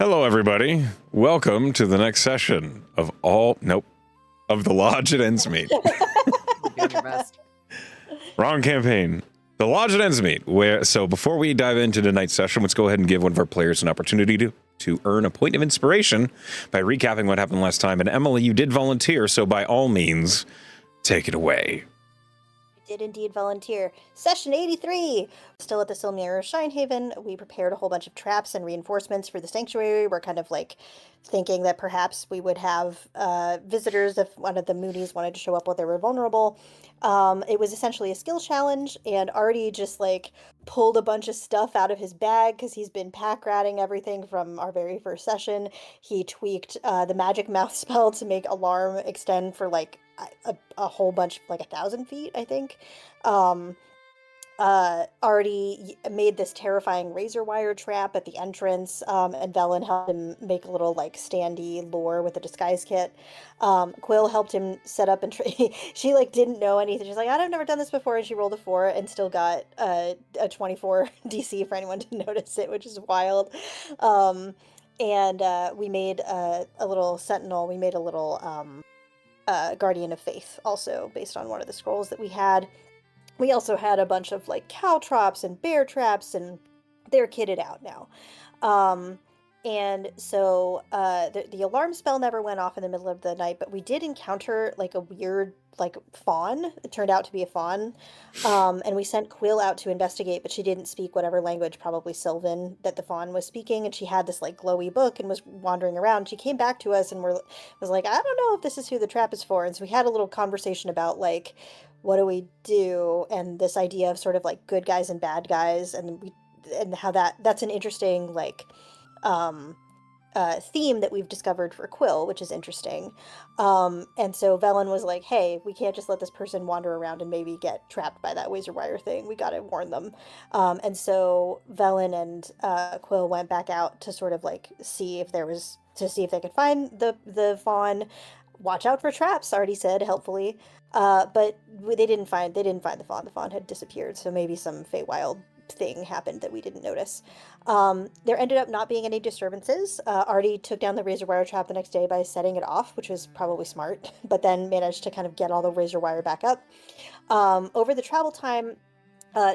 Hello, everybody. Welcome to the next session of the Lodge at Endsmeet. You're doing your best. Wrong campaign. The Lodge at Endsmeet. So before we dive into tonight's session, let's go ahead and give one of our players an opportunity to earn a point of inspiration by recapping what happened last time. And Emily, you did volunteer, so by all means, take it away. Did indeed volunteer. Session 83! Still at the Silmira Shinehaven, we prepared a whole bunch of traps and reinforcements for the sanctuary. We're kind of like thinking that perhaps we would have visitors if one of the Moonies wanted to show up while they were vulnerable. It was essentially a skill challenge, and Artie just like pulled a bunch of stuff out of his bag because he's been pack ratting everything from our very first session. He tweaked the magic mouth spell to make alarm extend for like a whole bunch, like 1,000 feet, I think. Already made this terrifying razor wire trap at the entrance, and Velen helped him make a little like standee lure with a disguise kit. Quill helped him set up and she like didn't know anything. She's like, I've never done this before, and she rolled a 4 and still got a 24 DC for anyone to notice it, which is wild. And we made a little sentinel. We made a little Guardian of Faith, also based on one of the scrolls that we had. We also had a bunch of like cow traps and bear traps, and they're kitted out now. And so the alarm spell never went off in the middle of the night, but we did encounter like a weird like fawn. It turned out to be a fawn. And we sent Quill out to investigate, but she didn't speak whatever language, probably Sylvan, that the fawn was speaking. And she had this like glowy book and was wandering around. She came back to us and was like, I don't know if this is who the trap is for. And so we had a little conversation about like, what do we do? And this idea of sort of like good guys and bad guys, and how that's an interesting like theme that we've discovered for Quill, which is interesting. And so Velen was like, hey, we can't just let this person wander around and maybe get trapped by that razor wire thing. We gotta warn them. And so Velen and Quill went back out to sort of like see if they could find the fawn. Watch out for traps, Artie said helpfully. But they didn't find the fawn. The fawn had disappeared, so maybe some Feywild thing happened that we didn't notice. There ended up not being any disturbances. Artie took down the razor wire trap the next day by setting it off, which was probably smart, but then managed to kind of get all the razor wire back up. Over the travel time,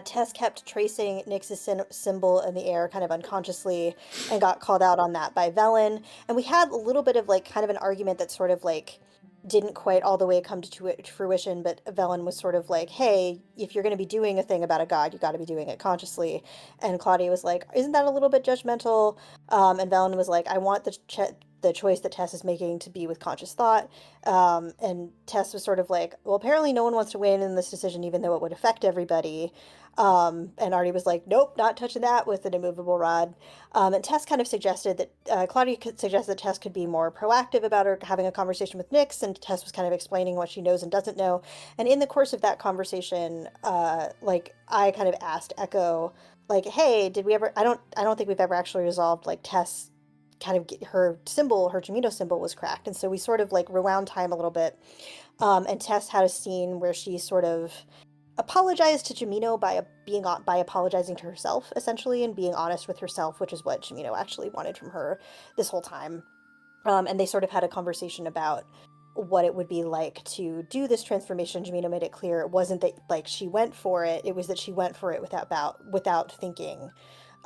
Tess kept tracing Nyx's symbol in the air kind of unconsciously and got called out on that by Velen. And we had a little bit of like kind of an argument that sort of like didn't quite all the way come to fruition, but Velen was sort of like, hey, if you're going to be doing a thing about a god, you got to be doing it consciously. And Claudia was like, isn't that a little bit judgmental? And Velen was like, I want the choice that Tess is making to be with conscious thought. And Tess was sort of like, well, apparently no one wants to weigh in this decision, even though it would affect everybody. And Artie was like, nope, not touching that with an immovable rod. And Tess kind of suggested that, Claudia suggested that Tess could be more proactive about her having a conversation with Nyx, and Tess was kind of explaining what she knows and doesn't know. And in the course of that conversation, like, I kind of asked Echo, like, hey, did we ever, I don't think we've ever actually resolved, like, Tess kind of her Jamino symbol was cracked. And so we sort of like rewound time a little bit. And Tess had a scene where she sort of apologized to Jamino by apologizing to herself, essentially, and being honest with herself, which is what Jamino actually wanted from her this whole time. And they sort of had a conversation about what it would be like to do this transformation. Jamino made it clear it wasn't that like she went for it, it was that she went for it without thinking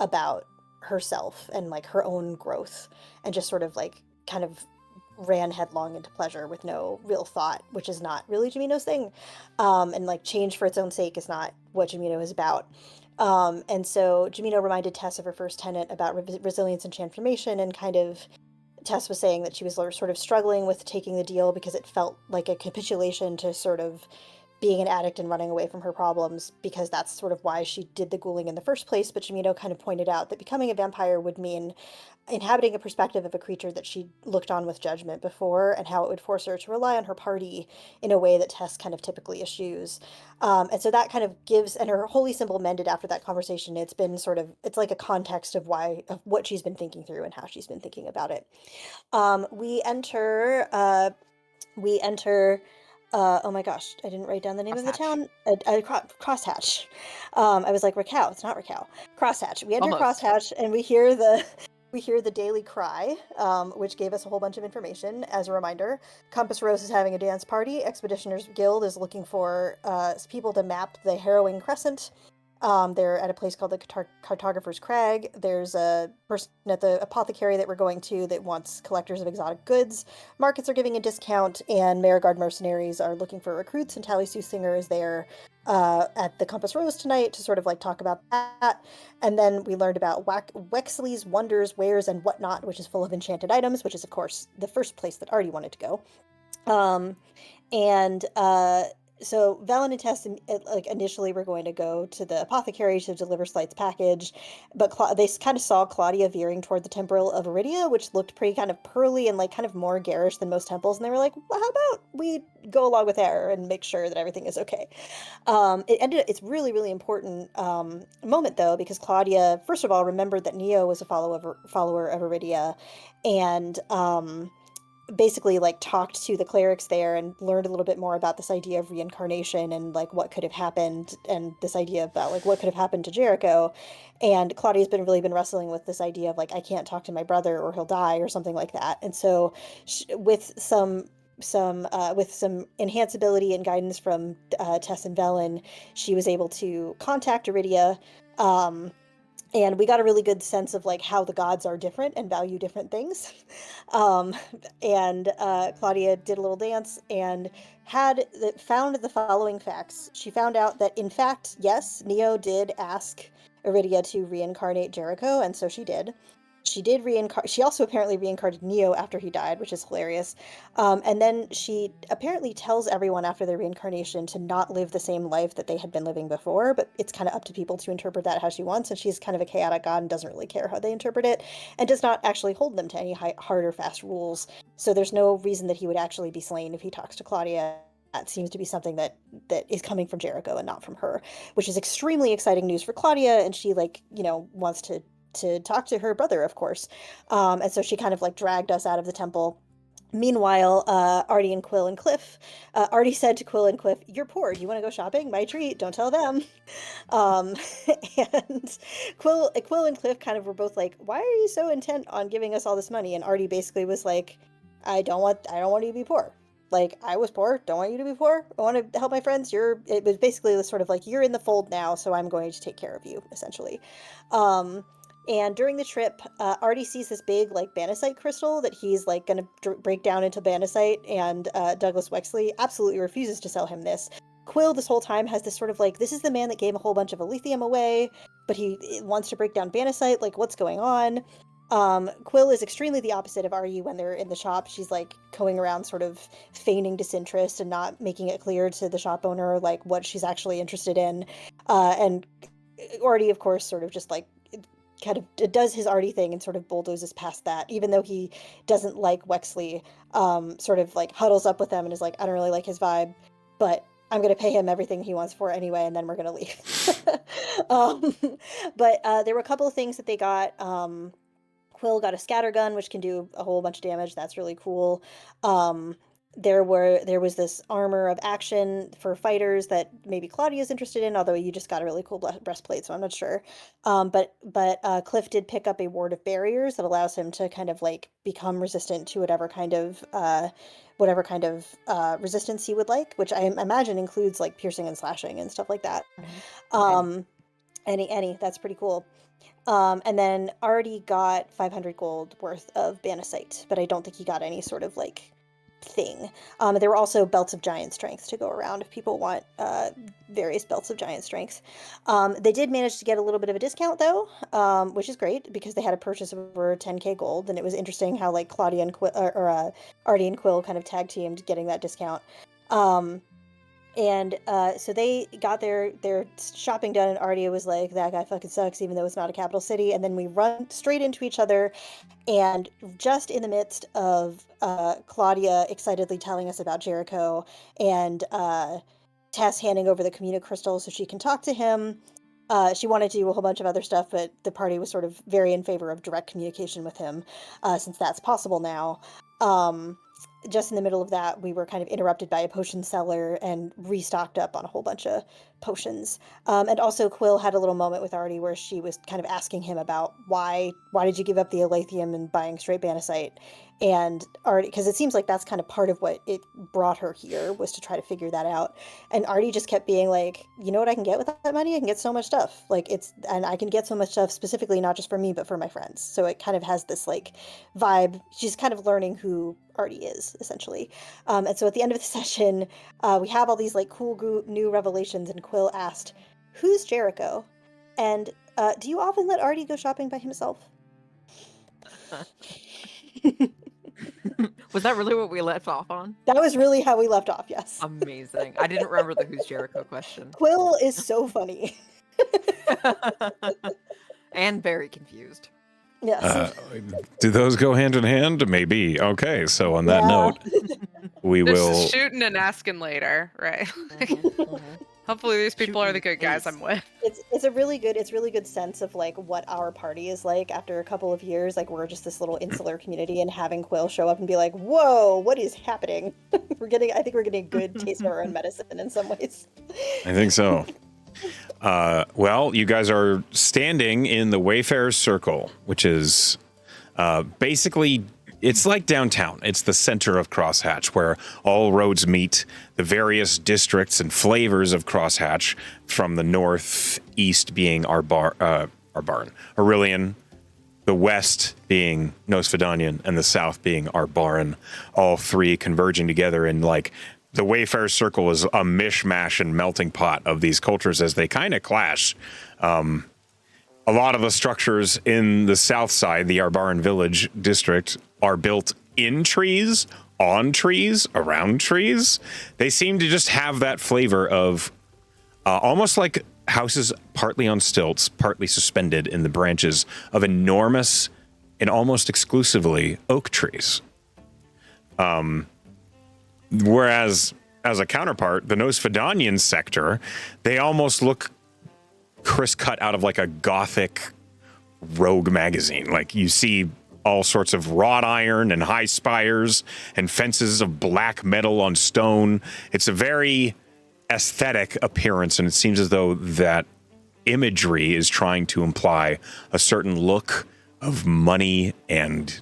about herself and like her own growth, and just sort of like kind of ran headlong into pleasure with no real thought, which is not really Jamino's thing. And like change for its own sake is not what Jamino is about. And so Jamino reminded Tess of her first tenet about resilience and transformation, and kind of Tess was saying that she was sort of struggling with taking the deal because it felt like a capitulation to sort of being an addict and running away from her problems, because that's sort of why she did the ghouling in the first place. But Jamino kind of pointed out that becoming a vampire would mean inhabiting a perspective of a creature that she looked on with judgment before, and how it would force her to rely on her party in a way that Tess kind of typically eschews. And so that kind of gives, and her holy symbol mended after that conversation. It's been sort of, it's like a context of what she's been thinking through and how she's been thinking about it. We enter oh my gosh, I didn't write down the name of the town. Crosshatch. I was like, Raquel. It's not Raquel. Crosshatch. We enter Almost. Crosshatch, and we hear the we hear the Daily Cry, which gave us a whole bunch of information. As a reminder, Compass Rose is having a dance party. Expeditioners Guild is looking for people to map the Harrowing Crescent. They're at a place called the Cartographer's Crag. There's a person at the apothecary that we're going to that wants collectors of exotic goods. Markets are giving a discount, and Marigard mercenaries are looking for recruits, and Tally Sue Singer is there at the Compass Rose tonight to sort of like talk about that. And then we learned about Wexley's Wonders, Wares, and Whatnot, which is full of enchanted items, which is, of course, the first place that Artie wanted to go. Um, and so Valen and Tess like initially were going to go to the apothecary to deliver Slight's package, but they kind of saw Claudia veering toward the temple of Iridia, which looked pretty kind of pearly and like kind of more garish than most temples, and they were like, well, how about we go along with her and make sure that everything is okay. It's really, really important moment though, because Claudia, first of all, remembered that Neo was a follower of Iridia, and basically like talked to the clerics there and learned a little bit more about this idea of reincarnation and like what could have happened, and this idea about like what could have happened to Jericho. And Claudia's been wrestling with this idea of like, I can't talk to my brother or he'll die or something like that. And so with some enhanceability and guidance from Tess and Velen, she was able to contact Iridia. And we got a really good sense of like how the gods are different and value different things. Um, and Claudia did a little dance and found the following facts. She found out that in fact, yes, Neo did ask Iridia to reincarnate Jericho, and so she did. She did reincarnate. She also apparently reincarnated Neo after he died, which is hilarious. And then she apparently tells everyone after their reincarnation to not live the same life that they had been living before, but it's kind of up to people to interpret that how she wants. And she's kind of a chaotic god and doesn't really care how they interpret it, and does not actually hold them to any hard or fast rules. So there's no reason that he would actually be slain if he talks to Claudia. That seems to be something that is coming from Jericho and not from her, which is extremely exciting news for Claudia. And she wants to talk to her brother, of course. And so she kind of like dragged us out of the temple. Meanwhile, Artie and Quill and Cliff, Artie said to Quill and Cliff, "You're poor. Do you want to go shopping? My treat. Don't tell them." Um, and Quill and Cliff kind of were both like, "Why are you so intent on giving us all this money?" And Artie basically was like, I don't want you to be poor. Like, I was poor. Don't want you to be poor. I want to help my friends. It was basically the sort of like, you're in the fold now, so I'm going to take care of you, essentially. And during the trip, Artie sees this big like Banasite crystal that he's like gonna break down into Banasite, and Douglas Wexley absolutely refuses to sell him this. Quill this whole time has this sort of like, this is the man that gave a whole bunch of Elythium away, but he wants to break down Banasite. Like, what's going on? Quill is extremely the opposite of Artie when they're in the shop. She's like going around sort of feigning disinterest and not making it clear to the shop owner like what she's actually interested in. And Artie, of course, sort of just like kind of does his Artie thing and sort of bulldozes past that, even though he doesn't like Wexley, sort of like huddles up with them and is like, I don't really like his vibe, but I'm going to pay him everything he wants for it anyway, and then we're going to leave. um, but there were a couple of things that they got. Quill got a scatter gun, which can do a whole bunch of damage. That's really cool. There was this armor of action for fighters that maybe Claudia's interested in, although you just got a really cool breastplate, so I'm not sure. But Cliff did pick up a ward of barriers that allows him to kind of like become resistant to whatever kind of resistance he would like, which I imagine includes like piercing and slashing and stuff like that. Um, any that's pretty cool. And then Artie got 500 gold worth of Banasite, but I don't think he got any sort of like thing. There were also belts of giant strength to go around if people want various belts of giant strength. They did manage to get a little bit of a discount though, which is great because they had a purchase of over 10k gold, and it was interesting how like Claudia and Artie and Quill kind of tag teamed getting that discount. And so they got their shopping done, and Artie was like, that guy fucking sucks, even though it's not a capital city. And then we run straight into each other, and just in the midst of Claudia excitedly telling us about Jericho, and Tess handing over the Communicrystal so she can talk to him. She wanted to do a whole bunch of other stuff, but the party was sort of very in favor of direct communication with him, since that's possible now. just in the middle of that, we were kind of interrupted by a potion seller and restocked up on a whole bunch of potions. And also Quill had a little moment with Artie where she was kind of asking him about why did you give up the Aletheum and buying straight Banasite? And Artie, because it seems like that's kind of part of what it brought her here, was to try to figure that out. And Artie just kept being like, you know what I can get with that money? I can get so much stuff. And I can get so much stuff specifically not just for me, but for my friends. So it kind of has this like vibe. She's kind of learning who Artie is, essentially. And so at the end of the session, we have all these like cool new revelations, and Quill asked, "Who's Jericho?" And do you often let Artie go shopping by himself? Was that really what we left off on? That was really how we left off, yes. Amazing. I didn't remember the Who's Jericho question. Quill is so funny. And very confused. Yes. Do those go hand in hand? Maybe. Okay, so on that Yeah. note, we There's will. shooting and asking later, right? Mhm. Hopefully these people are the Shooting good guys is- I'm with. It's a really good sense of like what our party is like after a couple of years. Like we're just this little insular community, and having Quill show up and be like, "Whoa, what is happening?" I think we're getting a good taste of our own medicine in some ways. I think so. Well, you guys are standing in the Wayfarer's Circle, which is basically, it's like downtown. It's the center of Crosshatch, where all roads meet. The various districts and flavors of Crosshatch, from the northeast being Aurelian, the west being Nosfedanian, and the south being Arbaran, all three converging together in like the Wayfarer's Circle is a mishmash and melting pot of these cultures as they kind of clash. A lot of the structures in the south side, the Arbaran Village district, are built in trees, on trees, around trees. They seem to just have that flavor of almost like houses partly on stilts, partly suspended in the branches of enormous and almost exclusively oak trees. Whereas, as a counterpart, the Nosfedanian sector, they almost look cut out of like a gothic rogue magazine. Like you see all sorts of wrought iron and high spires and fences of black metal on stone. It's a very aesthetic appearance, and it seems as though that imagery is trying to imply a certain look of money and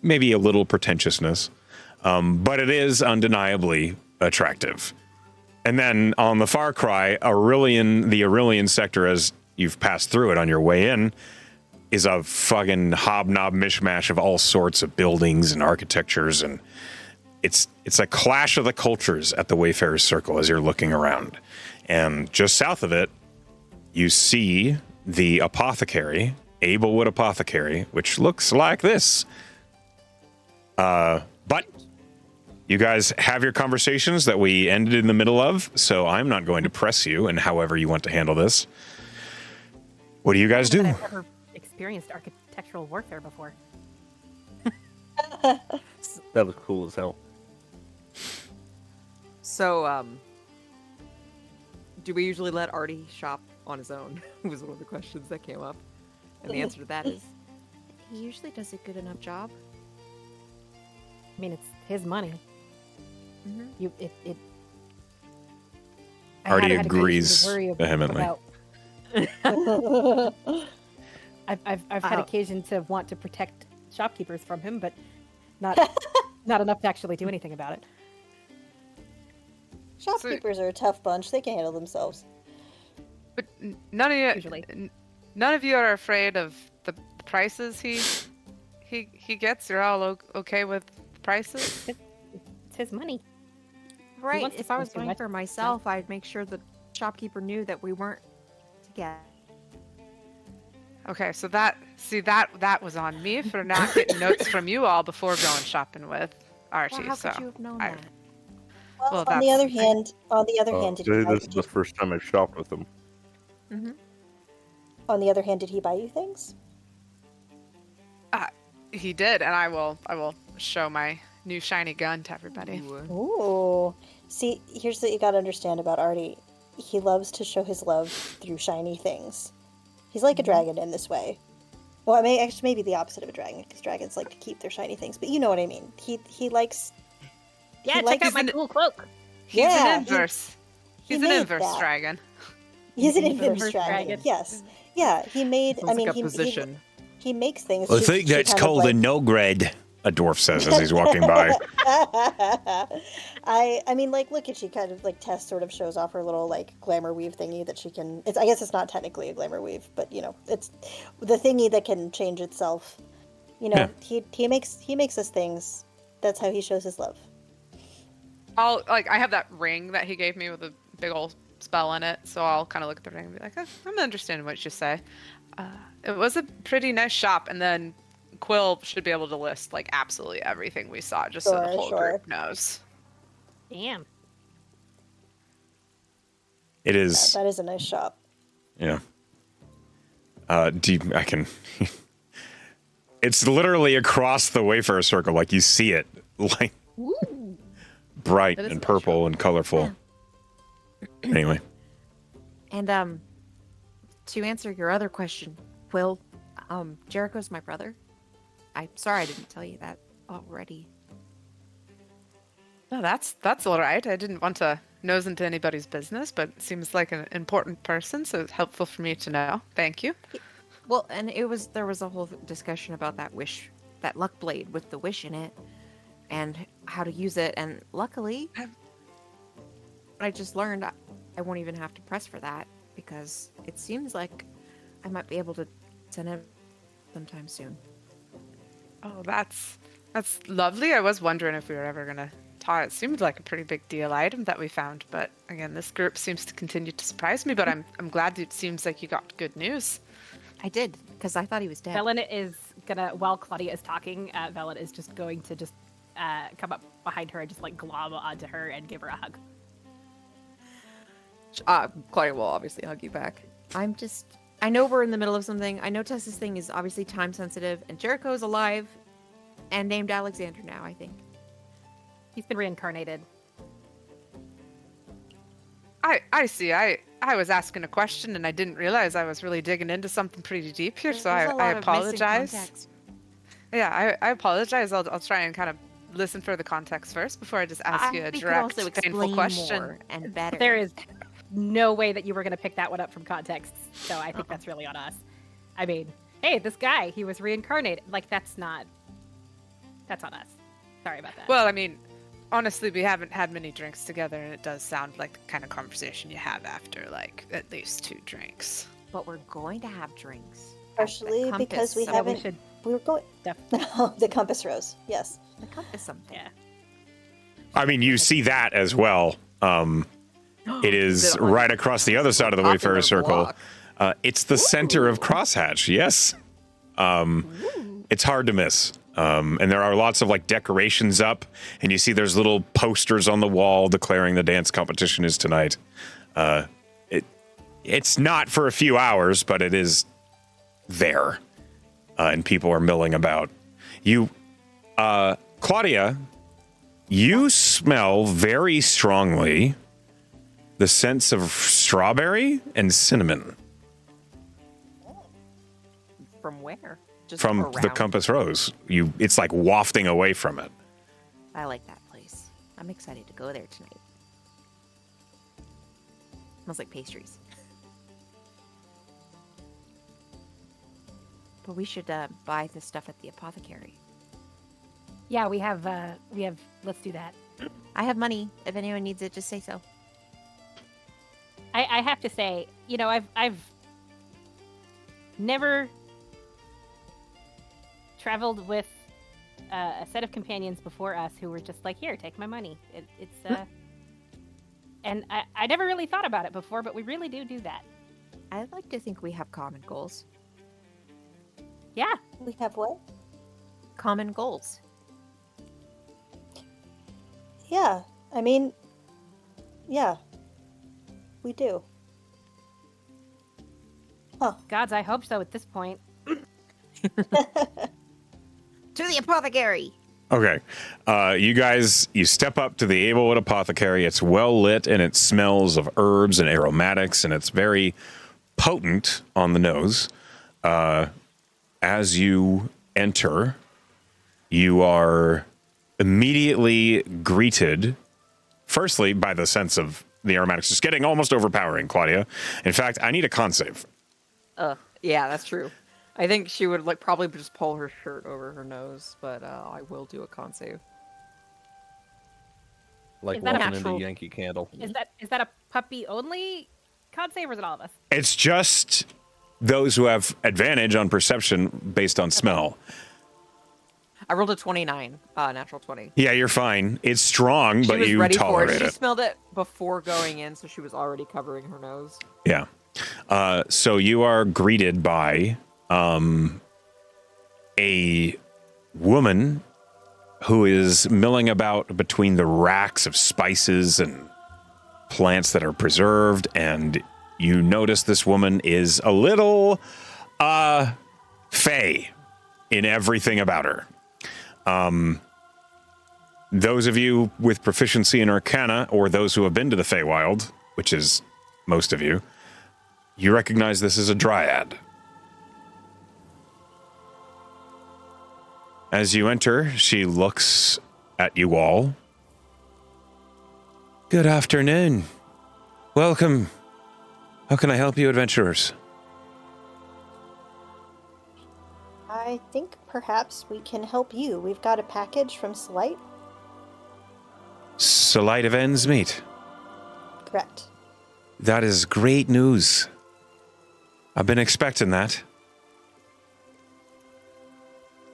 maybe a little pretentiousness. But it is undeniably attractive. And then on the far cry, the Aurelian sector, as you've passed through it on your way in, is a fucking hobnob mishmash of all sorts of buildings and architectures, and it's a clash of the cultures at the Wayfarer's Circle as you're looking around. And just south of it, you see the apothecary, Abelwood Apothecary, which looks like this. But you guys have your conversations that we ended in the middle of, so I'm not going to press you in however you want to handle this. What do you guys do? I've never experienced architectural warfare before. That was cool as hell. So, do we usually let Artie shop on his own? Was one of the questions that came up. And the answer to that is, he usually does a good enough job. I mean, it's his money. Mm-hmm. I Artie haven't had occasion to agrees worry vehemently. I've had Oh. occasion to want to protect shopkeepers from him, but not enough to actually do anything about it. Shopkeepers are a tough bunch. They can handle themselves. But none of you, Usually. none of you are afraid of the prices he gets. You're all okay with the prices. It's his money. right, wants to if I spend was too buying much, for right? myself, I'd make sure the shopkeeper knew that we weren't together. Okay, so that was on me for not getting notes from you all before going shopping with Archie. Well, how so could you have known I- that? Well, Well, on the other that's- hand, did he buy, This is the first time I've shopped with him. Mm-hmm. on the other hand, did he buy you things? he did, and I will show my new shiny gun to everybody. Ooh. See, here's what you gotta understand about Artie. He loves to show his love through shiny things. He's like a dragon in this way. Well, I mean, actually, maybe the opposite of a dragon, because dragons like to keep their shiny things. But you know what I mean. He likes. Yeah, he check likes out my cool cloak. He's Yeah, an inverse. he He's an made inverse that. dragon. He's an Inverse inverse dragon. dragon. Yes. Yeah. He made. Sounds I mean, like a he position. he makes things. I She- think she that's kind of, called a like- no-grade, a dwarf says as he's walking by. I mean, like, look at she kind of like Tess sort of shows off her little like glamour weave thingy that she can. I guess it's not technically a glamour weave, but you know, it's the thingy that can change itself. You know, he makes us things. That's how he shows his love. I have that ring that he gave me with a big old spell in it, so I'll kind of look at the ring and be like, I'm understanding what you say. It was a pretty nice shop, and then Quill should be able to list like absolutely everything we saw, just so the Sure, whole sure. group knows. Damn. It is. That is a nice shop. Yeah. I can. It's literally across the Wayfarer Circle. Like you see it, like bright That is a and nice purple and colorful. Anyway, And to answer your other question, Will, Jericho's my brother. I'm sorry I didn't tell you that already. No, that's all right. I didn't want to nose into anybody's business, but it seems like an important person, so it's helpful for me to know. Thank you. Well, and there was a whole discussion about that luck blade with the wish in it, and how to use it. And luckily, I just learned I won't even have to press for that, because it seems like I might be able to send it sometime soon. Oh, that's lovely. I was wondering if we were ever gonna talk. It seemed like a pretty big deal item that we found, but again, this group seems to continue to surprise me. But I'm glad it seems like you got good news. I did, because I thought he was dead. Velen is gonna, while Claudia is talking, Velen is just going to just come up behind her and just like glob onto her and give her a hug. Claudia will obviously hug you back. I know we're in the middle of something. I know Tessa's thing is obviously time sensitive, and Jericho's alive and named Alexander now, I think. He's been reincarnated. I see. I was asking a question and I didn't realize I was really digging into something pretty deep here, so There's a I lot of missing apologize. context. Yeah, I apologize. I'll try and kind of listen for the context first before I just ask you a We could direct, also painful explain question. more and better. There is no way that you were going to pick that one up from context, so I think that's really on us. I mean, hey, this guy, he was reincarnated. Like, that's on us. Sorry about that. Well, I mean, honestly, we haven't had many drinks together, and it does sound like the kind of conversation you have after, like, at least 2 drinks. But we're going to have drinks. at the Partially because we Compass. So we haven't. should We were going. def- The compass rose. Yes. The compass something. yeah. I mean, you see that as well. It is on right across the other side of the popular Wayfarer Circle. block? It's the center of Crosshatch. Yes. It's hard to miss. And there are lots of like decorations up, and you see there's little posters on the wall declaring the dance competition is tonight. It's not for a few hours, but it is there, and people are milling about. Claudia, you smell very strongly the sense of strawberry and cinnamon From where? Just from the around? Compass Rose. It's like wafting away from it. I like that place. I'm excited to go there tonight. Smells like pastries. But we should buy this stuff at the apothecary. Yeah, we have, let's do that. I have money. If anyone needs it, just say so. I have to say, you know, I've never traveled with a set of companions before us who were just like, here, take my money. And I never really thought about it before, but we really do that. I like to think we have common goals. Yeah. We have what? Common goals. Yeah. I mean, yeah. We do. Gods, I hope so at this point. To the apothecary! Okay. You step up to the Ablewood Apothecary. It's well lit and it smells of herbs and aromatics, and it's very potent on the nose. as you enter, you are immediately greeted, firstly, by the sense of the aromatics just getting almost overpowering, Claudia. In fact, I need a con save. Yeah, that's true. I think she would like probably just pull her shirt over her nose, but I will do a con save. Like Is that a walking natural- into Yankee Candle. Is that a puppy only con save, or is it all of us? It's just those who have advantage on perception based on smell. I rolled a 29, natural 20. Yeah, you're fine. It's strong, She but was you ready for tolerate it. She it. smelled it before going in, so she was already covering her nose. Yeah. So you are greeted by a woman who is milling about between the racks of spices and plants that are preserved, and you notice this woman is a little fey in everything about her. Those of you with proficiency in Arcana, or those who have been to the Feywild, which is most of you, you recognize this as a dryad. As you enter, she looks at you all. Good afternoon. Welcome. How can I help you, adventurers? I think perhaps we can help you. We've got a package from Slight. Slight of Endsmeet. Correct. That is great news. I've been expecting that.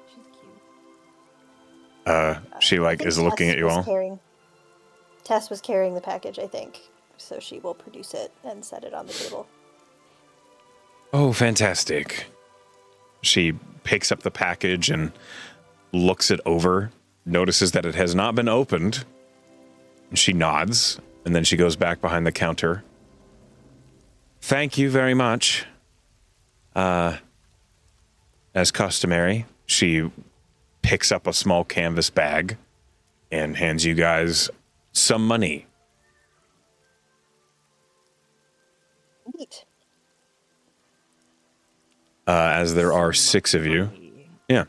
She's cute. She I think is looking Tess at you was all. Tess was carrying the package, I think. So she will produce it and set it on the table. Oh, fantastic. She picks up the package and looks it over, notices that it has not been opened. She nods, and then she goes back behind the counter. Thank you very much. As customary, she picks up a small canvas bag and hands you guys some money. Neat. As there are 6 of you. Yeah.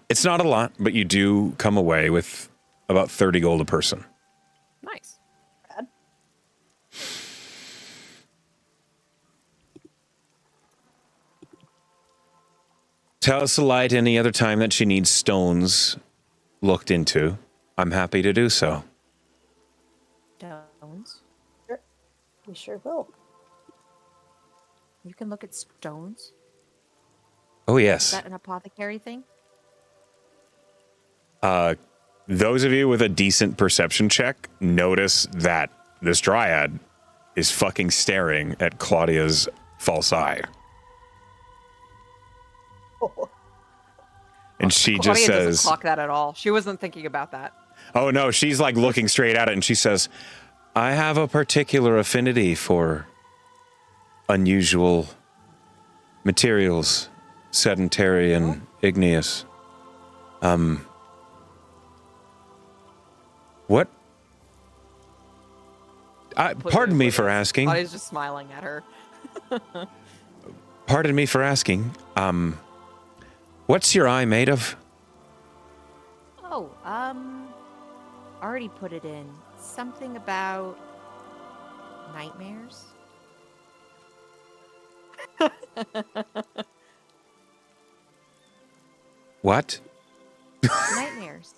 It's not a lot, but you do come away with about 30 gold a person. Nice. Brad. Tell Light any other time that she needs stones looked into. I'm happy to do so. Stones. Sure. We sure will. You can look at stones. Oh, Is yes. that an apothecary thing? Those of you with a decent perception check notice that this dryad is fucking staring at Claudia's false eye. And she just Claudia says, doesn't clock that at all. She wasn't thinking about that. oh no, she's like looking straight at it and she says, I have a particular affinity for unusual materials, sedentary and igneous. What? Pardon me for asking. Claudia's just smiling at her. Pardon me for asking. What's your eye made of? Oh, already put it in. Something about nightmares. What? Nightmares.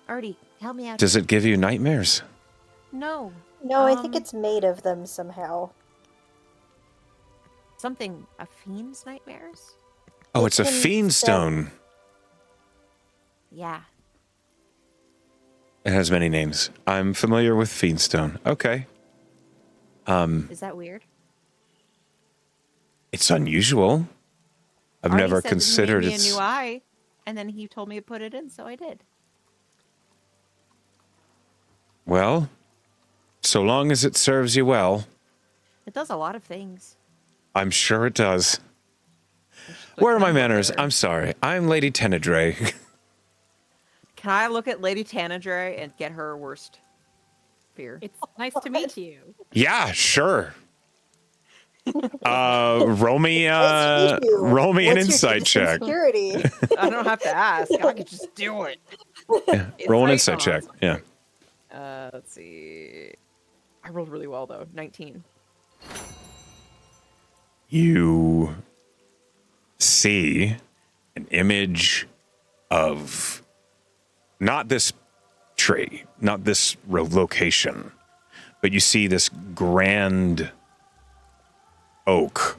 Artie, help me out. Does it give you nightmares? No. No, I think it's made of them somehow. Something, a fiend's nightmares? Oh, It it's a can fiend stone. Yeah. It has many names. I'm familiar with fiendstone. Okay. Is that weird? It's unusual. I've Artie never said that he considered made me it's. a new eye, and then he told me to put it in, so I did. Well, so long as it serves you well, It does a lot of things. I'm sure it does. Like, Where are my can I look manners? at her? I'm sorry. I'm Lady Tenedre. Can I look at Lady Tanadre and get her worst fear? It's nice to meet you. Yeah, sure. Roll me Nice to meet you. roll me an What's your insight citizen check. security? I don't have to ask. I could just do it. Yeah, roll an insight Insight? check. Yeah. Let's see. I rolled really well though. 19. You see an image of not this tree, not this location, but you see this grand oak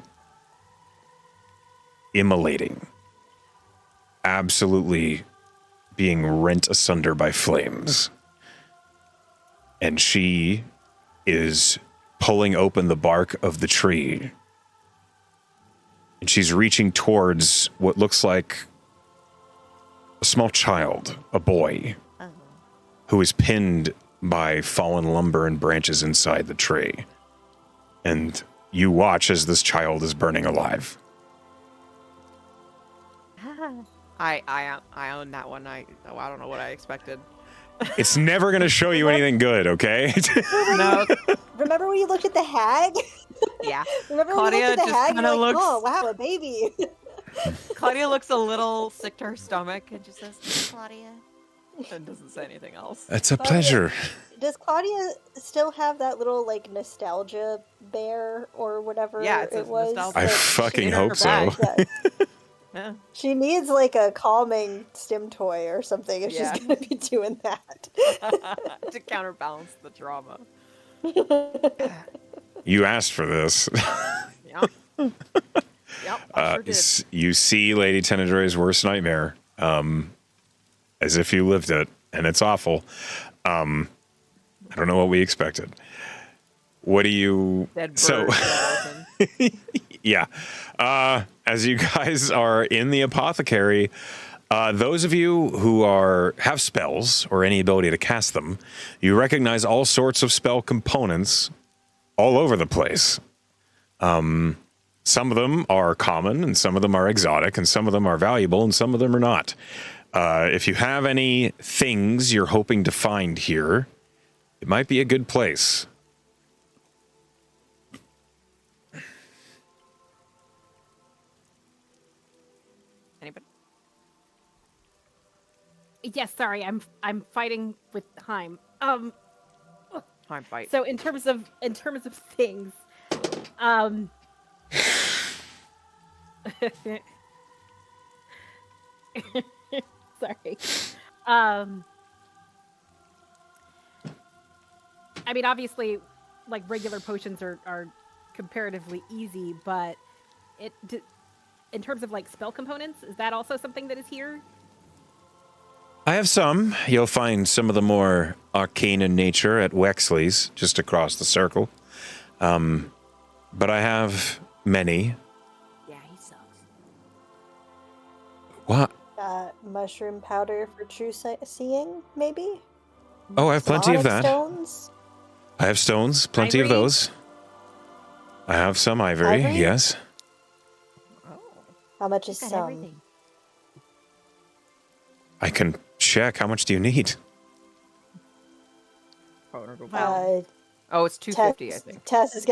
immolating, absolutely being rent asunder by flames. And she is pulling open the bark of the tree. And she's reaching towards what looks like a small child, a boy, who is pinned by fallen lumber and branches inside the tree. And you watch as this child is burning alive. I own that one. I don't know what I expected. It's never going to show you anything good, okay? No. Remember when you looked at the hag? Yeah. Remember Claudia when you looked at the just hag? kinda You're like, looks- oh wow, a baby. Claudia looks a little sick to her stomach and just says, Claudia. And doesn't say anything else. It's a Claudia- pleasure. Does Claudia still have that little like nostalgia bear or whatever Yeah, it says was? nostalgia. I Like, fucking in her hope so. bag. yeah. Yeah. She needs like a calming stim toy or something if Yeah. she's gonna be doing that. To counterbalance the drama. You asked for this. Yep. Yep. I sure did. You see Lady Tenedrae's worst nightmare, as if you lived it, and it's awful. I don't know what we expected. What do you... Dead So, bird. yeah. As you guys are in the apothecary, those of you who have spells or any ability to cast them, you recognize all sorts of spell components all over the place. Some of them are common, and some of them are exotic, and some of them are valuable, and some of them are not. If you have any things you're hoping to find here, it might be a good place. Anybody? Yes, sorry, I'm fighting with Heim. Time fight. So in terms of things, sorry. I mean, obviously, like regular potions are comparatively easy, but in terms of like spell components, is that also something that is here? I have some. You'll find some of the more arcane in nature at Wexley's, just across the circle. But I have many. Yeah, he sucks. What? Mushroom powder for true seeing, maybe? Oh, I have plenty of Sonic that. Stones? I have stones, plenty of Ivory? those. I have some ivory, Ivory? yes. Oh. How much is Got some? everything. I can check. How much do you need? Oh, it's 250, I think. Tess is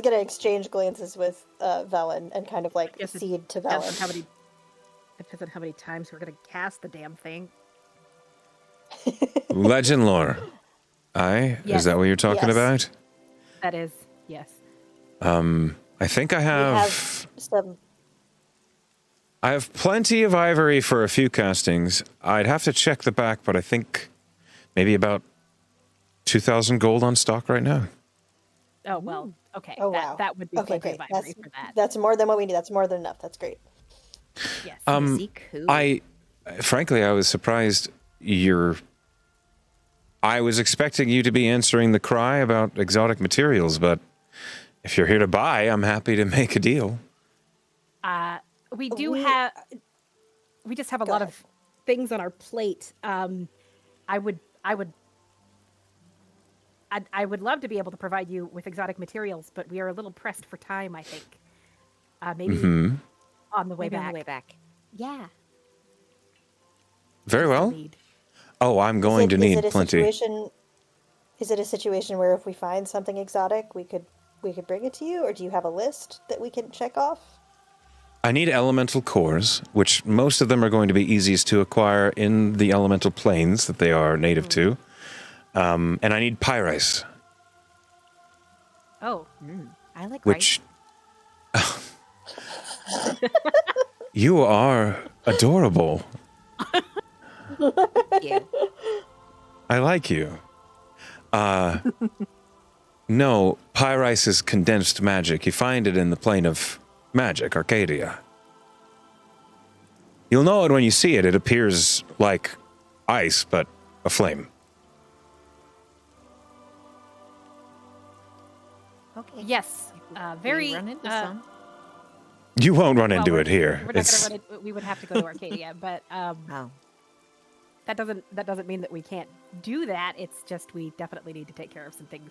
gonna exchange glances with Velen and kind of like Guess it cede to Depends on Velen. depends on how many times we're gonna cast the damn thing. Legend lore. Aye? Yes. Is that what you're talking Yes. about? That is, yes. I think I We have... have some. I have plenty of ivory for a few castings. I'd have to check the back, but I think maybe about 2,000 gold on stock right now. Oh well, okay. Oh that, wow. that would be Okay, plenty great. of ivory for that. That's more than what we need. That's more than enough. That's great. Yes. Frankly, I was surprised I was expecting you to be answering the cry about exotic materials, but if you're here to buy, I'm happy to make a deal. We do We- have. We just have a Go lot ahead. of things on our plate. I would love to be able to provide you with exotic materials, but we are a little pressed for time. I think. Maybe on the way Maybe back. on the way back. Yeah. Very well. Need. Oh, I'm going to need plenty. Is it a situation where if we find something exotic, we could we could bring it to you, or do you have a list that we can check off? I need elemental cores, which most of them are going to be easiest to acquire in the elemental planes that they are native to. And I need pyrice, Oh, I like which... You are adorable. rice. I like you. No, pyrice is condensed magic. You find it in the plane of magic, Arcadia. You'll know it when you see it. It appears like ice, but a flame. Okay. yes. Very. We run into some. You won't run well, into we're- it here. We're not gonna run it. We would have to go to Arcadia, but Oh. that doesn't mean that we can't do that. It's just we definitely need to take care of some things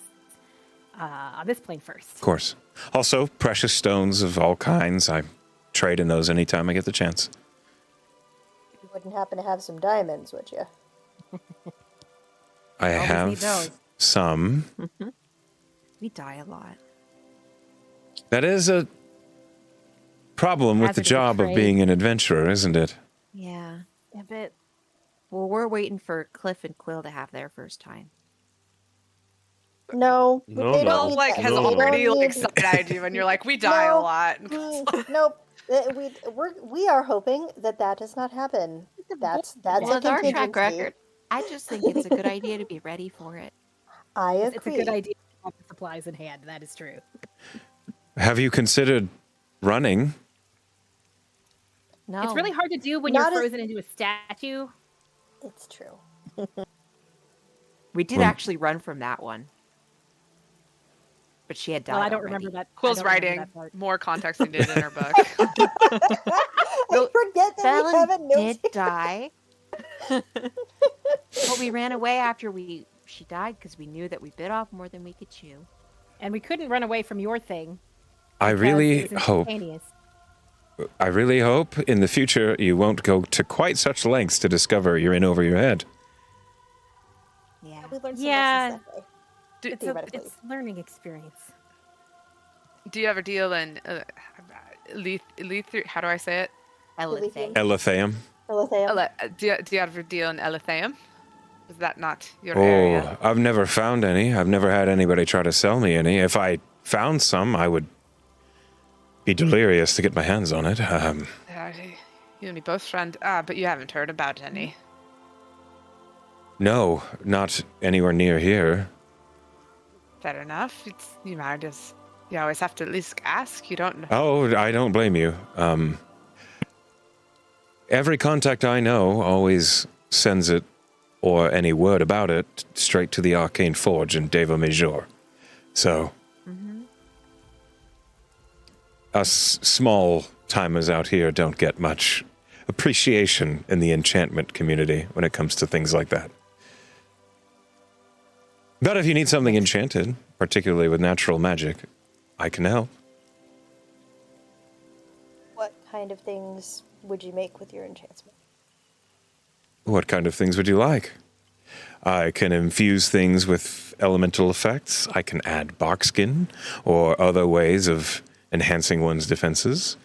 on this plane first. Of course. Also, precious stones of all kinds. I trade in those anytime I get the chance. You wouldn't happen to have some diamonds, would you? I Always need have those. some. We die a lot. That is a problem with the Hazardous job of trade. being an adventurer, isn't it? Yeah. A bit. Well, we're waiting for Cliff and Quill to have their first time. No. No, they no. don't Will need like that. has They don't already like need- side-eyed you, and you're like, we die No. a lot. Nope. We are hoping that does not happen. That's Well, a with our track contingency. record, I just think it's a good idea to be ready for it. I agree. It's a good idea to have the supplies in hand. That is true. Have you considered running? No. It's really hard to do when Not you're as- frozen into a statue. It's true. We did Well- actually run from that one. But she had died. Well, I don't already. remember that. I Quill's don't remember writing that part. more context than did in her book. I forget that we Fallon haven't did noted. die. But we ran away after she died because we knew that we bit off more than we could chew. And we couldn't run away from your thing. I because really it was hope. instantaneous. I really hope in the future you won't go to quite such lengths to discover you're in over your head. Yeah. We learned some Yeah. lessons that way. Do, It's a Theoretically. learning experience. do you ever deal in how do I say it? Elephant. Eletheum. Elithea. Do you ever deal in Eletheum? Is that not your Oh, area? I've never found any. I've never had anybody try to sell me any. If I found some, I would be delirious to get my hands on it. You and me both, friend. But you haven't heard about any. No, not anywhere near here. Fair enough. You might just. You always have to at least ask. You don't know. Oh, I don't blame you. Every contact I know always sends it, or any word about it, straight to the Arcane Forge in Deva Major. So, us small timers out here don't get much appreciation in the enchantment community when it comes to things like that. But if you need something enchanted, particularly with natural magic, I can help. What kind of things would you make with your enchantment? What kind of things would you like? I can infuse things with elemental effects. I can add barkskin or other ways of enhancing one's defenses.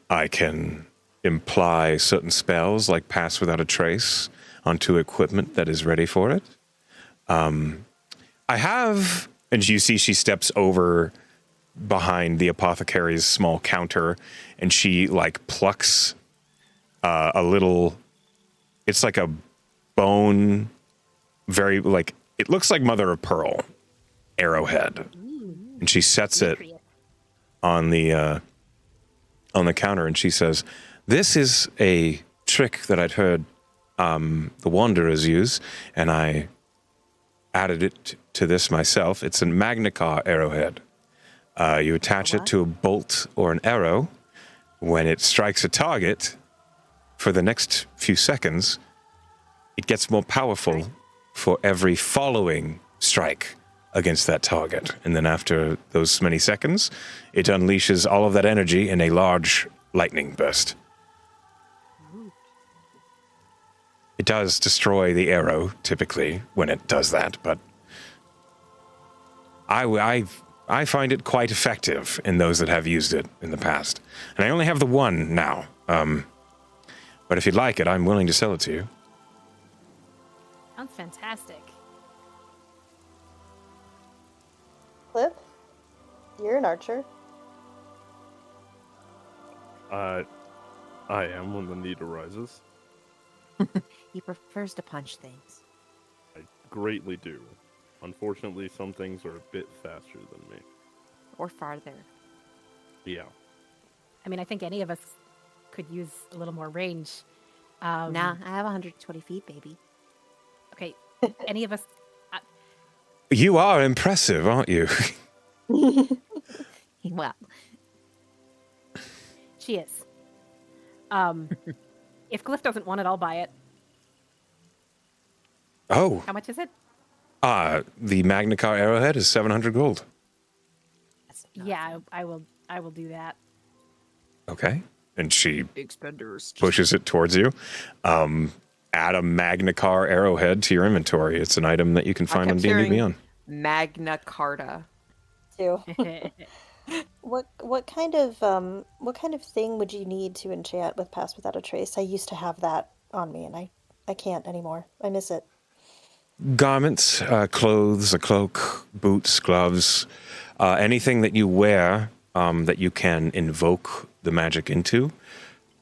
I can imply certain spells like Pass Without a Trace onto equipment that is ready for it. I have, and you see she steps over behind the apothecary's small counter and she like plucks a little, it's like a bone, very like, it looks like mother of pearl arrowhead. And she sets it on the counter and she says, "This is a trick that I'd heard the Wanderers use, and I added it to this myself. It's a Magnicar arrowhead. You attach it to a bolt or an arrow. When it strikes a target, for the next few seconds, it gets more powerful for every following strike against that target. And then after those many seconds, it unleashes all of that energy in a large lightning burst. It does destroy the arrow, typically, when it does that, but I I find it quite effective in those that have used it in the past. And I only have the one now. But if you'd like it, I'm willing to sell it to you. Sounds fantastic. Clip, you're an archer. I am when the need arises. He prefers to punch things. I greatly do. Unfortunately, some things are a bit faster than me. Or farther. Yeah. I mean, I think any of us could use a little more range. Nah, I have 120 feet, baby. Okay, any of us... You are impressive, aren't you? Well, She is. If Glyph doesn't want it, I'll buy it. Oh, How much is it? the Magna Car arrowhead is 700 gold. that's Yeah, I will do that. Okay. And she big spenders. pushes it towards you. Add a Magna Car arrowhead to your inventory. It's an item that you can find on kept D&D hearing Beyond. Magna Carta. Too. What kind of thing would you need to enchant with Pass Without a Trace? I used to have that on me, and I can't anymore. I miss it. Garments, clothes, a cloak, boots, gloves, anything that you wear that you can invoke the magic into.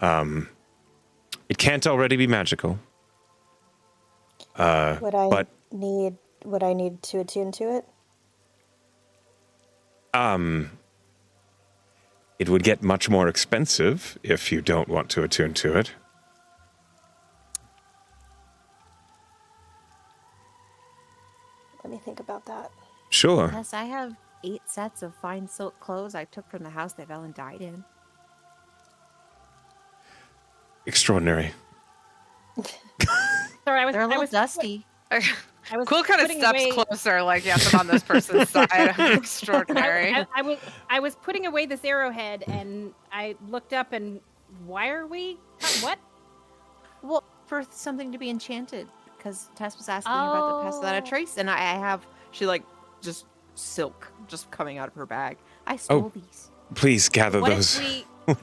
It can't already be magical. Would I but need to attune to it? it would get much more expensive if you don't want to attune to it. Let me think about that. Sure. Yes, I have 8 sets of fine silk clothes I took from the house that Ellen died in. Extraordinary. Sorry, They're a little I was dusty. I was Quill kind of putting steps away- closer, like, yes, I'm on this person's side. Extraordinary. I was putting away this arrowhead, and I looked up, and why are we? What? Well, for something to be enchanted, because Tess was asking about the Pass Without a Trace, and I have, she like, just silk just coming out of her bag. I stole these. Please gather What those. if we?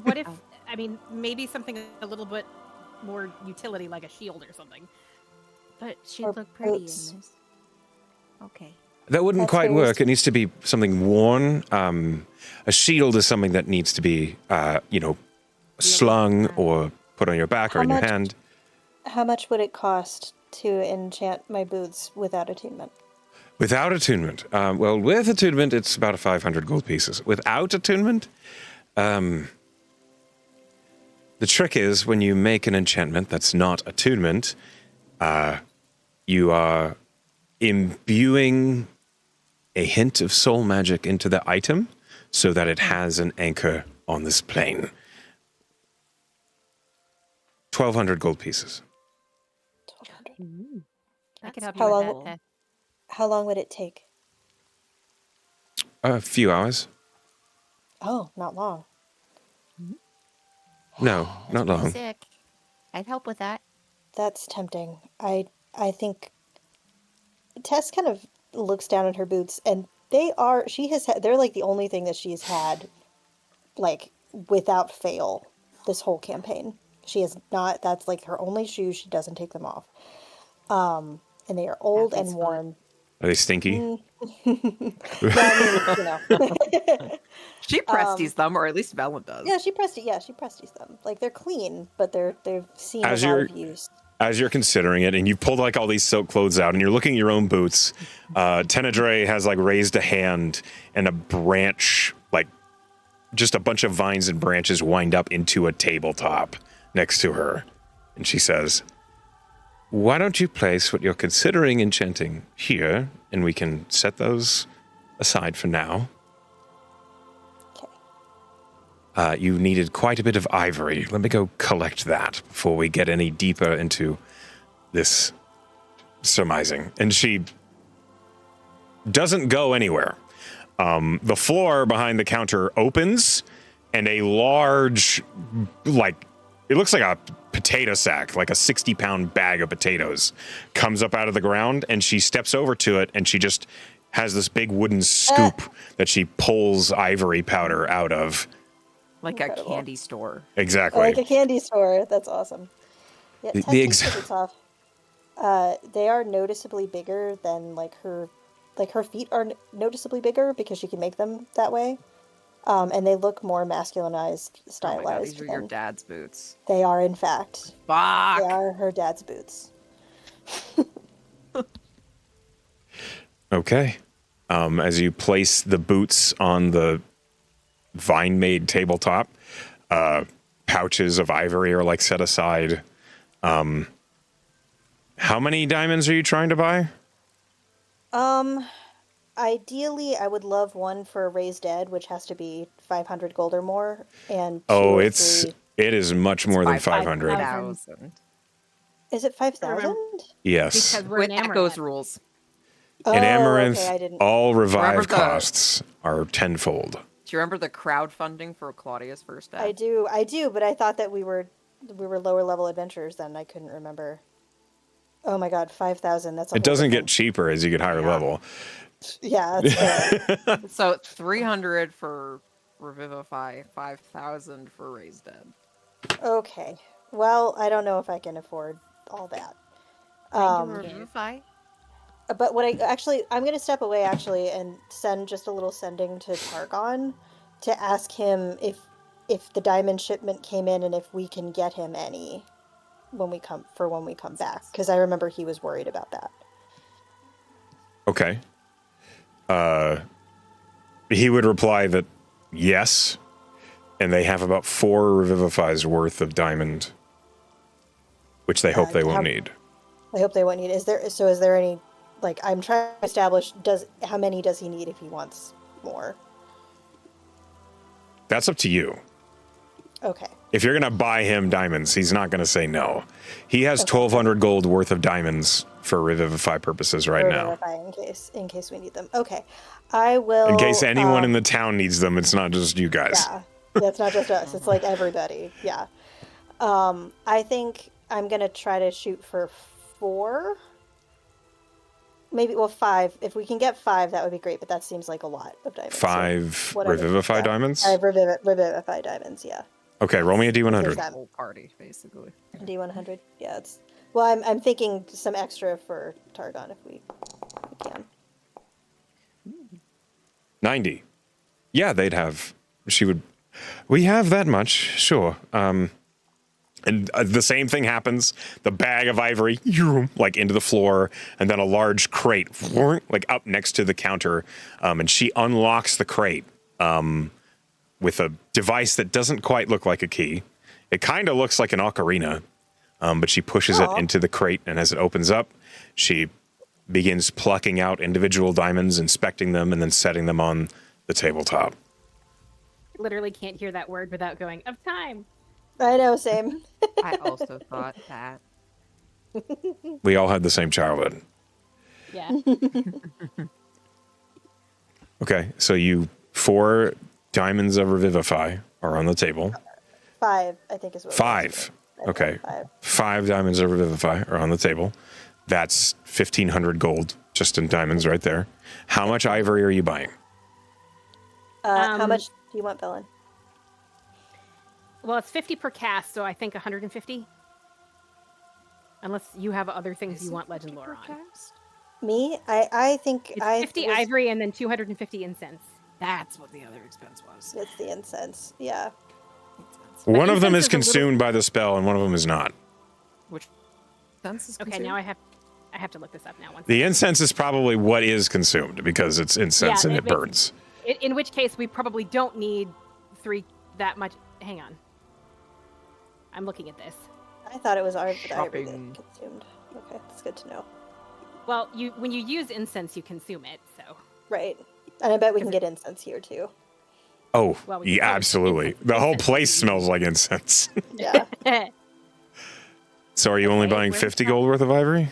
What if? I mean, maybe something a little bit more utility, like a shield or something. But she'd Or look pretty boots. in this. Okay. That wouldn't That's quite very work. It needs to be something worn. A shield is something that needs to be, slung or put on your back or How in your much- hand. How much would it cost to enchant my boots without attunement? Without attunement, well, with attunement, it's about 500 gold pieces. Without attunement, the trick is when you make an enchantment that's not attunement, you are imbuing a hint of soul magic into the item so that it has an anchor on this plane. 1,200 gold pieces. 1,200. I could That's help How you long- with that. Tess. How long would it take? A few hours. Oh, not long. No, not long. Sick. I'd help with that. That's tempting. I think Tess kind of looks down at her boots, and they're like the only thing that she's had, like, without fail this whole campaign. She has not, that's like her only shoes. She doesn't take them off. And they are old That is and fun. worn. Are they stinky? Yeah, I mean, She presties them, or at least Velen does. Yeah, she presties them. Like, they're clean, but they've seen As a lot you're- of use. As you're considering it, and you pulled like all these silk clothes out, and you're looking at your own boots, Tenedre has like raised a hand, and a branch, like just a bunch of vines and branches, wind up into a tabletop next to her, and she says, "Why don't you place what you're considering enchanting here, and we can set those aside for now." Okay. You needed quite a bit of ivory. Let me go collect that before we get any deeper into this surmising. And she doesn't go anywhere. The floor behind the counter opens, and a large, like, it looks like a potato sack, like a 60-pound bag of potatoes, comes up out of the ground, and she steps over to it, and she just has this big wooden scoop that she pulls ivory powder out of. Like Incredible. a candy store. Exactly. Like a candy store. That's awesome. Yeah, The Tessie's pretty tough. They are noticeably bigger than her feet are noticeably bigger because she can make them that way. And they look more masculinized, Oh my god, stylized. these are your dad's boots. They are, in fact. Fuck! They are her dad's boots. Okay. As you place the boots on the vine-made tabletop, pouches of ivory are like set aside. How many diamonds are you trying to buy? Ideally, I would love one for Raised Dead, which has to be 500 gold or more, and two Oh, or it three. is much more than 500. 5,000. Is it 5,000? Yes. Because we're With in Echo's Amaranth. rules. In Amaranth, okay, I didn't. all revive Remember the- costs are tenfold. Do you remember the crowdfunding for Claudia's first death? I do, but I thought that we were lower level adventurers then. I couldn't remember. Oh my god, 5,000. That's a It whole doesn't get different- cheaper as you get higher Yeah. level. Yeah, that's fair. So 300 for Revivify, 5,000 for Raised Dead. Okay. Well, I don't know if I can afford all that. Revivify? But I'm going to step away and send just a little sending to Targon to ask him if the diamond shipment came in and if we can get him any when we come back, because I remember he was worried about that. Okay. He would reply that yes, and they have about 4 Revivifies worth of diamond, which they hope they won't need. I hope they won't need. Is there any, I'm trying to establish, how many does he need if he wants more? That's up to you. Okay. If you're going to buy him diamonds, he's not going to say no. He has 1,200 gold worth of diamonds for Revivify purposes right now. In case we need them. Okay. I will. In case anyone in the town needs them, it's not just you guys. Yeah. It's not just us. It's like everybody. Yeah. I think I'm going to try to shoot for 4. Maybe, 5. If we can get 5, that would be great, but that seems like a lot of diamonds. 5 Revivify diamonds? 5 Revivify diamonds, yeah. Okay, roll me a D100. The whole party, basically. D100, yeah. I'm thinking some extra for Targon if we can. 90. Yeah, they'd have. We have that much, sure. And the same thing happens. The bag of ivory, into the floor, and then a large crate, up next to the counter. And she unlocks the crate with a device that doesn't quite look like a key. It kind of looks like an ocarina, but she pushes it into the crate, and as it opens up, she begins plucking out individual diamonds, inspecting them, and then setting them on the tabletop. Literally can't hear that word without going, of time. I know, same. I also thought that. We all had the same childhood. Yeah. Okay, so 4 diamonds of Revivify are on the table. 5, I think is what. 5. Okay. 5. 5 diamonds of Revivify are on the table. That's 1,500 gold just in diamonds right there. How much ivory are you buying? How much do you want, Belen? Well, it's 50 per cast, so I think 150. Unless you have other things you want Legend Lore on. Me? I think It's 50 ivory and then 250 incense. That's what the other expense was. It's the incense, yeah. One of them incense is is a little- consumed by the spell, and one of them is not. Which sense is Okay, consumed? now I have to look this up now. The incense is probably what is consumed because it's incense Yeah, and it it makes- burns. In which case, we probably don't need 3 that much. Hang on. I'm looking at this. I thought it was ivory that Shopping. consumed. Okay, that's good to know. Well, when you use incense, you consume it, so. Right. And I bet we can get incense here too. Oh, Well, we yeah, can- absolutely. incense- The whole incense place is smells like incense. Yeah. So are you only Okay, buying where's 50 that? gold worth of ivory?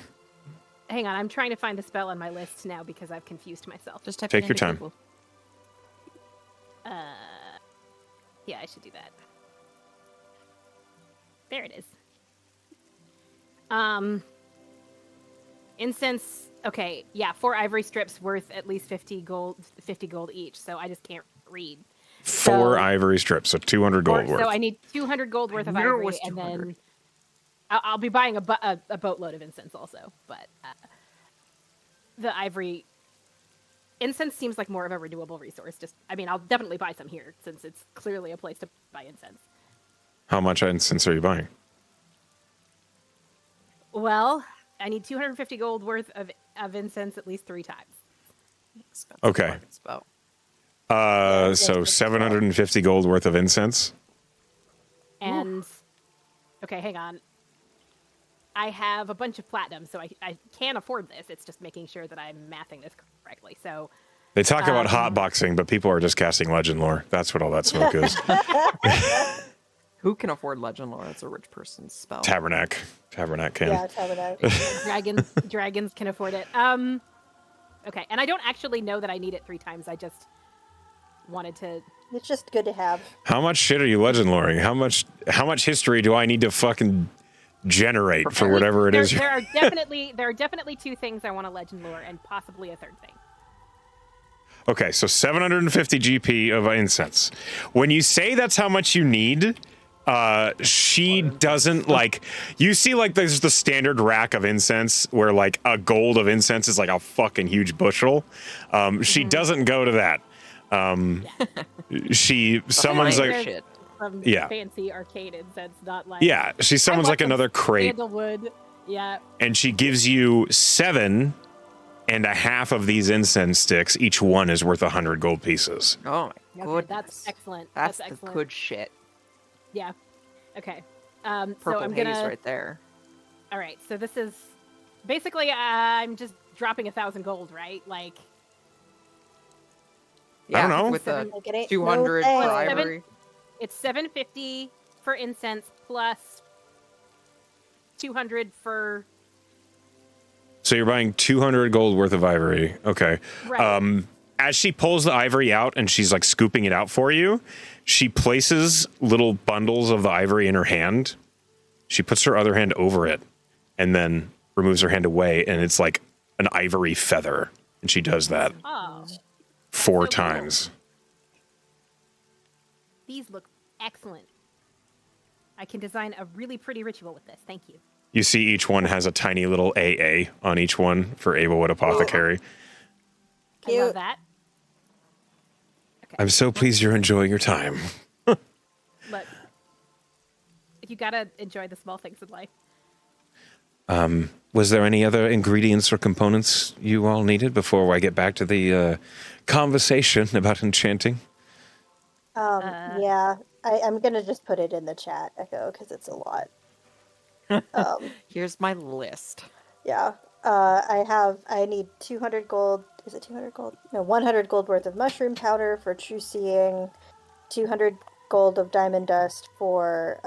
Hang on, I'm trying to find the spell on my list now because I've confused myself. Just type Take it your into time. Google. Yeah, I should do that. There it is. Incense Okay, yeah, 4 ivory strips worth at least 50 gold each. So I just can't read. 4 So- ivory strips, so 200 gold worth. So I need 200 gold worth of knew it ivory, was and 200. then I'll be buying a boatload of incense also. But the ivory incense seems like more of a renewable resource. I'll definitely buy some here since it's clearly a place to buy incense. How much incense are you buying? Well, I need 250 gold worth of incense at least 3 times. Expensive Okay. fucking spell. So 750 gold worth of incense. And okay, hang on. I have a bunch of platinum, so I can afford this. It's just making sure that I'm mathing this correctly. So They talk about hotboxing, but people are just casting legend lore. That's what all that smoke is. Who can afford legend lore? It's a rich person's spell. Tabernac can. Yeah, Tabernacle. dragons can afford it. Okay, and I don't actually know that I need it 3 times. I just wanted to. It's just good to have. How much shit are you legend loring? How much history do I need to fucking generate for whatever it is? There are definitely 2 things I want to legend lore, and possibly a 3rd thing. Okay, so 750 GP of incense. When you say that's how much you need, she doesn't like. You see, like there's the standard rack of incense where like a gold of incense is like a fucking huge bushel. She doesn't go to that. She summons Fire like shit. Yeah. Fancy arcade incense, not like she summons like another crate, sandalwood. Yeah. and she gives you 7.5 of these incense sticks. Each one is worth 100 gold pieces. Oh my Okay, goodness. that's excellent. That's That's the excellent. good shit. Yeah. Okay. Purple So I'm haze gonna. right there. All right. So this is basically I'm just dropping 1,000 gold, right? Like I don't know. With the Like, it ain't 200 no for thing. ivory. it's 750 for incense plus 200 for So you're buying 200 gold worth of ivory. Okay. right. As she pulls the ivory out and she's like scooping it out for you, she places little bundles of the ivory in her hand. She puts her other hand over it and then removes her hand away, and it's like an ivory feather. And she does that Oh, 4 So cool. times. these look excellent. I can design a really pretty ritual with this. Thank you. You see each one has a tiny little AA on each one for Abelwood Apothecary. I love Cute. that. Okay. I'm so pleased you're enjoying your time. Look, you gotta enjoy the small things in life. Was there any other ingredients or components you all needed before I get back to the conversation about enchanting? Yeah, I'm gonna just put it in the chat, Echo, because it's a lot. Here's my list. Yeah. I need 200 gold. Is it 200 gold? No, 100 gold worth of mushroom powder for true seeing, 200 gold of diamond dust for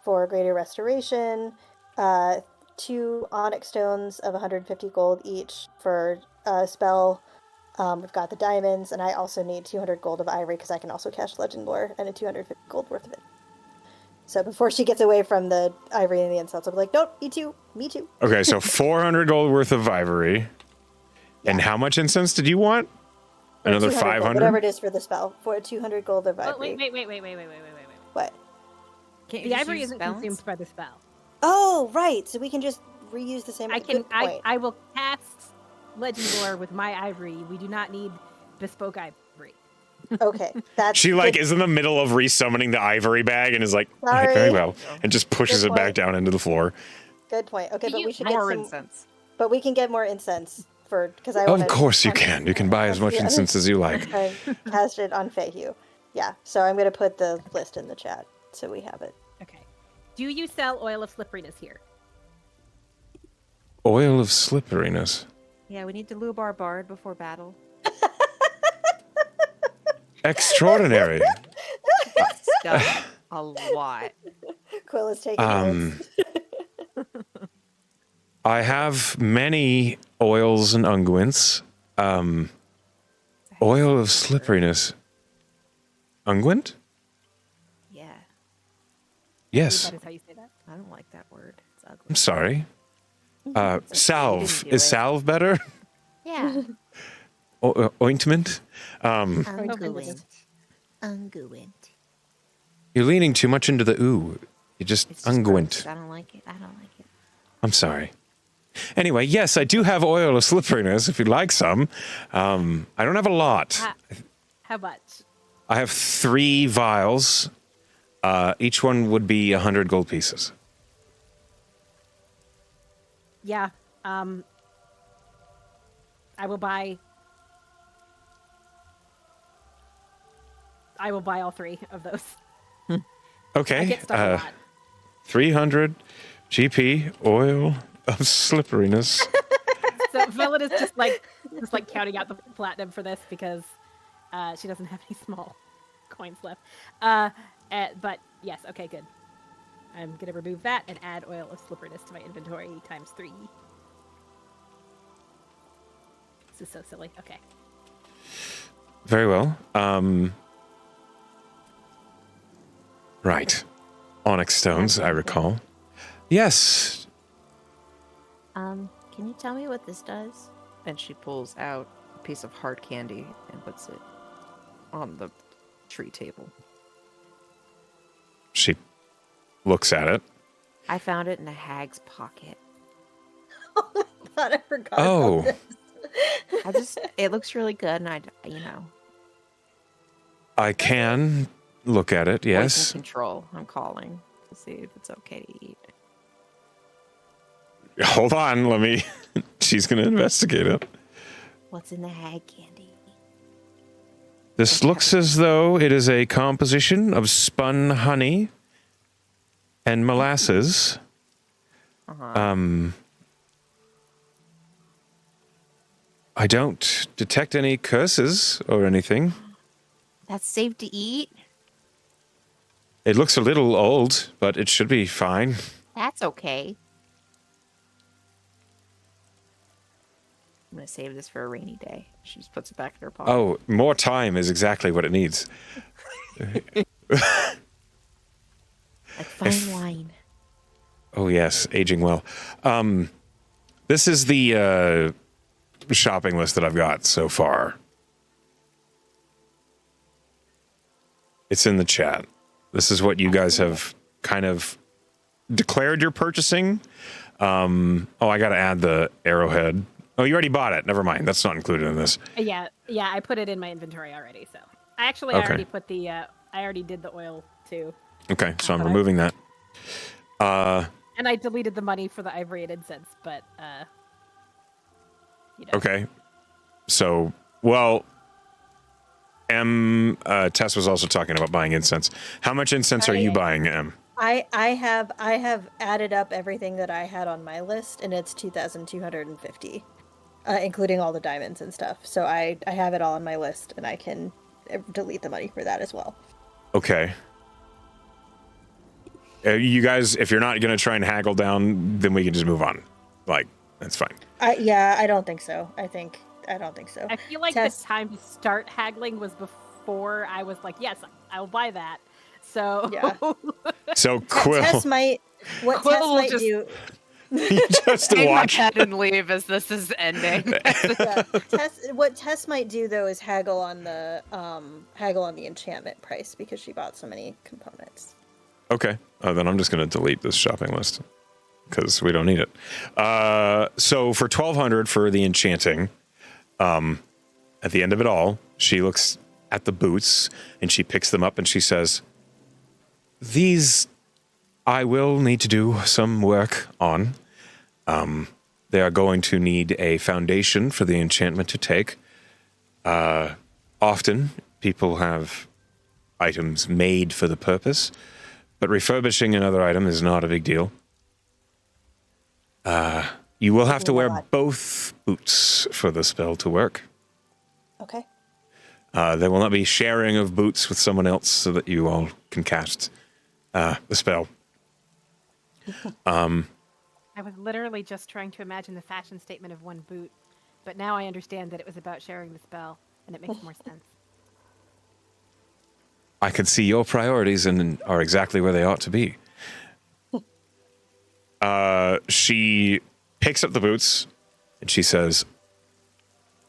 greater restoration, 2 onyx stones of 150 gold each for spell. We've got the diamonds, and I also need 200 gold of ivory because I can also cast legend lore, and a 250 gold worth of it. So before she gets away from the ivory and the incense, I'll be like, nope, me too, me too. Okay, so 400 gold worth of ivory. And how much incense did you want? Another 200 gold, 500? whatever it is for the spell. For 200 gold of Oh, ivory. wait. What? Can't you The just ivory use isn't spells? consumed by the spell. Oh, right. So we can just reuse the same. I can. Good point. I will cast legend lore with my ivory. We do not need bespoke ivory. Okay, that's She like good. is in the middle of resummoning the ivory bag and is like, "All right, Sorry. very well," and just pushes Good it back point. down into the floor. Good point. Okay, but we should get More some. incense. But we can get more incense for because I. Of wanna course you cast- can. You can buy as much Yeah. incense as you like. I cast it on Feyhu. Yeah, so I'm gonna put the list in the chat so we have it. Okay. Do you sell oil of slipperiness here? Oil of slipperiness. Yeah, we need to lube our bard before battle. Extraordinary. Stuff a lot. Quill is taking notes. I have many oils and unguents. Oil of slipperiness. Unguent? Yeah, Yes. That is how you say that. I don't like that word. It's ugly. I'm sorry. Salve. do Is it. salve better? Yeah. Ointment? Unguent. Unguent. You're leaning too much into the ooh. You just It's just unguent. gross. I don't like it. I don't like it. I'm sorry. Anyway, yes, I do have oil of slipperiness if you'd like some. I don't have a lot. How much? I have 3 vials. Each one would be 100 gold pieces. Yeah. I will buy all 3 of those. Okay. I get stuff a lot. 300 GP oil of slipperiness. So Velen is just like counting out the platinum for this because she doesn't have any small coins left. But yes, okay, good. I'm gonna remove that and add oil of slipperiness to my inventory times 3. This is so silly. Okay. Very well. Right. Onyx stones, I recall. Yes. Can you tell me what this does? And she pulls out a piece of hard candy and puts it on the tree table. She looks at it. I found it in a hag's pocket. I thought I forgot. Oh. About this. It looks really good, and I can look at it, yes. Poison control. I'm calling to see if it's okay to eat. Hold on, let me... She's going to investigate it. What's in the hag candy? This looks as though it is a composition of spun honey and molasses. I don't detect any curses or anything. That's safe to eat? It looks a little old, but it should be fine. That's okay. I'm going to save this for a rainy day. She just puts it back in her pocket. Oh, more time is exactly what it needs. Like fine wine. Oh, yes, aging well. This is the shopping list that I've got so far. It's in the chat. This is what you guys have kind of declared you're purchasing. I got to add the arrowhead. Oh, you already bought it. Never mind. That's not included in this. Yeah, I put it in my inventory already. So I already put the I already did the oil too. Okay, so I'm removing that. And I deleted the money for the ivory and incense, but Okay. So, well, Tess was also talking about buying incense. How much incense are you buying, Em? I have added up everything that I had on my list, and it's 2,250, including all the diamonds and stuff. So I have it all on my list, and I can delete the money for that as well. Okay. You guys, if you're not going to try and haggle down, then we can just move on. Like, that's fine. I don't think so. I don't think so. I feel like the time to start haggling was before I was like, yes, I'll buy that. So yeah. So Quill, Tess might do. You just Take watch. my pet and leave as this is ending. Yeah. What Tess might do though is haggle on the enchantment price because she bought so many components. Okay. Then I'm just going to delete this shopping list because we don't need it. So for 1,200 for the enchanting, at the end of it all, she looks at the boots and she picks them up and she says, "These I will need to do some work on. They are going to need a foundation for the enchantment to take. Often people have items made for the purpose, but refurbishing another item is not a big deal. You will have to wear both boots for the spell to work. Okay. There will not be sharing of boots with someone else so that you all can cast the spell. I was literally just trying to imagine the fashion statement of one boot, but now I understand that it was about sharing the spell, and it makes more sense. I can see your priorities and are exactly where they ought to be." She picks up the boots, and she says,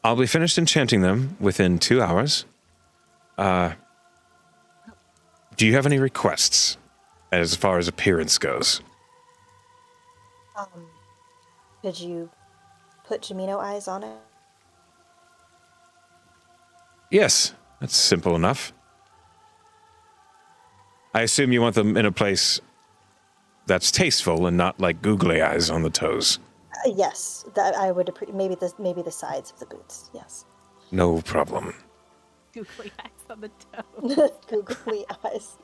I'll be finished enchanting them within 2 hours. Do you have any requests as far as appearance goes? Could you put Jamino eyes on it? Yes, that's simple enough. I assume you want them in a place that's tasteful and not like googly eyes on the toes. Yes, that I would maybe the sides of the boots. Yes. No problem. Googly eyes on the toe. Googly eyes.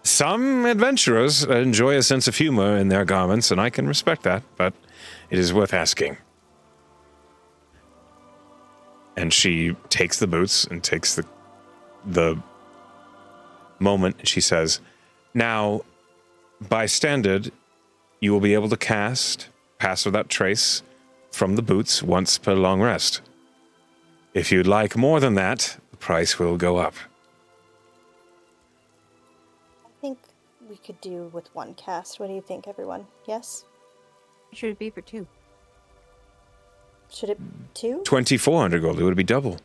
Some adventurers enjoy a sense of humor in their garments, and I can respect that, but it is worth asking. And she takes the boots and takes the moment, and she says, now, by standard, you will be able to cast Pass Without Trace from the boots once per long rest. If you'd like more than that, the price will go up. I think we could do with one cast. What do you think, everyone? Yes? Should it be for 2? Should it 2? 2,400 gold, it would be double.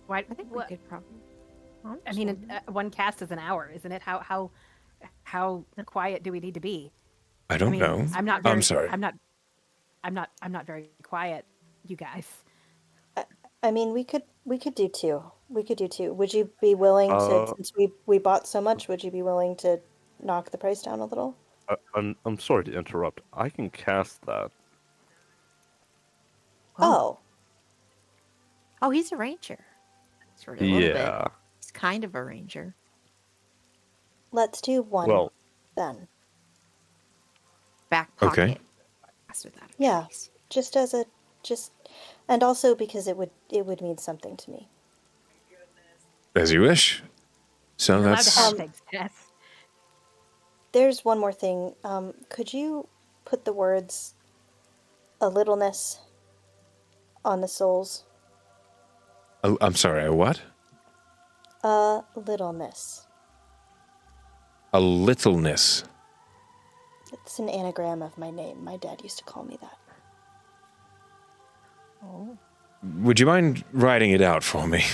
Why? I think we could probably. I mean, one cast is an hour, isn't it? How quiet do we need to be? I don't know. I'm sorry. I'm not very quiet, you guys. I mean, we could do 2. We could do 2. Would you be willing to, since we bought so much, would you be willing to knock the price down a little? I'm sorry to interrupt. I can cast that. Oh. Oh, he's a ranger. Sort of a little Yeah. bit. He's kind of a ranger. Let's do 1 Well, then. Back pocket. Okay. Pass without a Yeah. trace. Just as a and also because it would mean something to me. As you wish. So You're allowed that's... to have things, yes. There's one more thing. Could you put the words a littleness on the soles? I'm sorry, a what? A littleness. A littleness. It's an anagram of my name. My dad used to call me that. Oh. Would you mind writing it out for me?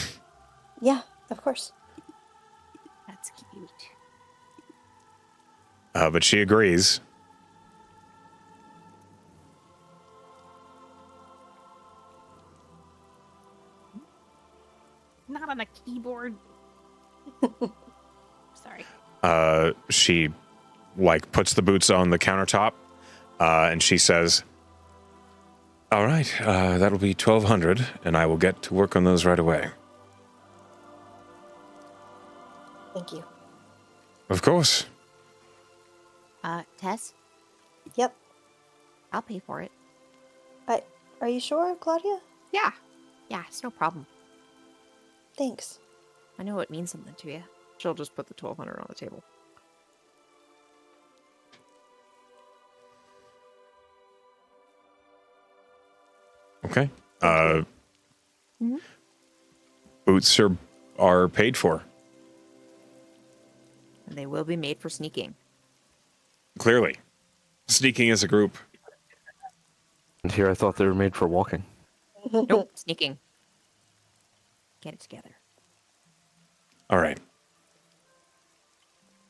Yeah, of course. That's cute. But she agrees. Not on a keyboard. Sorry. She, puts the boots on the countertop, and she says, all right, that'll be 1,200, and I will get to work on those right away. Thank you. Of course. Tess, Yep. I'll pay for it. Are you sure, Claudia? Yeah. Yeah, it's no problem. Thanks. I know it means something to you. She'll just put the 1,200 on the table. Okay. Mhm. Boots are paid for. And they will be made for sneaking. Clearly. Sneaking as a group. And here I thought they were made for walking. Nope, sneaking. Get it together. All right.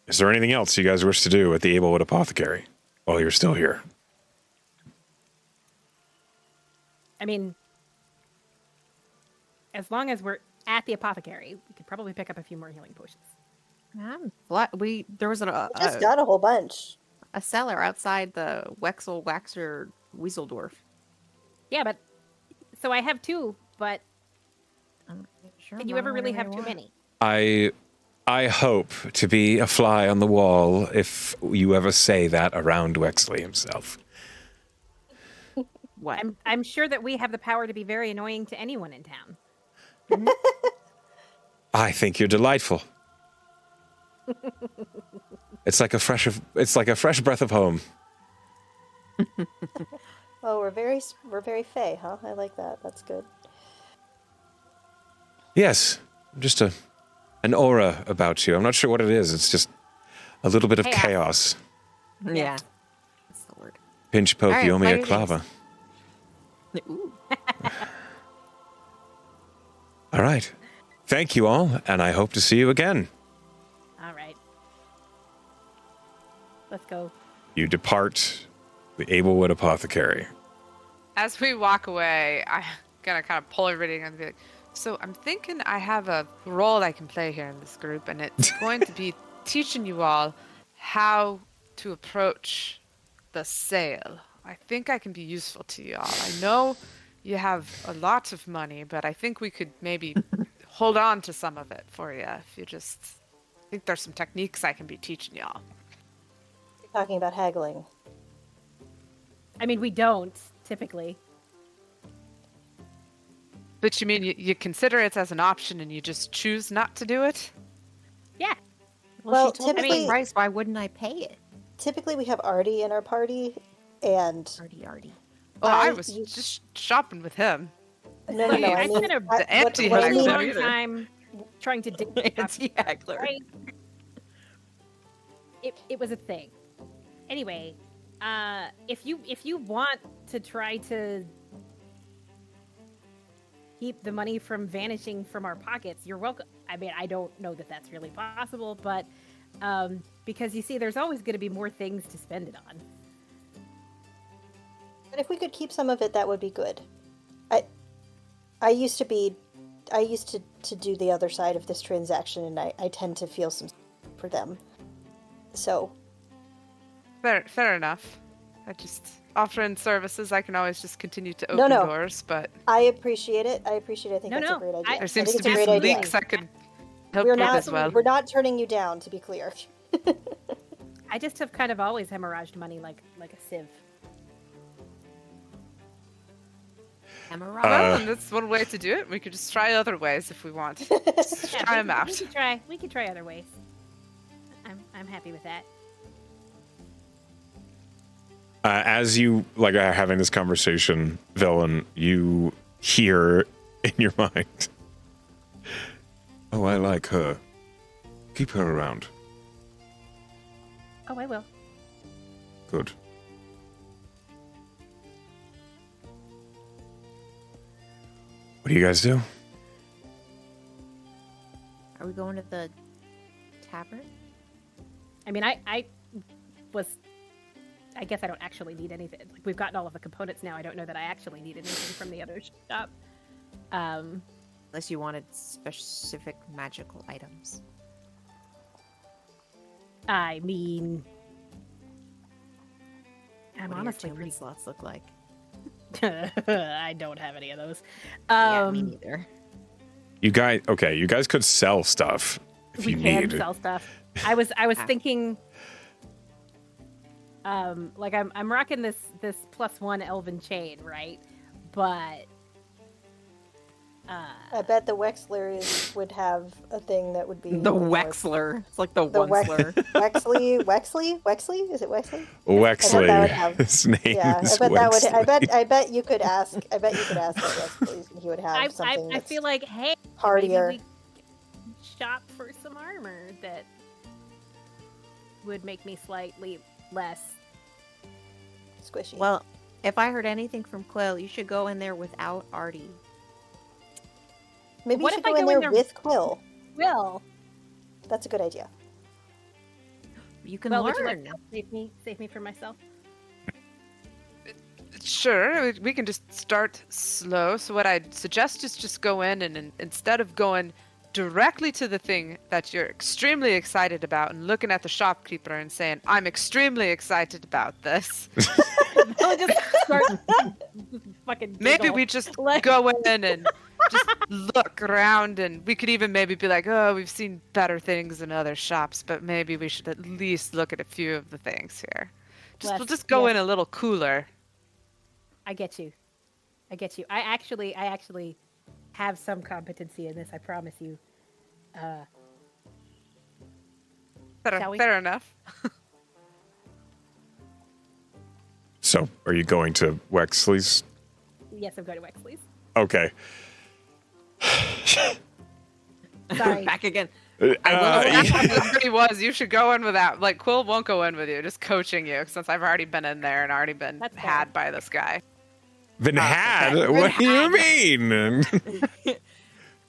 Is there anything else you guys wish to do at the Ablewood Apothecary while you're still here? I mean, as long as we're at the apothecary, we could probably pick up a few more healing potions. There was Just got a whole bunch. a cellar outside the Wexel Waxer Weaseldorf. Yeah, but so I have 2, but Sure, did you ever really have too many? I hope to be a fly on the wall if you ever say that around Wexley himself. What? I'm sure that we have the power to be very annoying to anyone in town. I think you're delightful. It's like a fresh breath of home. Oh, we're very fey, huh? I like that. That's good. Yes, just an aura about you. I'm not sure what it is. It's just a little bit of Chaos. chaos. Yeah. That's the word. Pinch poke, All you owe right, me a fire clava. Ooh. All right. Thank you all, and I hope to see you again. All right. Let's go. You depart the Abelwood Apothecary. As we walk away, I'm gonna kind of pull everything and be like, so I'm thinking I have a role I can play here in this group, and it's going to be teaching you all how to approach the sale. I think I can be useful to you all. I know you have a lot of money, but I think we could maybe hold on to some of it for you if you just I think there's some techniques I can be teaching y'all. You're talking about haggling. I mean, we don't typically. But you mean you consider it as an option and you just choose not to do it? Yeah. Well, she told me typically- the price. Why wouldn't I pay it? Typically, we have Artie in our party, and Artie. Well, I was you- just shopping with him. no. Look, I I mean, spent a- I- the empty what I Spent a mean- haggler long either. time trying to dig Anti-haggler. right? It was a thing. Anyway, if you want to try to keep the money from vanishing from our pockets, you're welcome. I mean, I don't know that that's really possible, but because you see, there's always going to be more things to spend it on. But if we could keep some of it, that would be good. I used to do the other side of this transaction, and I tend to feel some for them. So Fair enough. I just offering services. I can always just continue to open No. doors, but I appreciate it. I think No, that's no, a great idea. I- there I seems think to it's be a some great idea. leaks I could help We're with not as well. we're not turning you down, to be clear. I just have kind of always hemorrhaged money like a sieve. Emerald. Well, and that's one way to do it. We could just try other ways if we want. Just Yeah, try them out. We could try other ways. I'm happy with that. As you are having this conversation, Villain, you hear in your mind, "Oh, I like her. Keep her around. Oh, I will. Good." What do you guys do? Are we going to the tavern? I mean, I guess I don't actually need anything. Like, we've gotten all of the components now. I don't know that I actually need anything from the other shop. Unless you wanted specific magical items. I mean, I'm What do your honestly tomb pretty. slots look like? I don't have any of those. Yeah, me neither. You guys could sell stuff if We you can need. sell stuff. I was thinking, like I'm rocking this +1 elven chain, right? But I bet the Wexlers would have a thing that would be The more- Wexler. It's like the The Wexler. Wexley? Is it Wexley? Wexley. that would have- His name Yeah, is I bet that would. Wexley. I bet you could ask. I bet you could ask Wexley, and he would have I something. I feel like, hey, hardier. maybe we shop for some armor that would make me slightly less. Squishy. Well, if I heard anything from Quill, you should go in there without Artie. maybe what you if should I go in go in there there- with Quill. Will, That's a good idea. You can would you like learn. to save me from myself? Sure, we can just start slow. So what I'd suggest is just go in and instead of going directly to the thing that you're extremely excited about and looking at the shopkeeper and saying, "I'm extremely excited about this." I'll just start fucking. Maybe giggle. we just Like- go in and just look around, and we could even maybe be like, "Oh, we've seen better things in other shops, but maybe we should at least look at a few of the things here." We'll Less- just go yes. in a little cooler. I get you. I actually have some competency in this. I promise you. Shall we? Fair enough. So, are you going to Wexley's? Yes, I'm going to Wexley's. Okay. Sorry. Back again. He was. You should go in with that. Like Quill won't go in with you, just coaching you since I've already been in there and already been had by this guy. Been had? okay. What do you mean?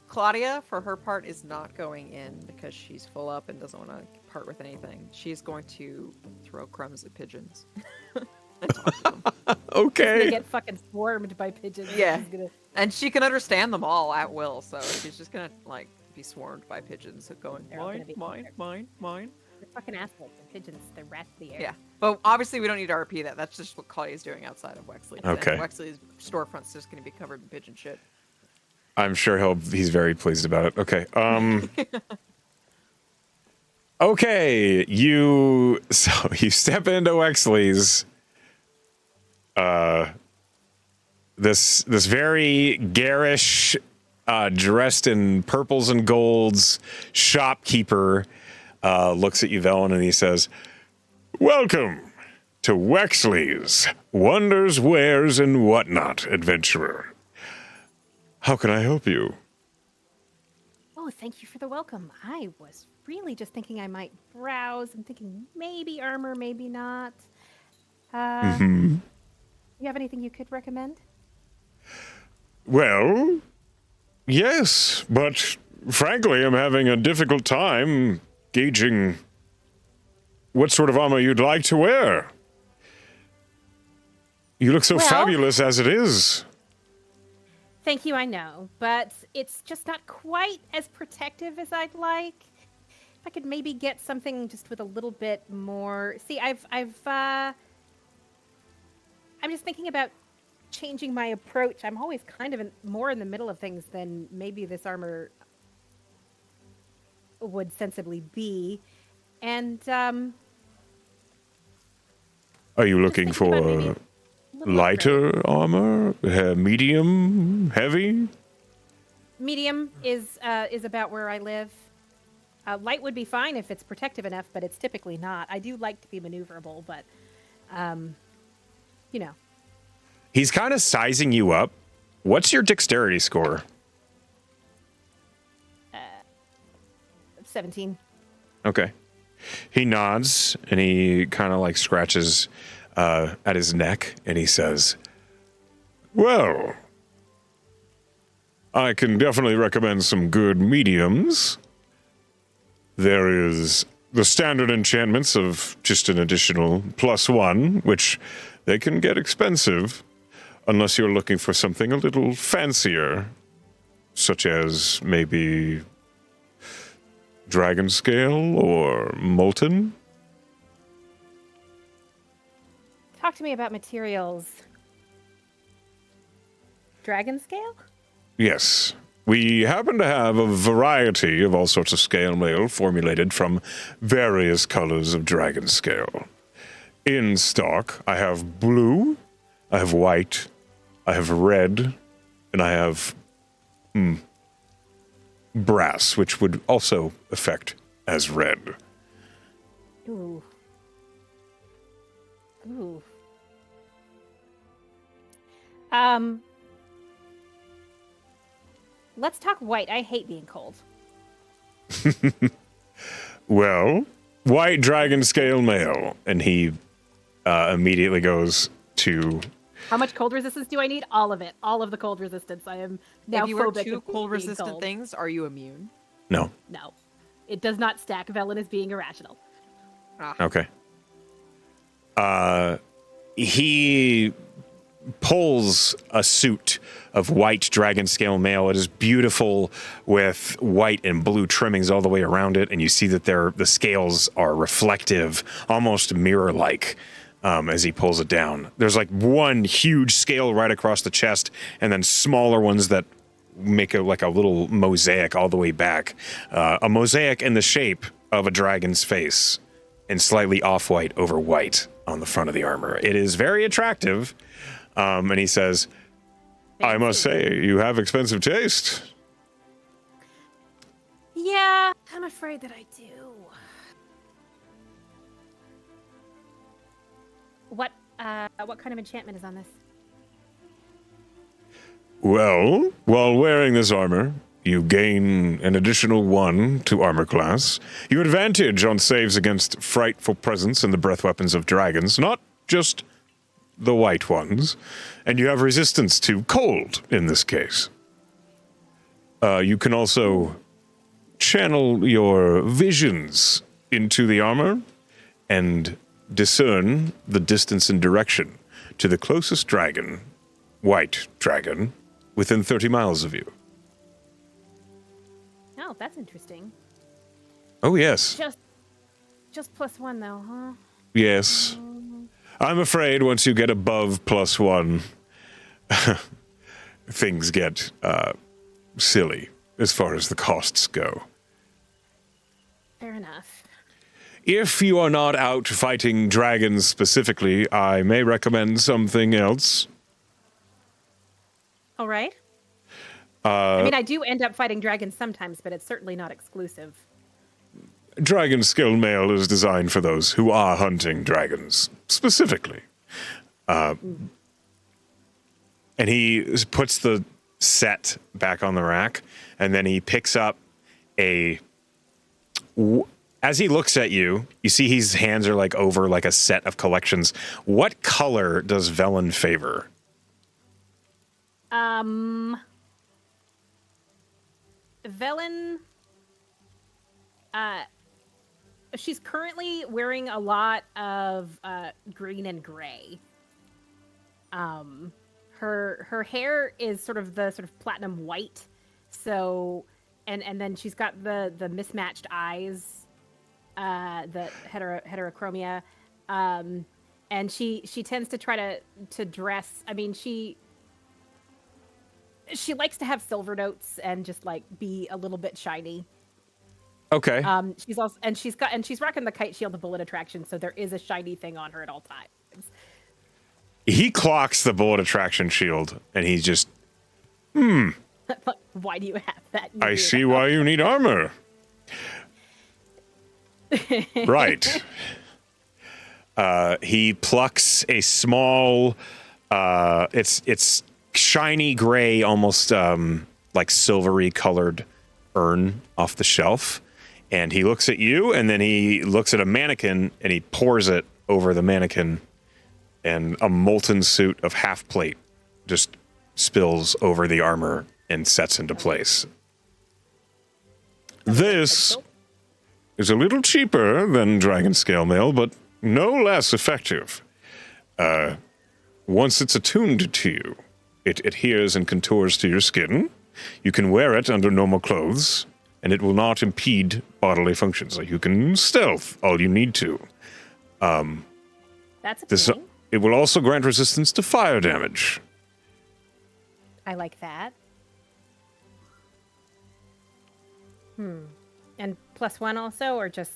Claudia, for her part, is not going in because she's full up and doesn't want to part with anything. She's going to throw crumbs at pigeons. And talk to them. They Okay. get fucking swarmed by pigeons. Yeah. She's gonna- And she can understand them all at will, so she's just gonna like be swarmed by pigeons going They're all gonna mine, be mine, mine. They're fucking assholes. They're pigeons. They're rats of the air. Yeah, but obviously we don't need to RP that. That's just what Claudia's doing outside of Wexley. Okay. Wexley's storefront's just gonna be covered in pigeon shit. I'm sure he's very pleased about it. Okay. Okay, you step into Wexley's this very garish dressed in purples and golds shopkeeper looks at you, Velen, and he says, "Welcome to Wexley's Wonders, Wares, and Whatnot, adventurer. How can I help you?" Oh, thank you for the welcome. I was really just thinking I might browse. I'm thinking maybe armor, maybe not. You have anything you could recommend? Well, yes, but frankly, I'm having a difficult time gauging what sort of armor you'd like to wear. You look so Well- fabulous as it is. Thank you, I know, but it's just not quite as protective as I'd like. If I could maybe get something just with a little bit more. See, I'm just thinking about changing my approach. I'm always kind of more in the middle of things than maybe this armor would sensibly be. And Are you just looking thinking about maybe for a little upgrade. lighter armor? Medium? Heavy? Medium is about where I live. Light would be fine if it's protective enough, but it's typically not. I do like to be maneuverable, but you know. He's kind of sizing you up. What's your dexterity score? 17. Okay. He nods and he kind of like scratches at his neck and he says, "Well, I can definitely recommend some good mediums. There is the standard enchantments of just an additional +1, which they can get expensive unless you're looking for something a little fancier, such as maybe dragon scale or molten." Talk to me about materials. Dragon scale? Yes. We happen to have a variety of all sorts of scale mail formulated from various colors of dragon scale. In stock, I have blue, I have white, I have red, and I have brass, which would also affect as red. Ooh. Ooh. Let's talk white. I hate being cold. Well, white dragon scale mail. And he immediately goes to... How much cold resistance do I need? All of it. All of the cold resistance. I am now if you wear phobic two of cold being resistant cold. things, are you immune? No. No. It does not stack. Velen is being irrational. Okay. He pulls a suit of white dragon scale mail. It is beautiful with white and blue trimmings all the way around it, and you see that the scales are reflective, almost mirror-like, as he pulls it down. There's like one huge scale right across the chest, and then smaller ones that make a little mosaic all the way back. A mosaic in the shape of a dragon's face, and slightly off-white over white on the front of the armor. It is very attractive. And he says, "I must say, you have expensive taste." Yeah, I'm afraid that I do. What kind of enchantment is on this? Well, while wearing this armor, you gain an additional 1 to armor class. You have advantage on saves against frightful presence and the breath weapons of dragons, not just the white ones. And you have resistance to cold in this case. You can also channel your visions into the armor and discern the distance and direction to the closest dragon, white dragon, within 30 miles of you. Oh, that's interesting. Oh, yes. Just +1 though, huh? Yes. I'm afraid once you get above +1, things get silly as far as the costs go. Fair enough. If you are not out fighting dragons specifically, I may recommend something else. All right. I mean, I do end up fighting dragons sometimes, but it's certainly not exclusive. Dragon Skill Mail is designed for those who are hunting dragons specifically. And he puts the set back on the rack, and then he picks up as he looks at you, you see his hands are like over like a set of collections. What color does Velen favor? Velen, she's currently wearing a lot of green and gray. Her hair is sort of platinum white, so and then she's got the mismatched eyes, the heterochromia, and she tends to try to dress. I mean, she likes to have silver notes and just like be a little bit shiny. Okay. She's rocking the kite shield of bullet attraction, so there is a shiny thing on her at all times. He clocks the bullet attraction shield, and he's just, Why do you have that? I see why you need armor. Right. He plucks a small, it's shiny gray, almost like silvery colored urn off the shelf. And he looks at you, and then he looks at a mannequin, and he pours it over the mannequin, and a molten suit of half plate just spills over the armor and sets into place. This is a little cheaper than Dragon Scale Mail, but no less effective. Once it's attuned to you, it adheres and contours to your skin. You can wear it under normal clothes, and it will not impede bodily functions. Like you can stealth all you need to. That's appealing. It will also grant resistance to fire damage. I like that. And +1 also, or just?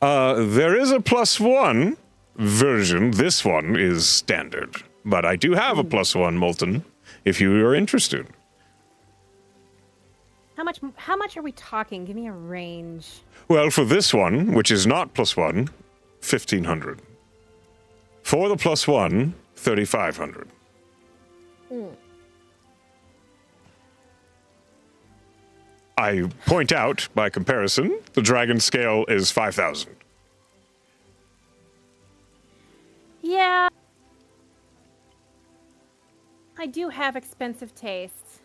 There is a +1 version. This one is standard. But I do have a +1 molten, if you are interested. How much are we talking? Give me a range. Well, for this one, which is not +1, 1,500. For the +1, 3,500. I point out, by comparison, the dragon scale is 5,000. Yeah. I do have expensive tastes.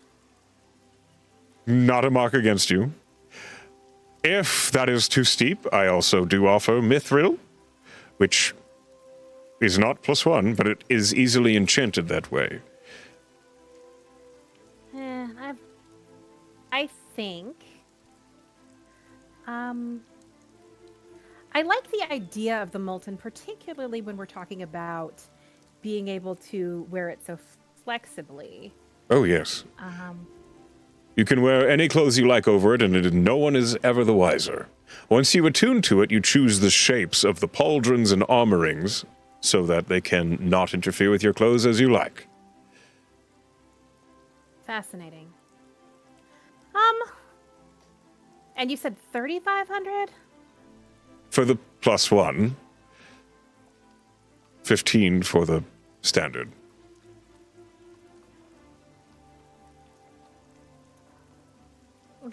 Not a mark against you. If that is too steep, I also do offer Mithril, which is not +1, but it is easily enchanted that way. I think. I like the idea of the molten, particularly when we're talking about being able to wear it so flexibly. Oh, yes. You can wear any clothes you like over it, and no one is ever the wiser. Once you attune to it, you choose the shapes of the pauldrons and armorings so that they can not interfere with your clothes as you like. Fascinating. And you said 3,500? For the +1, 15 for the standard.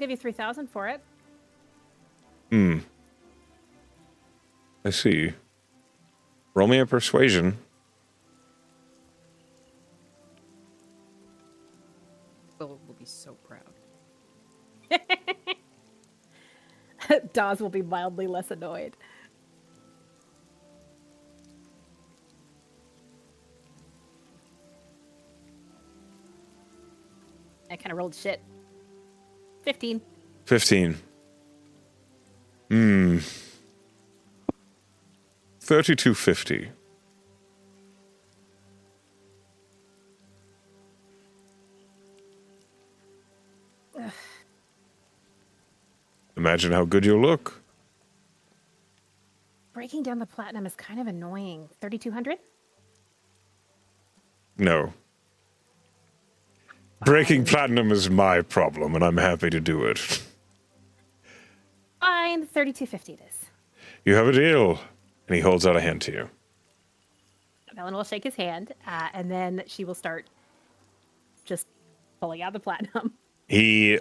give you 3,000 for it. I see. Roll me a persuasion. Will be so proud. Dawes will be mildly less annoyed. I kind of rolled shit. 15. 15. 32.50. Imagine how good you'll look. Breaking down the platinum is kind of annoying. 3,200? No. Breaking platinum is my problem, and I'm happy to do it. Fine, 3,250 it is. You have a deal. And he holds out a hand to you. Velen will shake his hand, and then she will start just pulling out the platinum. He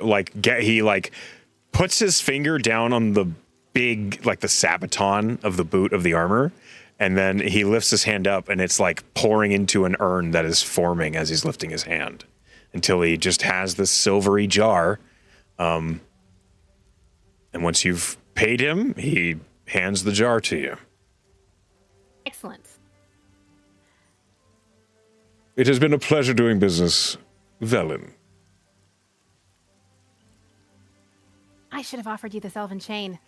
puts his finger down on the big, like the sabaton of the boot of the armor, and then he lifts his hand up, and it's like pouring into an urn that is forming as he's lifting his hand, until he just has this silvery jar. And once you've paid him, he hands the jar to you. Excellent. It has been a pleasure doing business, Velen. I should have offered you this elven chain.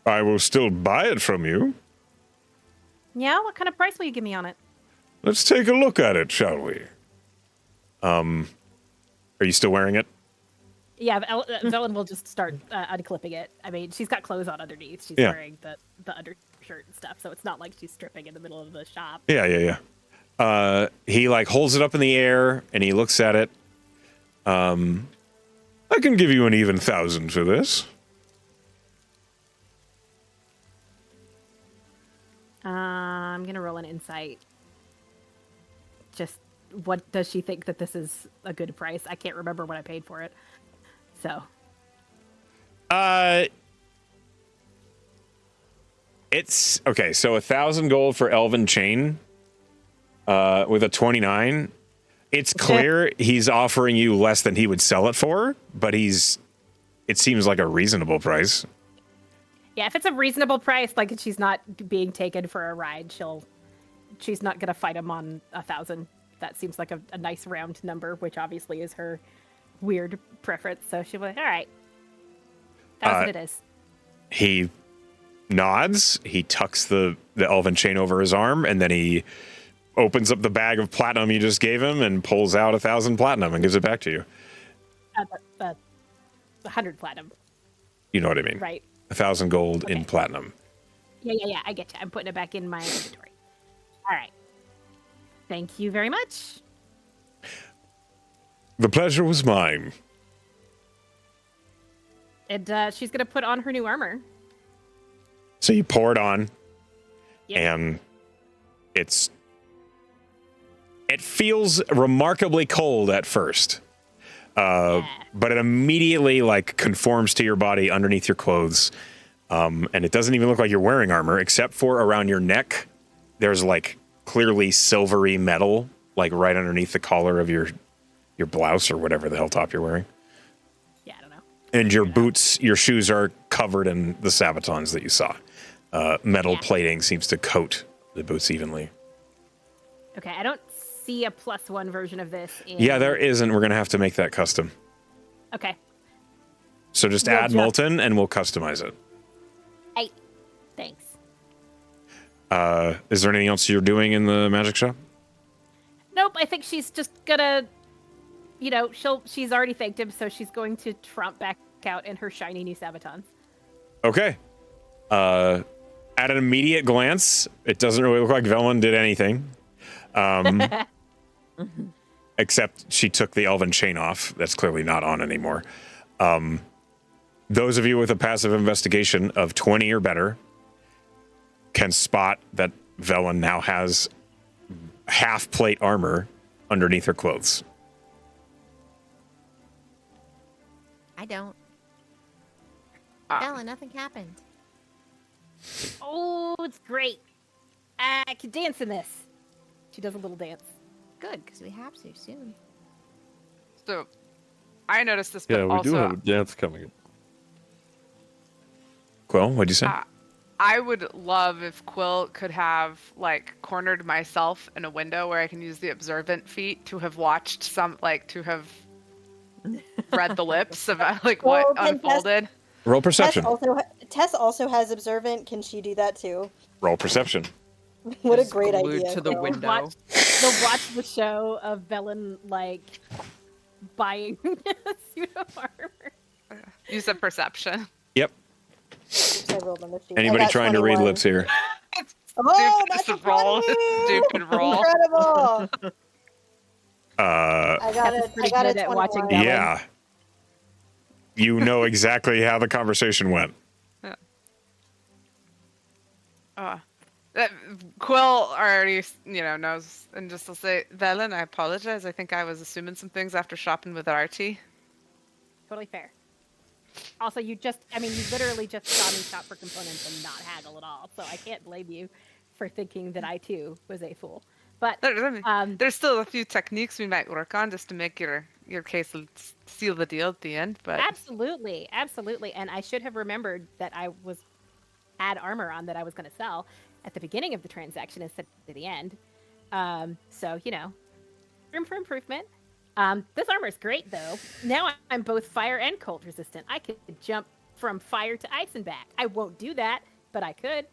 I will still buy it from you. Yeah? What kind of price will you give me on it? Let's take a look at it, shall we? Are you still wearing it? Yeah, Velen will just start unclipping it. I mean, she's got clothes on underneath. She's Yeah. wearing the undershirt and stuff, so it's not like she's stripping in the middle of the shop. Yeah. He like holds it up in the air and he looks at it. I can give you an even 1,000 for this. I'm gonna roll an insight. Just what does she think that this is a good price? I can't remember what I paid for it. So. It's okay. So 1,000 gold for elven chain, with a 29. It's clear he's offering you less than he would sell it for, but it seems like a reasonable price. Yeah, if it's a reasonable price, like she's not being taken for a ride, she's not gonna fight him on 1,000. That seems like a nice round number, which obviously is her weird preference. So she'll be like, all right, 1,000 it is. He nods. He tucks the elven chain over his arm, and then he opens up the bag of platinum you just gave him and pulls out 1,000 platinum and gives it back to you. 100 platinum. You know what I mean, Right. 1,000 gold Okay. in platinum. Yeah. I get you. I'm putting it back in my inventory. All right. Thank you very much. The pleasure was mine. And she's gonna put on her new armor. So you pour it on, Yep. and it feels remarkably cold at first, but it immediately like conforms to your body underneath your clothes, and it doesn't even look like you're wearing armor, except for around your neck. There's like clearly silvery metal, like right underneath the collar of your blouse or whatever the hell top you're wearing. Yeah, I don't know. And your boots, your shoes are covered in the sabatons that you saw. Metal plating seems to coat the boots evenly. Okay, I don't see a +1 version of this. Yeah, there isn't. We're going to have to make that custom. Okay. So just We'll add just- molten and we'll customize it. Hey, thanks. Is there anything else you're doing in the magic shop? Nope, I think she's just gonna, she's already thanked him, so she's going to tromp back out in her shiny new sabatons. Okay. At an immediate glance, it doesn't really look like Velen did anything. Except she took the elven chain off. That's clearly not on anymore. Those of you with a passive investigation of 20 or better can spot that Velen now has half plate armor underneath her clothes. I don't. Ah. Bella, nothing happened. Oh, it's great. I can dance in this. She does a little dance. Good, because we have to soon. So, I noticed this, but Yeah, we also do have a dance coming up. Quill, what'd you say? I would love if Quill could have like cornered myself in a window where I can use the observant feat to have watched to have read the lips of like what Well, then unfolded. Roll perception. Tess also has observant. Can she do that too? Roll perception. What a Just great glued idea. to the Quill. window. They'll watch the show of Velen like buying a suit of armor. Use a perception. Yep. Oops, I rolled on the sheet. I Anybody got trying to read 21. lips here? Oh, Stupid that's roll. 20! Stupid roll. Incredible. Uh, I got Tess is it. pretty I got good it. at watching 21. Velen. yeah. You know exactly how the conversation went. Quill already, knows, and just will say, Velen, I apologize. I think I was assuming some things after shopping with Artie. Totally fair. Also, you literally just saw me shop for components and not haggle at all. So I can't blame you for thinking that I too was a fool. But There's still a few techniques we might work on just to make your case seal the deal at the end. But absolutely. And I should have remembered that I had armor on that I was going to sell at the beginning of the transaction instead of the end. So room for improvement. This armor is great though. Now I'm both fire and cold resistant. I could jump from fire to ice and back. I won't do that, but I could.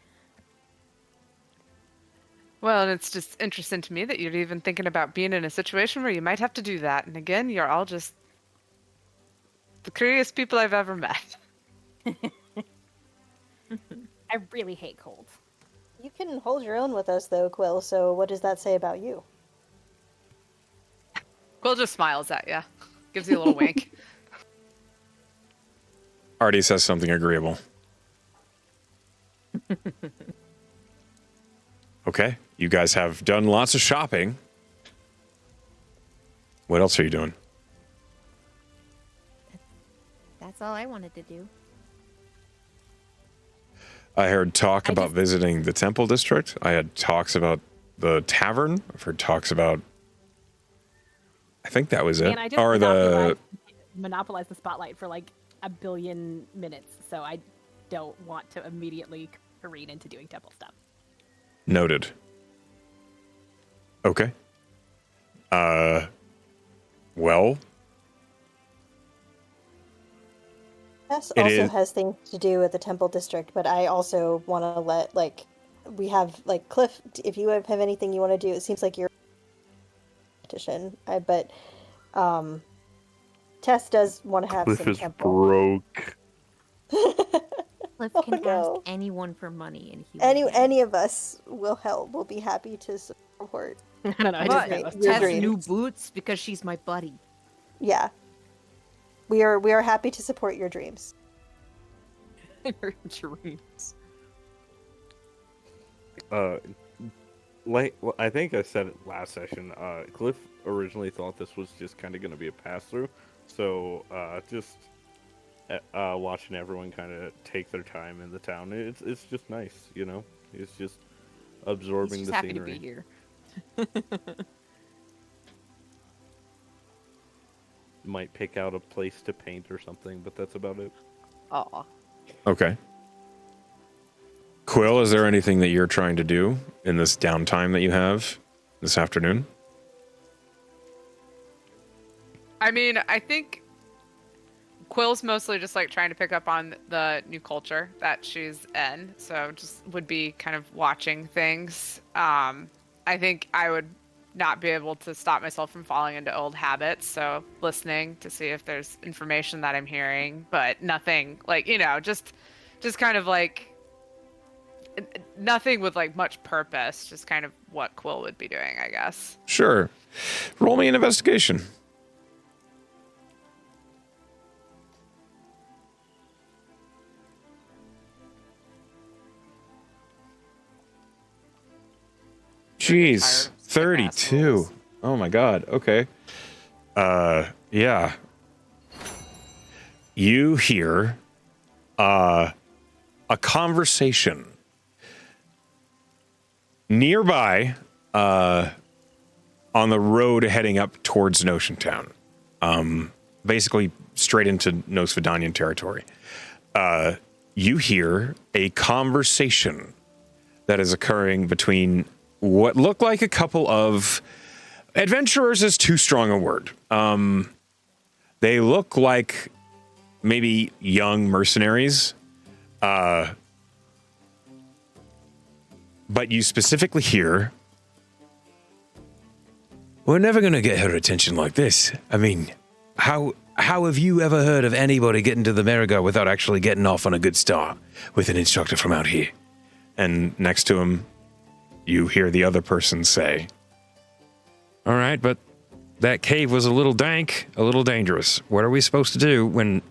Well, and it's just interesting to me that you're even thinking about being in a situation where you might have to do that. And again, you're all just the curious people I've ever met. I really hate cold. You can hold your own with us, though, Quill. So what does that say about you? Quill just smiles at you, gives you a little wink. Artie says something agreeable. Okay, you guys have done lots of shopping. What else are you doing? That's all I wanted to do. I heard talk about visiting the temple district. I had talks about the tavern. I've heard talks about... I think that was it. And I just monopolized the spotlight for like a billion minutes, so I don't want to immediately careen into doing temple stuff. Noted. Okay. Well... Tess also has things to do at the temple district, but I also want to let, we have, Cliff, if you have anything you want to do, it seems like you're petition. But Tess does want to have Cliff some is temple. broke. Cliff Oh, can no. ask anyone for money, and he will give. Any of us will help. We'll be happy to support. I don't know. I But just Your Tess dreams. new boots because she's my buddy. Yeah. We are happy to support your dreams. Her dreams. I think I said it last session. Cliff originally thought this was just kind of going to be a pass through, so just watching everyone kind of take their time in the town, it's just nice, It's just absorbing He's the just happy scenery. to be here. Might pick out a place to paint or something, but that's about it. Aw. Okay. Quill, is there anything that you're trying to do in this downtime that you have this afternoon? I mean, I think Quill's mostly just like trying to pick up on the new culture that she's in, so just would be kind of watching things. I think I would not be able to stop myself from falling into old habits, so listening to see if there's information that I'm hearing, but nothing just kind of like nothing with like much purpose, just kind of what Quill would be doing, I guess. Sure. Roll me an investigation. Jeez, 32. Oh my god. Okay. Yeah. you hear a conversation nearby on the road heading up towards Notion Town. Basically straight into Nosvedanian territory. You hear a conversation that is occurring between what look like a couple of adventurers is too strong a word. They look like maybe young mercenaries. But you specifically hear, "We're never going to get her attention like this. I mean, how have you ever heard of anybody getting to the Marigar without actually getting off on a good start with an instructor from out here?" And next to him, you hear the other person say, "All right, but that cave was a little dank, a little dangerous. What are we supposed to do when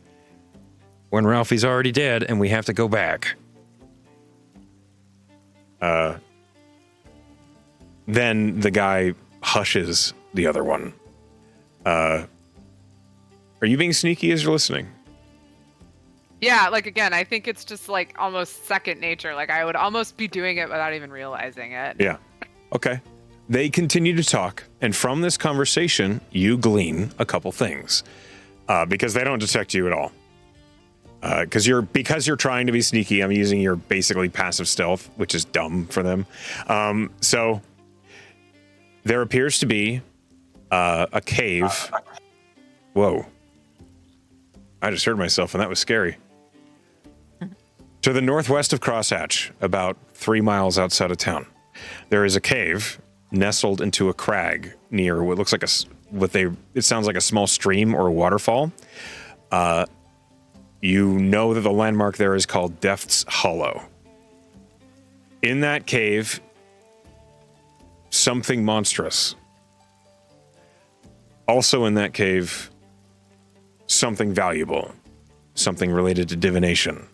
Ralphie's already dead and we have to go back?" Then the guy hushes the other one. Are you being sneaky as you're listening? Yeah, like again, I think it's just like almost second nature. Like I would almost be doing it without even realizing it. Yeah. Okay. They continue to talk, and from this conversation, you glean a couple things. Because they don't detect you at all. Because you're trying to be sneaky, I'm using your basically passive stealth, which is dumb for them. So there appears to be a cave. Whoa. I just heard myself, and that was scary. To the northwest of Crosshatch, about 3 miles outside of town, there is a cave nestled into a crag near what looks like it sounds like a small stream or a waterfall. You know that the landmark there is called Death's Hollow. In that cave, something monstrous. Also in that cave, something valuable. Something related to divination.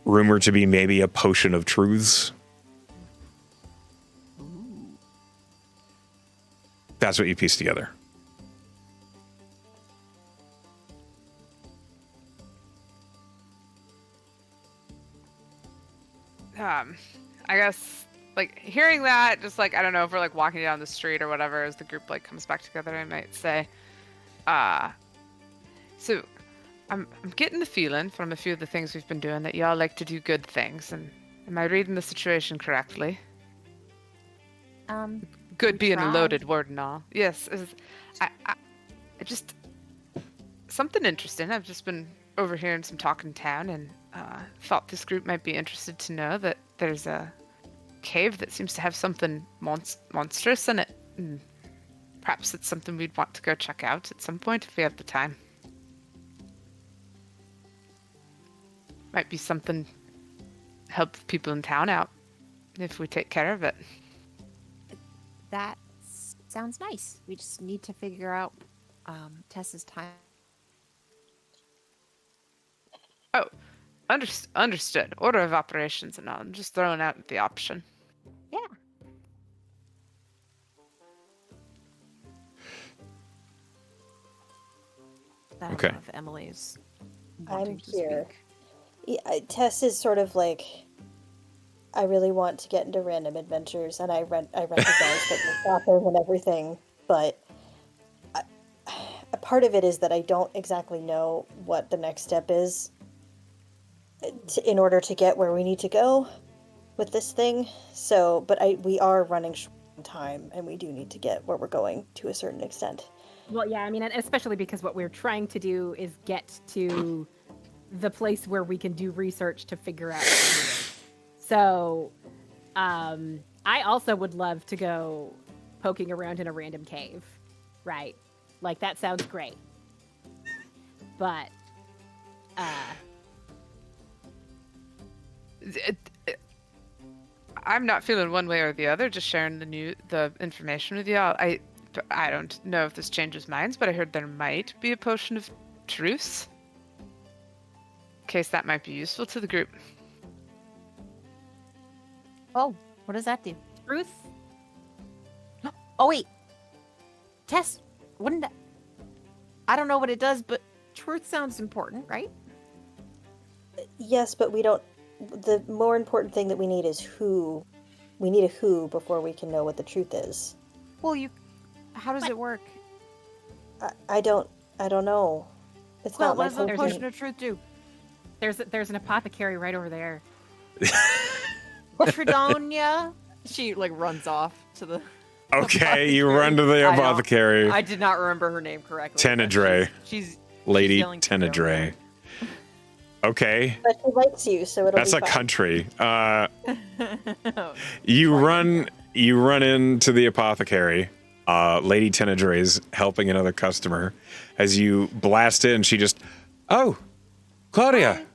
Rumored to be maybe a potion of truths. That's what you piece together. I guess like hearing that, just like I don't know if we're like walking down the street or whatever as the group like comes back together, I might say, so I'm getting the feeling from a few of the things we've been doing that y'all like to do good things, and am I reading the situation correctly? Good being a loaded word and all. Yes, I just something interesting. I've just been overhearing some talk in town, and thought this group might be interested to know that there's a cave that seems to have something monstrous in it. And perhaps it's something we'd want to go check out at some point if we have the time. Might be something to help people in town out if we take care of it. That sounds nice. We just need to figure out Tess's time. Oh, understood. Order of operations and all. I'm just throwing out the option. Yeah. Okay. Of Emily's. I'm here. Yeah, Tess is sort of like, I really want to get into random adventures, and I recognize that you're authors and everything, but a part of it is that I don't exactly know what the next step is in order to get where we need to go with this thing. So, but we are running short on time, and we do need to get where we're going to a certain extent. Well, yeah, I mean, and especially because what we're trying to do is get to the place where we can do research to figure out. So, I also would love to go poking around in a random cave, right? Like, that sounds great. But, I'm not feeling one way or the other, just sharing the information with y'all. I don't know if this changes minds, but I heard there might be a potion of truce. In case that might be useful to the group. Oh, what does that do? Truth? Oh, wait. Tess, wouldn't that... I don't know what it does, but truth sounds important, right? Yes, but we don't. The more important thing that we need is who. We need a who before we can know what the truth is. Well, how does What? it work? I don't know. It's Well, not my what does the potion. potion of truth do? There's an apothecary right over there. Tridonia. She like runs off to the. Okay, you run to the I know. apothecary. I did not remember her name correctly. but Tenedre. She's Lady yelling Tenedre. Okay. But she likes you, so it'll That's be a fine. country. Tridonia. You run into the apothecary. Lady Tenedre's helping another customer. As you blast in, she just, oh, Claudia.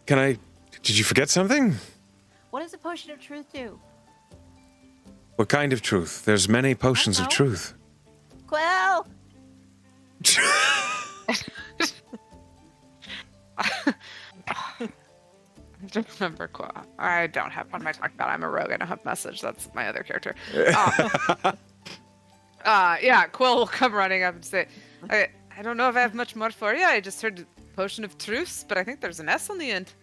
Did you forget something? What does the potion of truth do? What kind of truth? There's many potions of know. truth. Quill. I don't remember. I don't have. What am I talking about? I'm a rogue. I don't have message. That's my other character. Yeah, Quill will come running up and say, I don't know if I have much more for you. I just heard potion of truce, but I think there's an S on the end.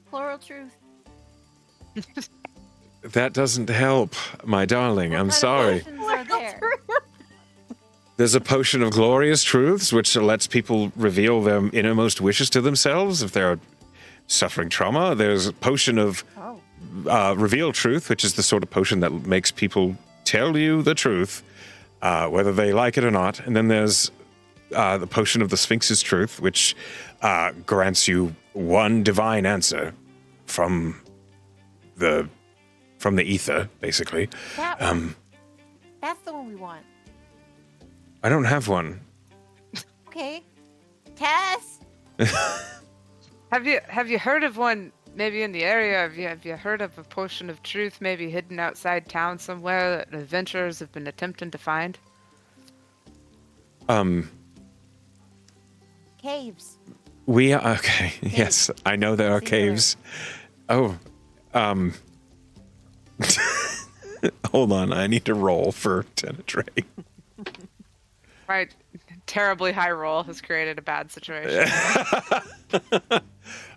Plural truth. That doesn't help, my darling. I'm What kind of sorry. potions are there? There's a potion of glorious truths, which lets people reveal their innermost wishes to themselves if they're suffering trauma. There's a potion of reveal truth, which is the sort of potion that makes people tell you the truth, whether they like it or not. And then there's the potion of the Sphinx's truth, which grants you one divine answer from the ether, basically. That one. That's the one we want. I don't have one. Okay. Tess. Have you heard of one maybe in the area? Have you heard of a potion of truth maybe hidden outside town somewhere that adventurers have been attempting to find? Caves. Okay. Yes, I know there are caves. Oh, hold on. I need to roll for Tenedre. My terribly high roll has created a bad situation.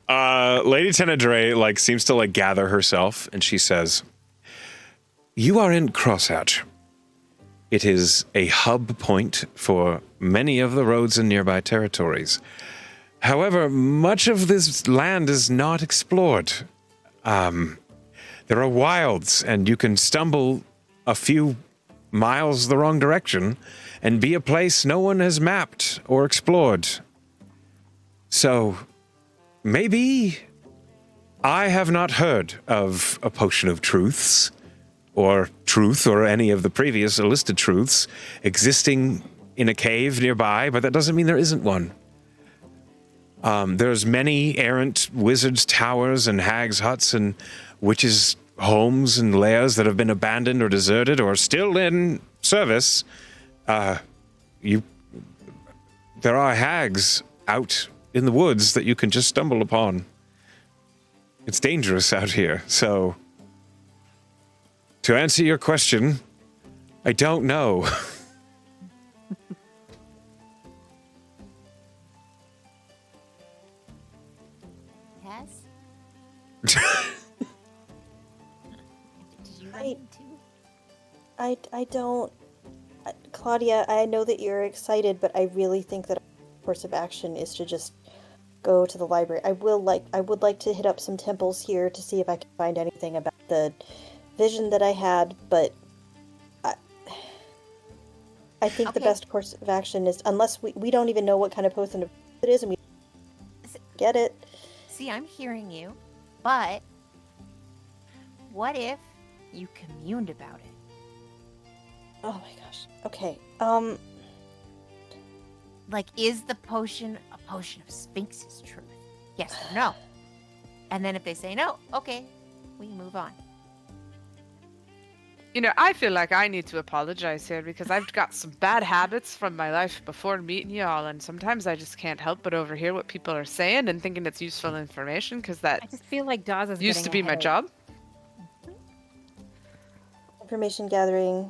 Lady Tenedre seems to gather herself, and she says, "You are in Crosshatch. It is a hub point for many of the roads in nearby territories. However, much of this land is not explored. There are wilds, and you can stumble a few miles the wrong direction and be a place no one has mapped or explored. So, maybe I have not heard of a potion of truths, or truth, or any of the previous listed truths existing in a cave nearby, but that doesn't mean there isn't one. There's many errant wizards' towers and hags' huts and witches' homes and lairs that have been abandoned or deserted or still in service. There are hags out in the woods that you can just stumble upon. It's dangerous out here, so to answer your question, I don't know." Tess. Did you run into? I don't. Claudia, I know that you're excited, but I really think that our course of action is to just go to the library. I would like to hit up some temples here to see if I can find anything about the vision that I had, but I think the Okay. best course of action is, unless we don't even know what kind of potion it is, and we get it. See, I'm hearing you, but what if you communed about it? Oh my gosh. Okay. Is the potion a potion of Sphinx's truth? Yes or no? And then if they say no, okay, we move on. I feel like I need to apologize here because I've got some bad habits from my life before meeting you all, and sometimes I just can't help but overhear what people are saying and thinking it's useful information because that I just feel like Dawes is used to getting be my ahead. job. information gathering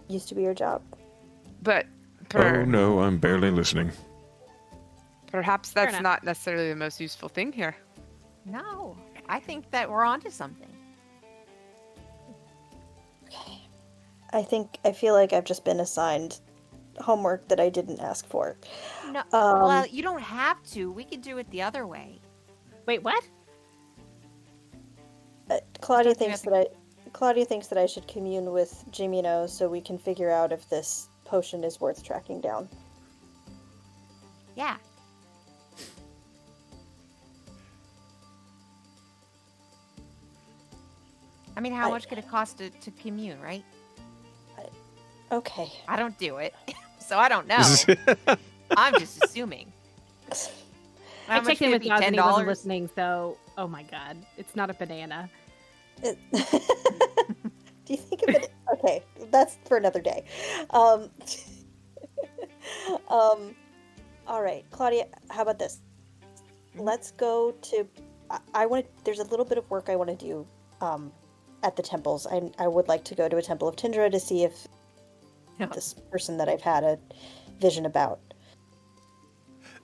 used to be your job. But Oh no, I'm barely listening. perhaps Fair that's enough. not necessarily the most useful thing here. No, I think that we're onto something. Okay. I feel like I've just been assigned homework that I didn't ask for. No, Um, well, you don't have to. We could do it the other way. Wait, what? Claudia Don't you thinks have that Claudia thinks that I should commune with Jimino so we can figure out if this potion is worth tracking down. Yeah. I mean, how much could it cost to commune, right? Okay. I don't do it, so I don't know. I'm just assuming. I How much checked in could it with be? Oz and he wasn't $10? listening, so oh my god, it's not a banana. Do you think of it? Okay, that's for another day. Um, all right, Claudia, how about this? Let's go to. I want. There's a little bit of work I want to do at the temples. I would like to go to a temple of Tindra to see if this person that I've had a vision about.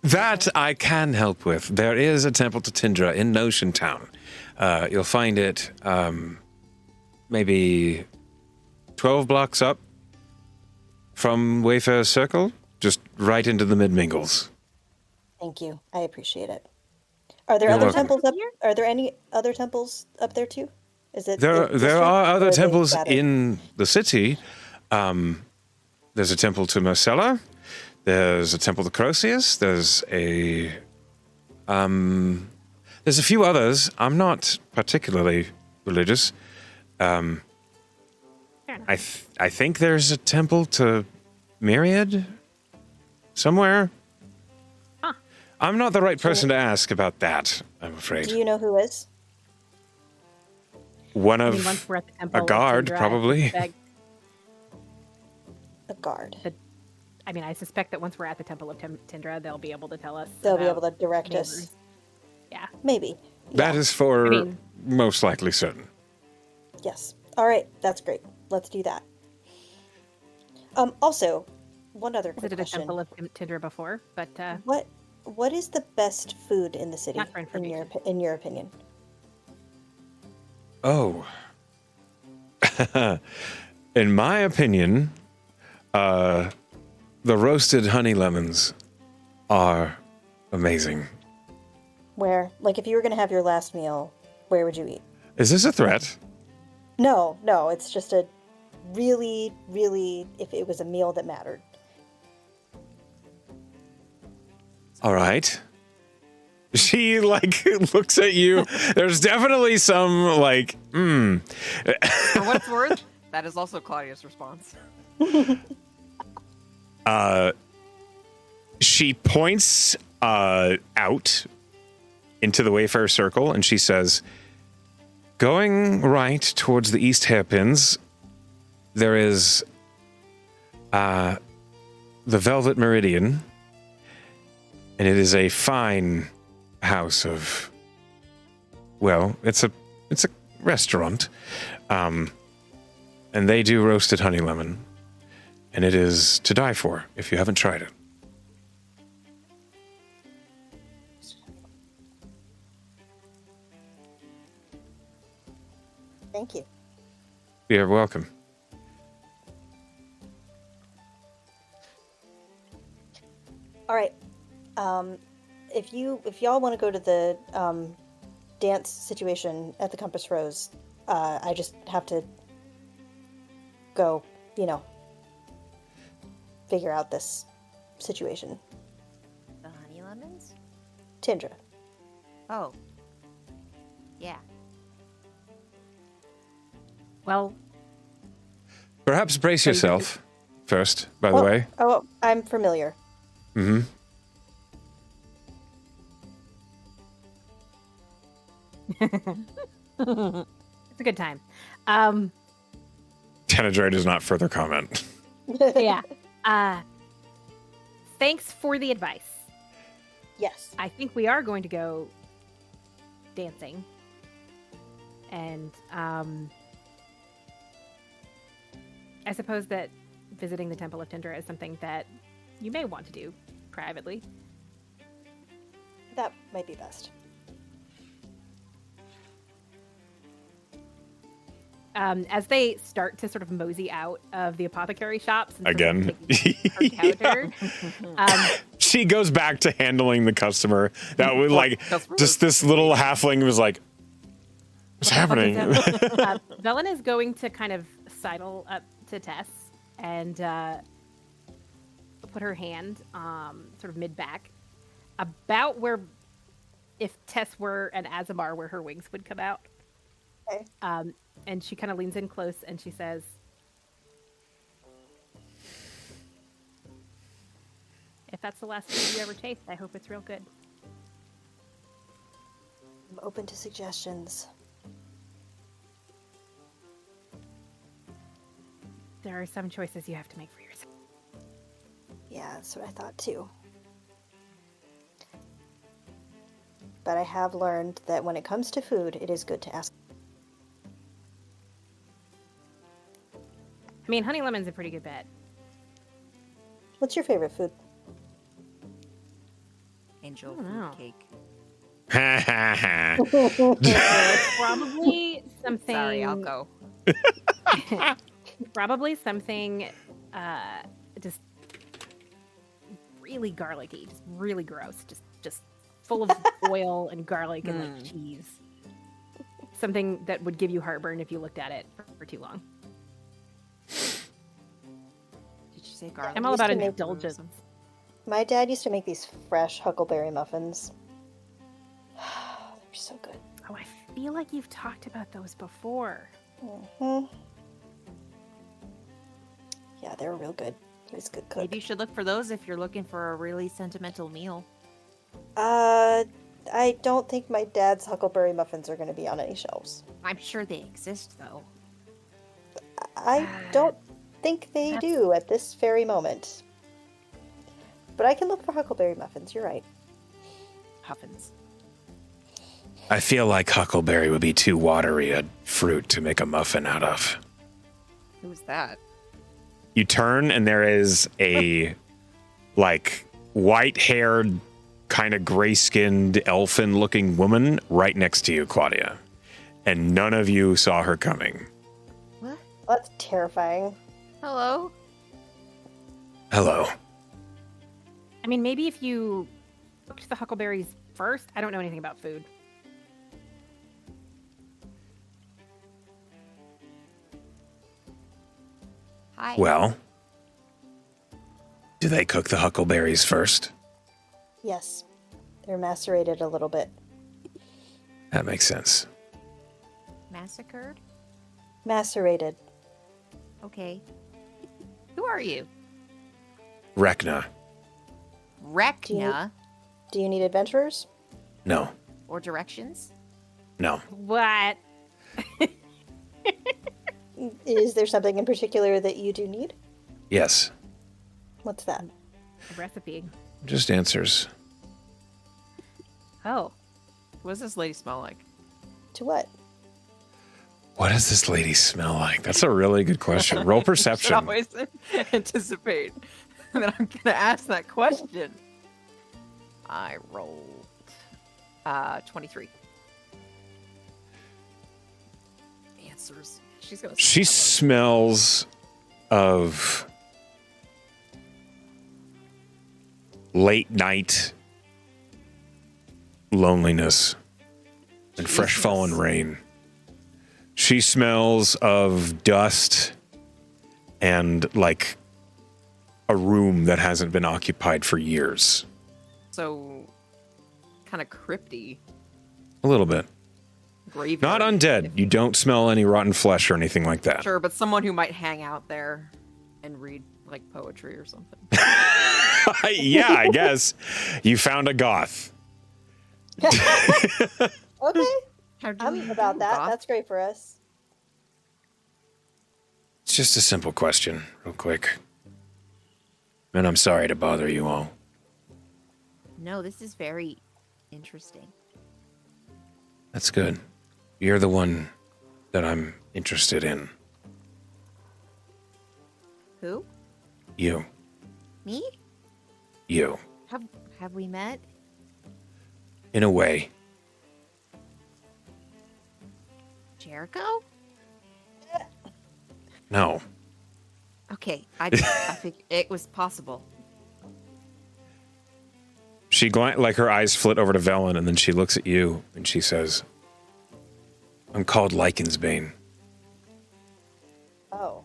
That I can help with. There is a temple to Tindra in Notion Town. You'll find it maybe 12 blocks up from Wayfair Circle, just right into the mid-mingles. Thank you. I appreciate it. Are there You're other welcome. temples up? Here? Are there any other temples up there too? Is it There the district, are or other are they temples scattered? in the city. There's a temple to Marcella. There's a temple to Croesus. There's a few others. I'm not particularly religious. Fair enough. I think there's a temple to Myriad somewhere. Huh. I'm not the right person to ask about that, I'm afraid. Do you know who is? One I of mean, once we're at the temple, a of guard, Tindra, I probably. A guard. I suspect that once we're at the temple of Tindra, they'll be able to tell us. They'll be about able to direct us. neighbors. Yeah. Maybe. That Yeah. is for I mean- most likely certain. Yes. All right. That's great. Let's do that. Also, one other quick Visited a question. temple of Tindra before, but What is the best food in the city Not for in your opinion? Oh. In my opinion, the roasted honey lemons are amazing. Where, like, if you were going to have your last meal, where would you eat? Is this a threat? No, it's just a really, really, if it was a meal that mattered. All right. She, looks at you. There's definitely some, For what it's worth, that is also Claudia's response. She points out into the Wayfarer Circle, and she says, going right towards the east hairpins, there is the Velvet Meridian, and it is a fine house of, well, it's a restaurant, and they do roasted honey lemon, and it is to die for if you haven't tried it. Thank you. You're welcome. All right. If y'all want to go to the dance situation at the Compass Rose, I just have to go, figure out this situation. The honey lemons? Tindra. Oh. Yeah. well, Perhaps brace yourself first, by the way. Oh, I'm familiar. Mm-hmm. it's a good time. Tenedre does not further comment. Yeah. Thanks for the advice. Yes. I think we are going to go dancing. And I suppose that visiting the Temple of Tinder is something that you may want to do privately. That might be best. As they start to sort of mosey out of the apothecary shops and Again. her counter, She goes back to handling the customer. That was like just this little halfling was like, "What's happening?" Velen is going to kind of sidle up to Tess and put her hand sort of mid-back, about where, if Tess were an Azamar, where her wings would come out. Okay. And she kind of leans in close and she says, "If that's the last food you ever taste, I hope it's real good." I'm open to suggestions. There are some choices you have to make for yourself. Yeah, that's what I thought too. But I have learned that when it comes to food, it is good to ask. I mean, honey lemon's a pretty good bet. What's your favorite food? Angel I don't know. food cake. Probably something. Sorry, I'll go. Probably something just really garlicky, just really gross, just full of oil and garlic and like cheese. Something that would give you heartburn if you looked at it for too long. Did you say garlic? I'm all about Used to make indulgence. My dad used to make these fresh huckleberry muffins. They're so good. Oh, I feel like you've talked about those before. Hmm. Yeah, they were real good. He was a good cook. Maybe you should look for those if you're looking for a really sentimental meal. I don't think my dad's huckleberry muffins are going to be on any shelves. I'm sure they exist, though. I don't think they do at this very moment. But I can look for huckleberry muffins, you're right. Huffins. I feel like huckleberry would be too watery a fruit to make a muffin out of. Who's that? You turn and there is a like white-haired, kind of gray-skinned, elfin-looking woman right next to you, Claudia. And none of you saw her coming. What? That's terrifying. Hello? Hello. I mean, maybe if you cooked the huckleberries first. I don't know anything about food. Hi. Well, do they cook the huckleberries first? Yes. They're macerated a little bit. That makes sense. Massacred? Macerated. Okay. Who are you? Rekna. Rekna? Do you need adventurers? No. Or directions? No. What? Is there something in particular that you do need? Yes. What's that? A recipe. Just answers. Oh. What does this lady smell like? To what? What does this lady smell like? That's a really good question. Roll perception. Should always anticipate that I'm gonna ask that question. I rolled 23. Answers. She's gonna. She smells of late night loneliness and fresh fallen rain. She smells of dust and like a room that hasn't been occupied for years. So, kind of crypty. A little bit. Graveyard. Not undead. You don't smell any rotten flesh or anything like that. Sure, but someone who might hang out there and read like poetry or something. Yeah, I guess. You found a goth. Okay. How do I'm you about do that. goth? That's great for us. It's just a simple question, real quick. And I'm sorry to bother you all. No, this is very interesting. That's good. You're the one that I'm interested in. Who? You. Me? You. Have we met? In a way. Jericho? No. Okay, I think it was possible. She like her eyes flit over to Velen, and then she looks at you and she says, I'm called Lycansbane. Oh.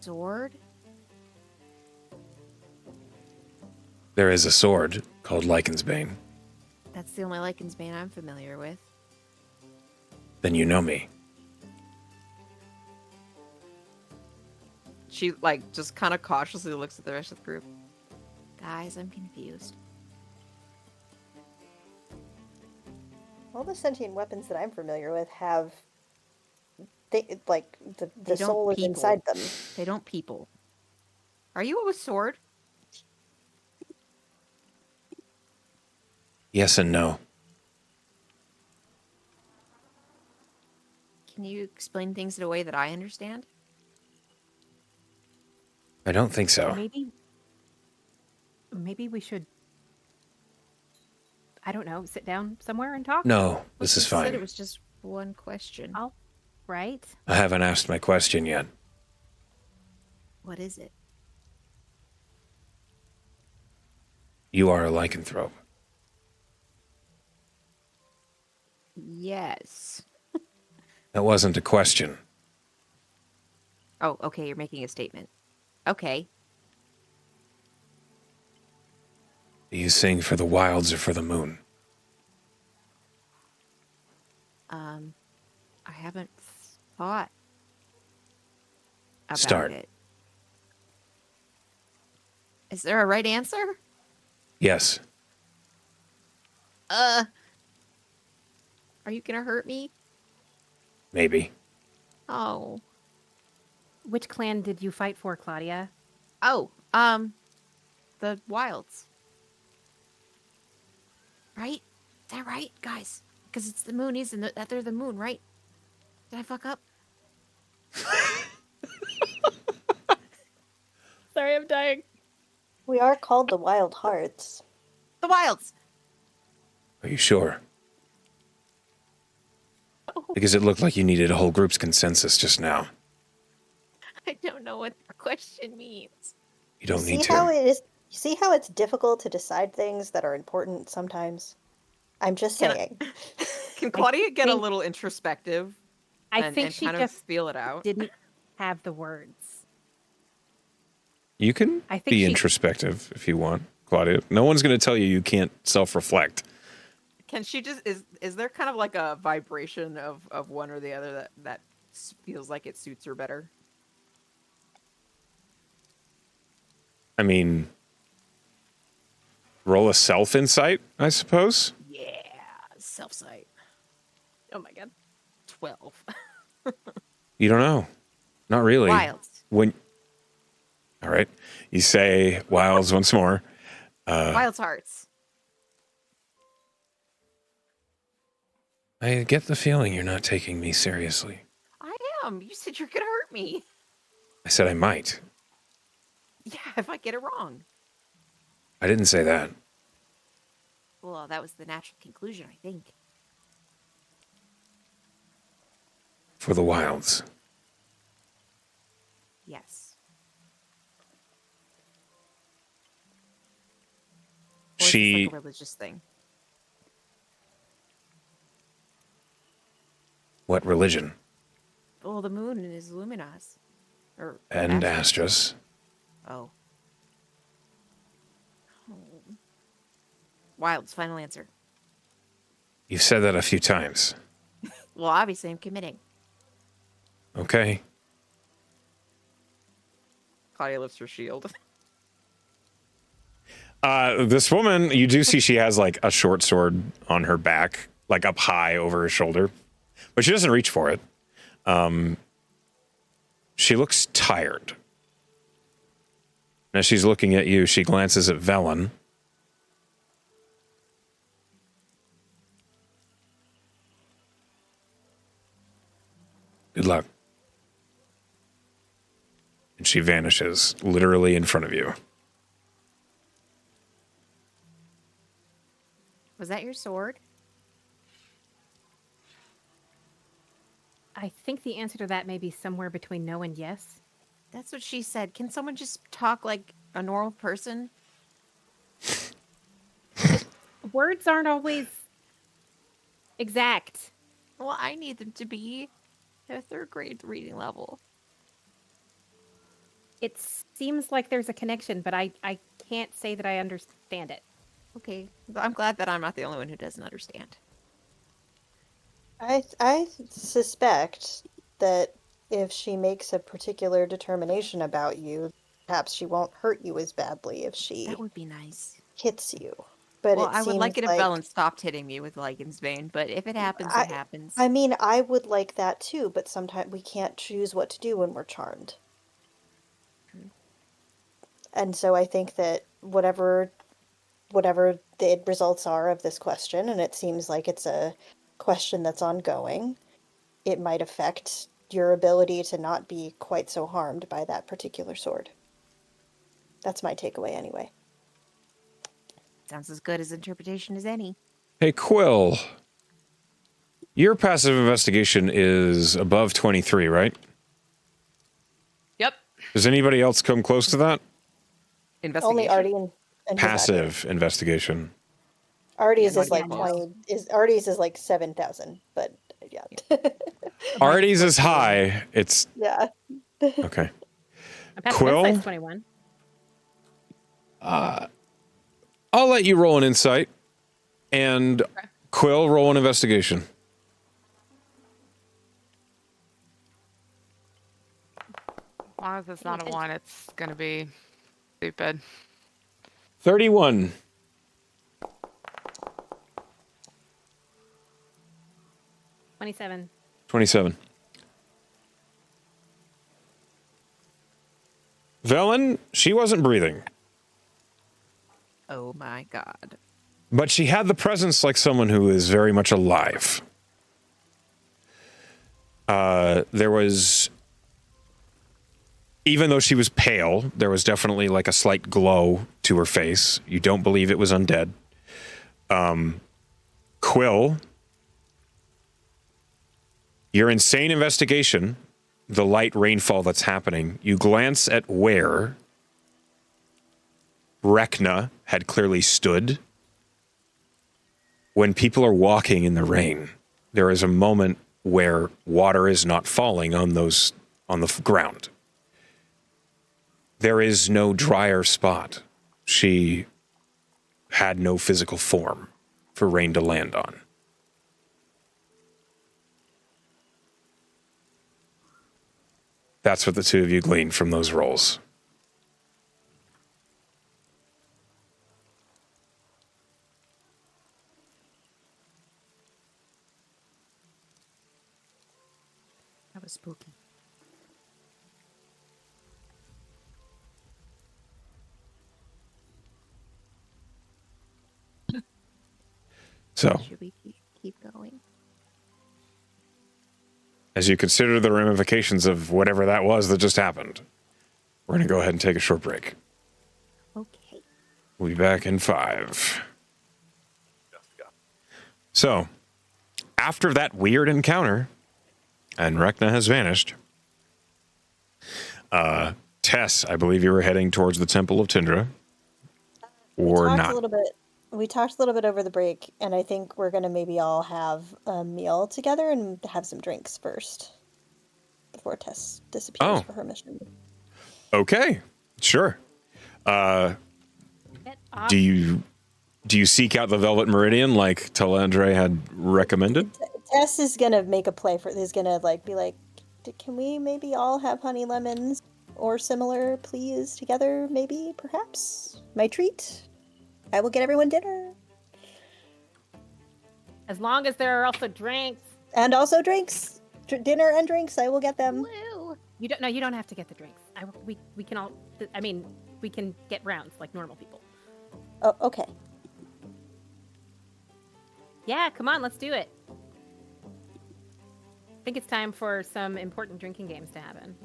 Sword? There is a sword called Lycansbane. That's the only Lycansbane I'm familiar with. Then you know me. She, like, just kind of cautiously looks at the rest of the group. Guys, I'm confused. All the sentient weapons that I'm familiar with have, the They don't soul is people. inside them. They don't people. Are you a sword? Yes and no. Can you explain things in a way that I understand? I don't think so. Maybe we should, I don't know, sit down somewhere and talk? No, this is You said fine. it was just one question. Oh, right. I haven't asked my question yet. What is it? You are a lycanthrope. Yes. That wasn't a question. Oh, okay, you're making a statement. Okay. Do you sing for the wilds or for the moon? I haven't thought about Start. it. Is there a right answer? Yes. Are you gonna hurt me? Maybe. Oh. Which clan did you fight for, Claudia? Oh, the wilds. Right? Is that right, guys? Because it's the moonies and that they're the moon, right? Did I fuck up? Sorry, I'm dying. We are called the Wild Hearts. The wilds! Are you sure? Because it looked like you needed a whole group's consensus just now. I don't know what the question means. You don't need See how to. it is? You see how it's difficult to decide things that are important sometimes? I'm just Can I- saying. Can Claudia get a think- little introspective I and, think and she kind just of feel it out? didn't have the words. You can I think be she- introspective if you want, Claudia. No one's going to tell you you can't self-reflect. Can she just is there kind of like a vibration of one or the other that feels like it suits her better? I mean, roll a self-insight, I suppose. Yeah, self-sight. Oh my god. 12. You don't know. Not really. Wilds. All right. You say wilds once more. Wilds hearts. I get the feeling you're not taking me seriously. I am. You said you're gonna hurt me. I said I might. Yeah, if I get it wrong. I didn't say that. Well, that was the natural conclusion, I think. For the wilds. Yes. Or is this She like a religious thing. What religion? Well, the moon is Luminas. Or And Astros. Astros. Oh. Wilds, final answer. You've said that a few times. Well, obviously I'm committing. Okay. Claudia lifts her shield. This woman, you do see she has like a short sword on her back, like up high over her shoulder, but she doesn't reach for it. She looks tired. As she's looking at you, she glances at Velen. Good luck. And she vanishes literally in front of you. Was that your sword? I think the answer to that may be somewhere between no and yes. That's what she said. Can someone just talk like a normal person? Words aren't always exact. Well, I need them to be at a 3rd grade reading level. It seems like there's a connection, but I can't say that I understand it. Okay, I'm glad that I'm not the only one who doesn't understand. I suspect that if she makes a particular determination about you, perhaps she won't hurt you as badly if she That would be nice. hits you. But Well, it I would seems like it if like Velen stopped hitting me with Lycan's Bane, but if it happens, it happens. I mean, I would like that too, but sometimes we can't choose what to do when we're charmed. And so I think that whatever the results are of this question, and it seems like it's a question that's ongoing, it might affect your ability to not be quite so harmed by that particular sword. That's my takeaway anyway. Sounds as good as interpretation as any. Hey, Quill. Your passive investigation is above 23, right? Yep. Does anybody else come close to that? Investigation. Only Artie and his Passive investigation. Artie's Yeah, is like not 20 Artie's is like 7,000, but yeah. Artie's is high. It's Yeah. okay. My passive Quill? insight's 21. I'll let you roll an insight, and Quill roll an investigation. As long as it's not a 1, it's going to be stupid. 31. 27. 27. Velen, she wasn't breathing, Oh my god. but she had the presence like someone who is very much alive. There was, even though she was pale, there was definitely like a slight glow to her face. You don't believe it was undead. Quill, your insane investigation, the light rainfall that's happening, you glance at where Rekna had clearly stood. When people are walking in the rain, there is a moment where water is not falling on the ground. There is no drier spot. She had no physical form for rain to land on. That's what the two of you gleaned from those rolls. That was spooky. So, Should we keep going? as you consider the ramifications of whatever that was that just happened, we're going to go ahead and take a short break. Okay. We'll be back in 5. So, after that weird encounter, and Rekna has vanished, Tess, I believe you were heading towards the Temple of Tindra, or not. We talked a little bit over the break, and I think we're going to maybe all have a meal together and have some drinks first before Tess disappears for her mission. Okay, sure. Do you seek out the Velvet Meridian like Talandre had recommended? Tess is going to make a play for is going to be like, can we maybe all have honey lemons or similar, please, together, maybe, perhaps? My treat. I will get everyone dinner. As long as there are also drinks. And also drinks. Dinner and drinks, I will get them. Woo! You don't have to get the drinks. We can all, I mean, we can get rounds like normal people. Oh, okay. Yeah, come on, let's do it. I think it's time for some important drinking games to happen.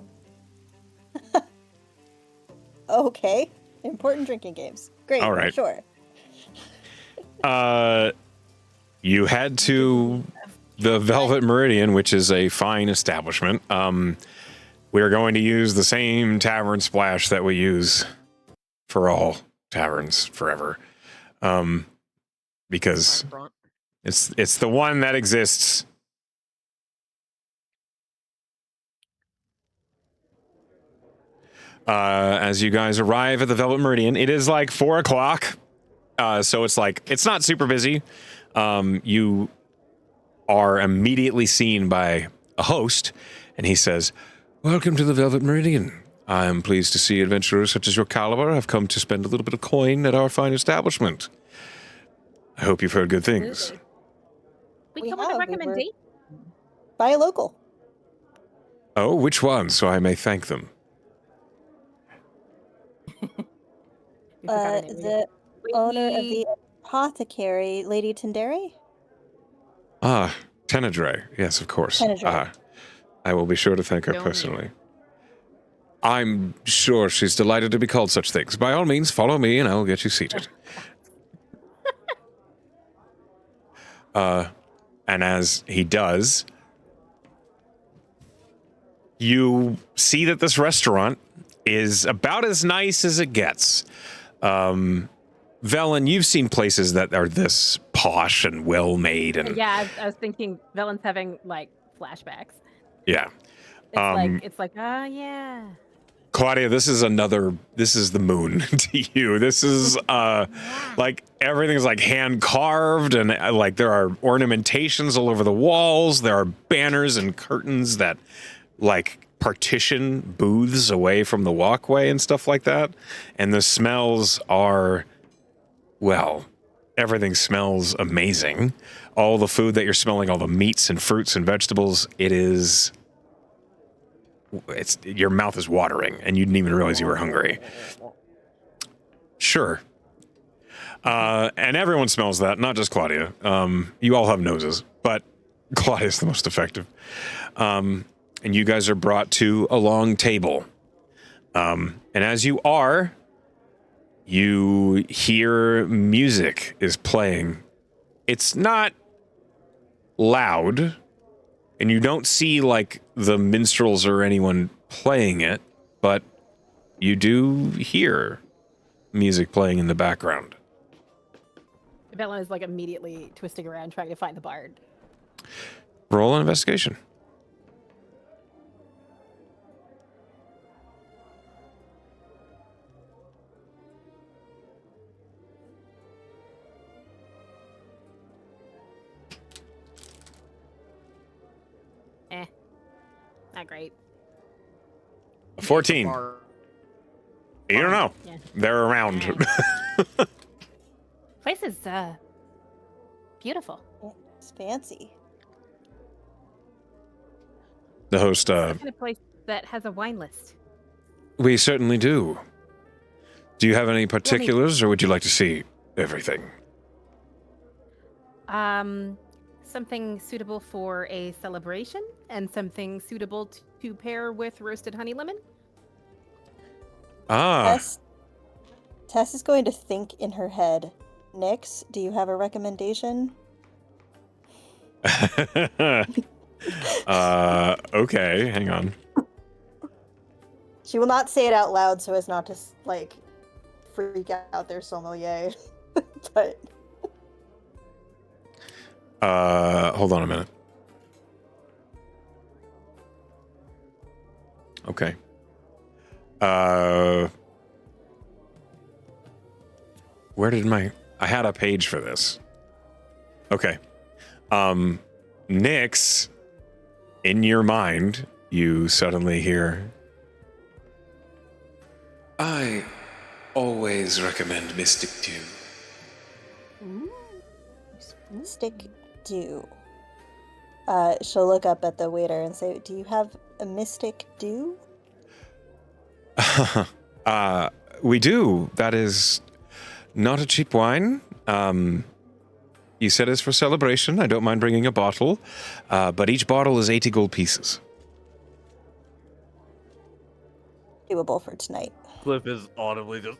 Okay. Important drinking games. Great. All right. Sure. You head to the Velvet Meridian, which is a fine establishment. We're going to use the same tavern splash that we use for all taverns forever. Because it's the one that exists. As you guys arrive at the Velvet Meridian, it is like 4 o'clock. So it's not super busy. You are immediately seen by a host, and he says, "Welcome to the Velvet Meridian. I am pleased to see adventurers such as your caliber have come to spend a little bit of coin at our fine establishment. I hope you've heard good things." We come with a have. recommendation. Buy a local. Oh, which one, so I may thank them? We forgot her name. The owner of the apothecary, Lady Tindere. Ah, Tenedre. Yes, of course. Tenedre. I will be sure to thank her Don't personally. I'm sure she's delighted to be called such things. By all means, follow me and I will get you seated. And as he does, you see that this restaurant is about as nice as it gets. Velen, you've seen places that are this posh and well made, and Yeah, I was thinking Velen's having like flashbacks. yeah. It's like, oh yeah. Claudia, this is the moon to you. This is like everything's like hand carved, and like there are ornamentations all over the walls. There are banners and curtains that like partition booths away from the walkway and stuff like that. And the smells are, well, everything smells amazing. All the food that you're smelling, all the meats and fruits and vegetables, your mouth is watering and you didn't even realize you were hungry. Sure. And everyone smells that, not just Claudia. You all have noses, but Claudia's the most effective. And you guys are brought to a long table. And as you are, you hear music is playing. It's not loud, and you don't see like the minstrels or anyone playing it, but you do hear music playing in the background. Velen is like immediately twisting around trying to find the bard. Roll an investigation. Not great. 14. You don't know. Yeah. They're around. Place is beautiful. It's fancy. The host, The kind of place that has a wine list. we certainly do. Do you have any particulars, or would you like to see everything? Something suitable for a celebration, and something suitable to pair with roasted honey lemon. Ah, Tess is going to think in her head. Nix, do you have a recommendation? okay, hang on. She will not say it out loud so as not to like freak out their sommelier. But Hold on a minute. Okay. Where did I had a page for this. Okay. Nix, in your mind, you suddenly hear, "I always recommend Mystic Dew." Mystic Dew. She'll look up at the waiter and say, "Do you have a Mystic Dew?" We do. That is not a cheap wine. You said it's for celebration. I don't mind bringing a bottle, but each bottle is 80 gold pieces. Doable for tonight. Cliff is audibly just.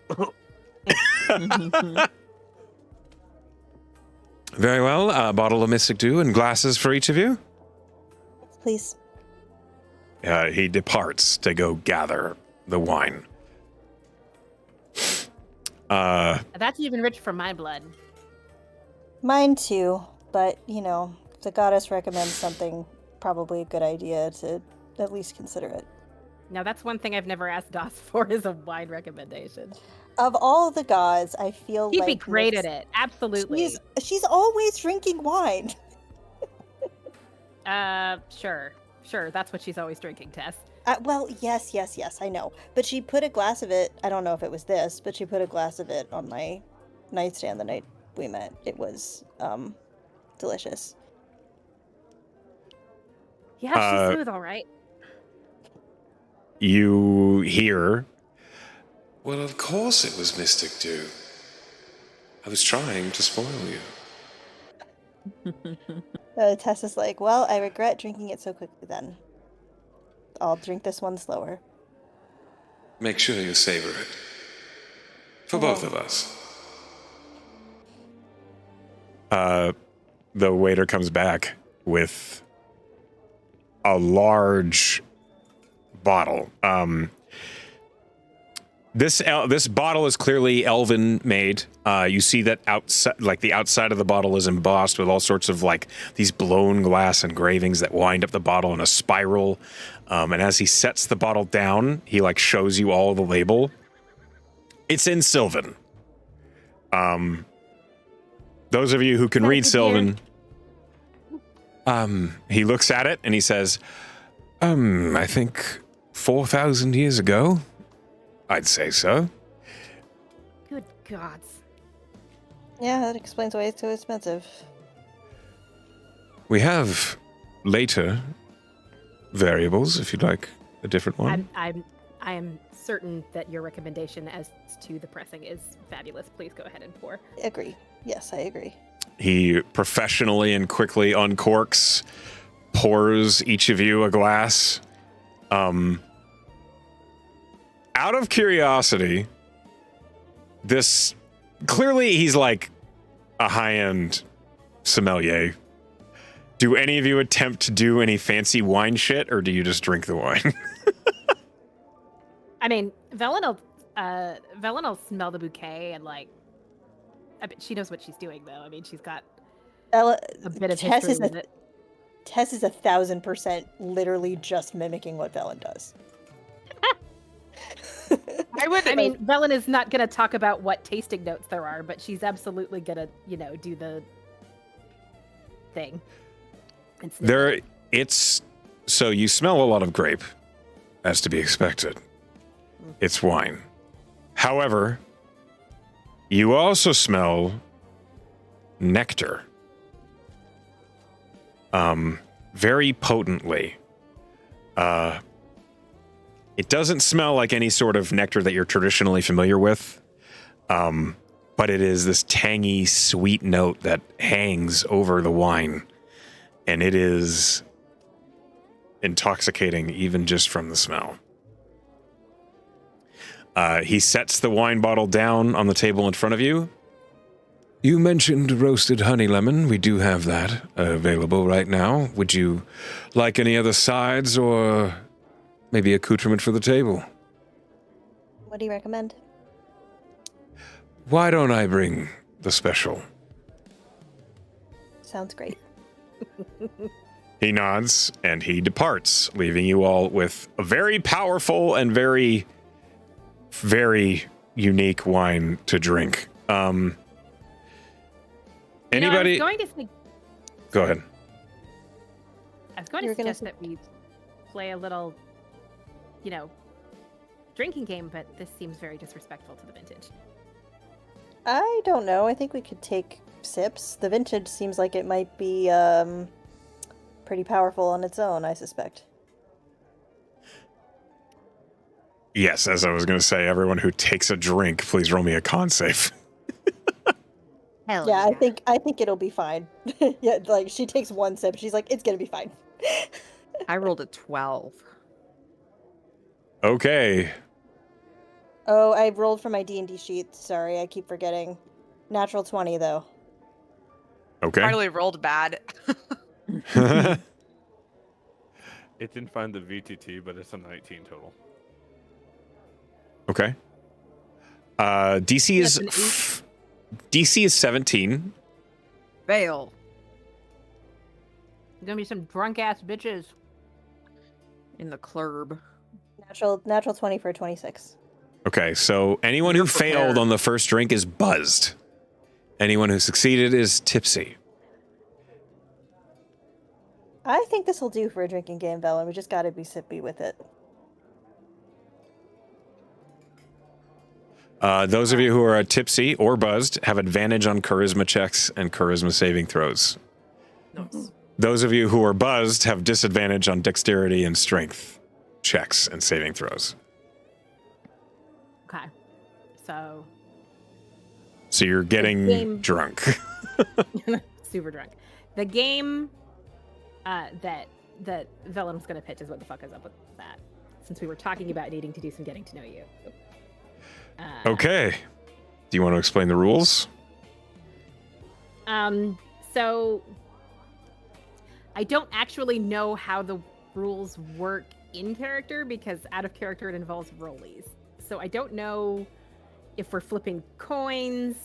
Very well. A bottle of Mystic Dew and glasses for each of you. Please. He departs to go gather the wine. That's even rich for my blood. Mine too, but if the goddess recommends something, probably a good idea to at least consider it. Now, that's one thing I've never asked DOS for is a wine recommendation. Of all the gods, I feel He'd like be great Nyx- at it. Absolutely. She's always drinking wine. Sure. That's what she's always drinking, Tess. Well, yes, I know. But she put a glass of it, I don't know if it was this, but she put a glass of it on my nightstand the night we met. It was delicious. Yeah, she's smooth, all right. You hear, well, of course it was Mystic Dew. I was trying to spoil you. Tess is like, well, I regret drinking it so quickly then. I'll drink this one slower. Make sure you savor it. For both of us. The waiter comes back with a large bottle. This bottle is clearly elven made. You see that outside, like the outside of the bottle is embossed with all sorts of like these blown glass engravings that wind up the bottle in a spiral. And as he sets the bottle down, he like shows you all the label. It's in Sylvan. Those of you who can read Sylvan, he looks at it and he says, I think 4,000 years ago. I'd say so. Good gods. Yeah, that explains why it's so expensive. We have later variables if you'd like a different one. I am certain that your recommendation as to the pressing is fabulous. Please go ahead and pour. Agree. Yes, I agree. He professionally and quickly uncorks, pours each of you a glass. Out of curiosity, this clearly he's like a high-end sommelier. Do any of you attempt to do any fancy wine shit, or do you just drink the wine? I mean, Velen will smell the bouquet and like. I bet she knows what she's doing though. I mean, she's got a bit of history with it. Tess is 1,000% literally just mimicking what Velen does. I mean, Velen is not going to talk about what tasting notes there are, but she's absolutely going to, do the thing. So you smell a lot of grape, as to be expected. It's wine. However, you also smell nectar. Very potently. It doesn't smell like any sort of nectar that you're traditionally familiar with, but it is this tangy, sweet note that hangs over the wine, and it is intoxicating even just from the smell. He sets the wine bottle down on the table in front of you. You mentioned roasted honey lemon. We do have that available right now. Would you like any other sides or maybe accoutrement for the table? What do you recommend? Why don't I bring the special? Sounds great. He nods and he departs, leaving you all with a very powerful and very, very unique wine to drink. Anybody? I was going to think. Go ahead. I was going to suggest that we play a little, drinking game, but this seems very disrespectful to the vintage. I don't know. I think we could take sips. The vintage seems like it might be pretty powerful on its own, I suspect. Yes, as I was going to say, everyone who takes a drink, please roll me a con save. Hell Yeah, I think it'll be fine. Yeah, like she takes one sip, she's like, it's gonna be fine. I rolled a 12. Okay. Oh, I rolled for my D&D sheet. Sorry, I keep forgetting. Natural 20, though. Okay. Finally rolled bad. It didn't find the VTT, but it's a 19 total. Okay. DC is That's DC is 17. Fail. Gonna be some drunk ass bitches. In the club. Natural 20 for 26. Okay, so anyone You're who failed prepared. on the first drink is buzzed. Anyone who succeeded is tipsy. I think this will do for a drinking game, Velen. We just gotta be sippy with it. Those of you who are tipsy or buzzed have advantage on charisma checks and charisma saving throws. Nice. Those of you who are buzzed have disadvantage on dexterity and strength checks and saving throws. Okay. So So you're getting game- drunk. super drunk. The game that Velen was gonna pitch is what the fuck is up with that? Since we were talking about needing to do some getting to know you. Okay. Do you want to explain the rules? So I don't actually know how the rules work in character because out of character it involves rollies. So I don't know if we're flipping coins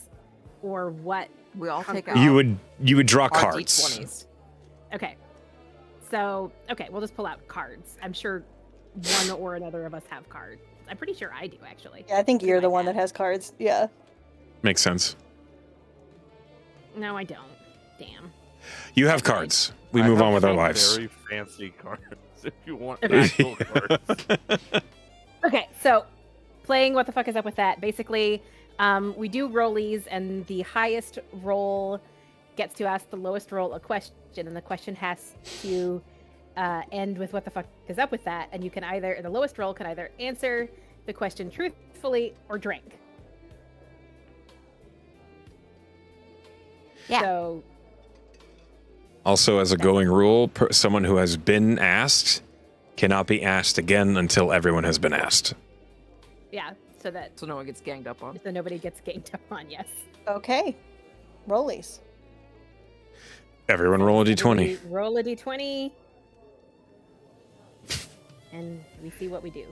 or what. We all take out You would draw our cards. D20s. Okay. So, okay, we'll just pull out cards. I'm sure one or another of us have cards. I'm pretty sure I do, actually. Yeah, I think In you're my the one head. that has cards. Yeah. Makes sense. No, I don't. Damn. You have cards. We I move have on with our some lives. Very fancy cards. If you want Okay. actual cards. Okay, so playing what the fuck is up with that? Basically, we do rollies, and the highest roll gets to ask the lowest roll a question, and the question has to end with what the fuck is up with that. And you can either, the lowest roll can either answer the question truthfully or drink. Yeah. So Also, as a going rule, someone who has been asked cannot be asked again until everyone has been asked. yeah, so that So no one gets ganged up on. so nobody gets ganged up on. Yes. Okay. Rollies. Everyone roll a d20. Everybody roll a d20, and we see what we do.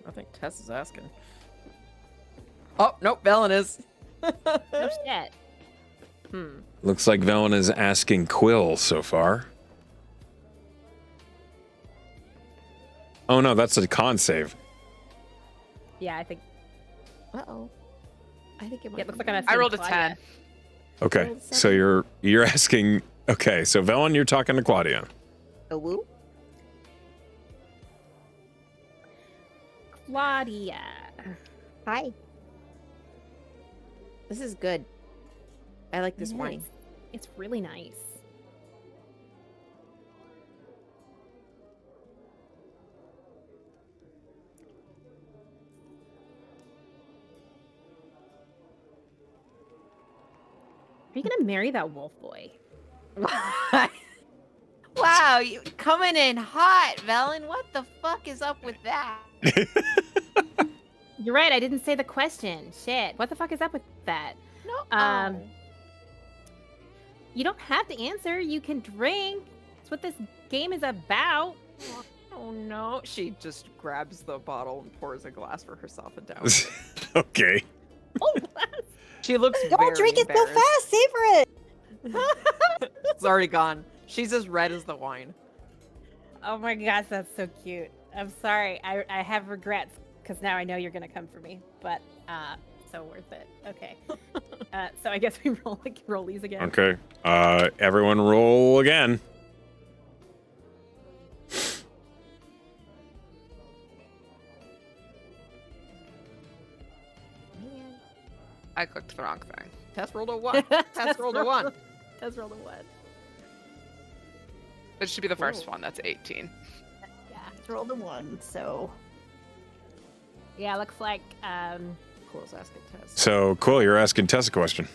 I think Tess is asking. Oh, nope, Velen is. No shit. Looks like Velen is asking Quill so far. Oh no, that's a con save. Yeah, I think Uh-oh. I think it might it looks be like I'm. I rolled a Claudia. 10. Okay, Roll so you're asking. Okay, so Velen, you're talking to Claudia. a woo. Claudia. Hi. This is good. I like this It wine. is. It's really nice. Are you gonna marry that wolf boy? Wow, you coming in hot, Velen. What the fuck is up with that? You're right. I didn't say the question. Shit. What the fuck is up with that? No. Um, You don't have to answer. You can drink. That's what this game is about. Oh no. She just grabs the bottle and pours a glass for herself and down. Okay. She looks Don't very drink it so embarrassed. fast. Savor it. It's already gone. She's as red as the wine. Oh my gosh, that's so cute. I'm sorry. I have regrets because now I know you're gonna come for me. But so worth it. Okay. So I guess we roll these again. Okay. Everyone roll again. Man. I clicked the wrong thing. Tess rolled a 1. Tess rolled a 1. Tess rolled a 1. It should be the first Whoa. one. That's 18. Yeah. Rolled a 1, so. Yeah. Looks like Quill's asking Tess. So, Quill, you're asking Tess a question.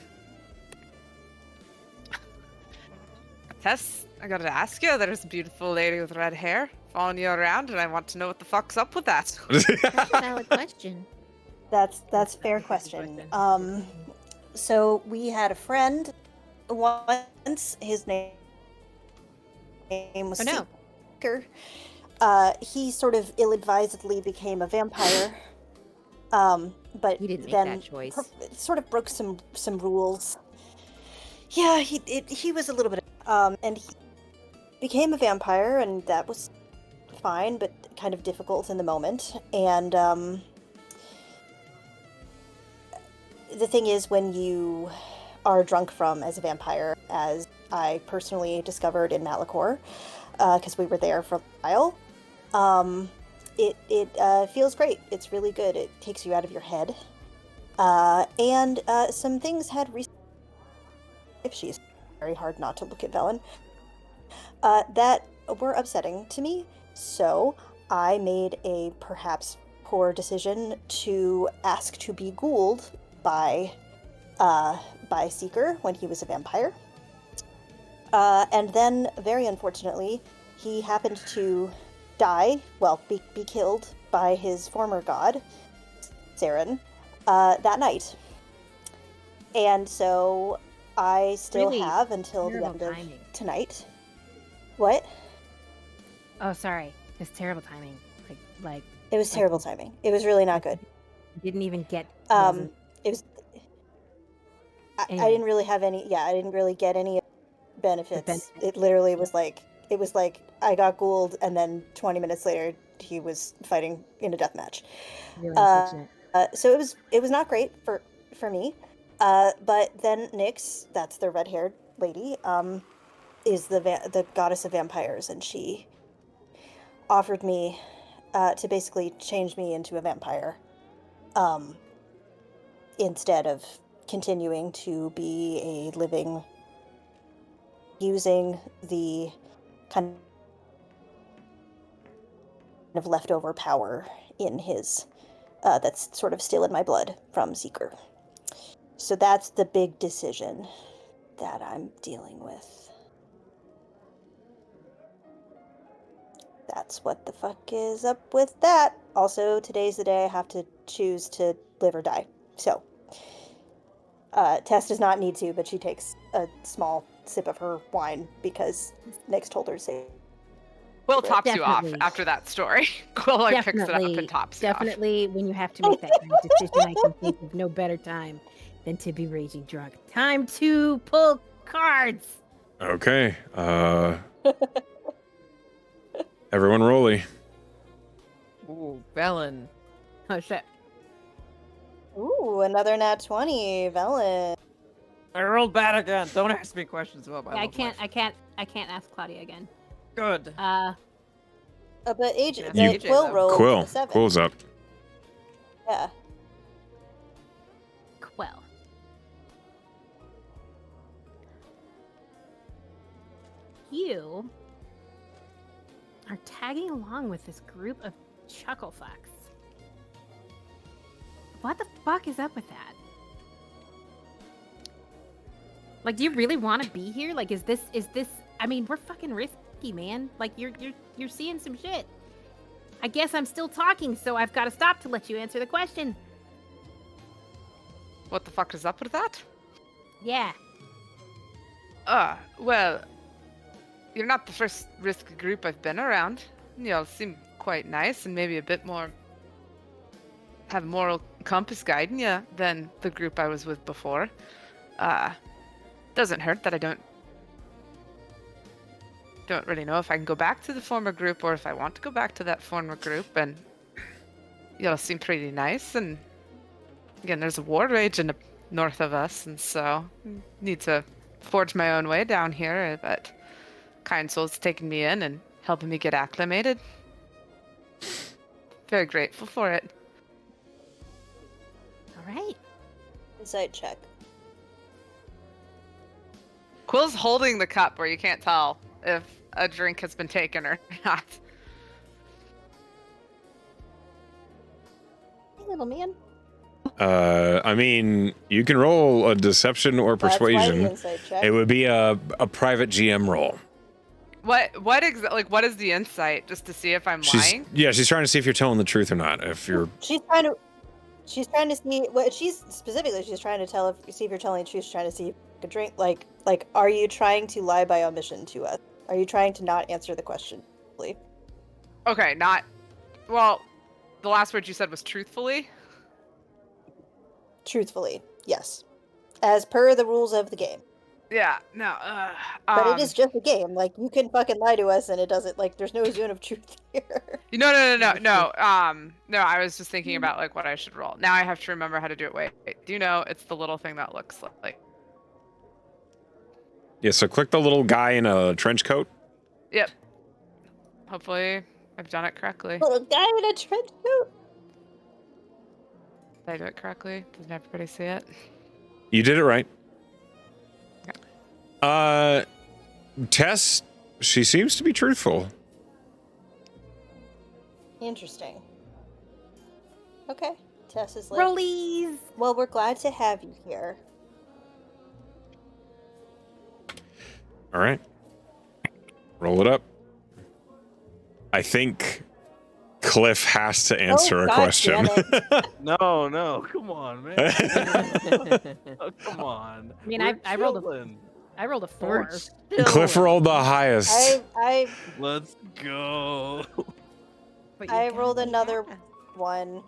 Tess, I gotta ask you. There's a beautiful lady with red hair following you around, and I want to know what the fuck's up with that. That's a valid question. That's a fair Good question. So we had a friend once. His name was Oh, no. Seeker. He sort of ill-advisedly became a vampire. But He didn't make then that choice. Sort of broke some rules. Yeah, he was a little bit. And he became a vampire, and that was fine, but kind of difficult in the moment. And the thing is, when you are drunk from as a vampire, as I personally discovered in Malachor, because we were there for a while, it feels great. It's really good. It takes you out of your head. And some things had recently, if she's very hard not to look at Velen, that were upsetting to me. So I made a perhaps poor decision to ask to be ghouled by Seeker when he was a vampire. And then, very unfortunately, he happened to die, well, be killed by his former god, Saren, that night. And so I still Really have until the terrible end of timing. tonight. What? Oh, sorry. It's terrible timing. Like It was terrible timing. It was really not good. didn't even get. It was. I Anyway. didn't really have any. Yeah, I didn't really get any benefits. benefits. It literally was like I got ghouled, and then 20 minutes later he was fighting in a death match. Really unfortunate. So it was not great for me. But then Nyx, that's the red-haired lady, is the goddess of vampires, and she offered me to basically change me into a vampire, instead of continuing to be a living, using the kind of leftover power in his that's sort of still in my blood from Seeker. So that's the big decision that I'm dealing with. That's what the fuck is up with that. Also, today's the day I have to choose to live or die. So, Tess does not need to, but she takes a small sip of her wine because Nyx told her to say. Quill tops you off Definitely. after that story. Quill picks it up and tops you off. Definitely, when you have to make that kind of decision, I can think of no better time than to be raging drunk. Time to pull cards. Okay. Everyone rolly. Ooh, Velen. Oh shit! Ooh, another nat 20, Velen. I rolled bad again. Don't ask me questions about my I love life. can't ask Claudia again. Good. But You- but Quill rolled Quill. a 7. Quill's up. Yeah. Quill. You are tagging along with this group of chuckle fucks. What the fuck is up with that? Like, do you really want to be here? Like, is this? I mean, we're fucking risky, man. Like, you're seeing some shit. I guess I'm still talking, so I've got to stop to let you answer the question. What the fuck is up with that? Yeah. Well, you're not the first risky group I've been around. Y'all seem quite nice and maybe a bit more have moral compass guiding you than the group I was with before. Doesn't hurt that I don't really know if I can go back to the former group or if I want to go back to that former group, and y'all seem pretty nice, and again, there's a war raging north of us, and so need to forge my own way down here, but kind soul's taking me in and helping me get acclimated. Very grateful for it. All right. Insight check. Quill's holding the cup where you can't tell if a drink has been taken or not. Hey, little man. I mean, you can roll a deception or That's why the persuasion. insight check. It would be a private GM roll. What is the insight, just to see if I'm lying? She's trying to see if you're telling the truth or not. If you're She's She's trying to see what she's specifically. She's trying to see if you're telling the truth. She's trying to see if you could drink. Like, are you trying to lie by omission to us? Are you trying to not answer the question? Okay, not. Well, the last word you said was truthfully. Truthfully, yes, as per the rules of the game. Yeah. No. But it is just a game. Like, you can fucking lie to us, and it doesn't. Like, there's no zone of truth here. No. No. I was just thinking about like what I should roll. Now I have to remember how to do it. Wait. Do you know it's the little thing that looks like? Yeah. So click the little guy in a trench coat. Yep. Hopefully, I've done it correctly. Little guy in a trench coat. Did I do it correctly? Doesn't everybody see it? You did it right. Tess, she seems to be truthful. Interesting. Okay. Tess is like, Rollies. well, we're glad to have you here. All right. Roll it up. I think Cliff has to answer a God question. damn it. No, come on, man. Oh, come on. I mean, We're I rolled a chilling. I rolled a 4. Cliff rolled the highest. I Let's go. But you I got rolled it. another one,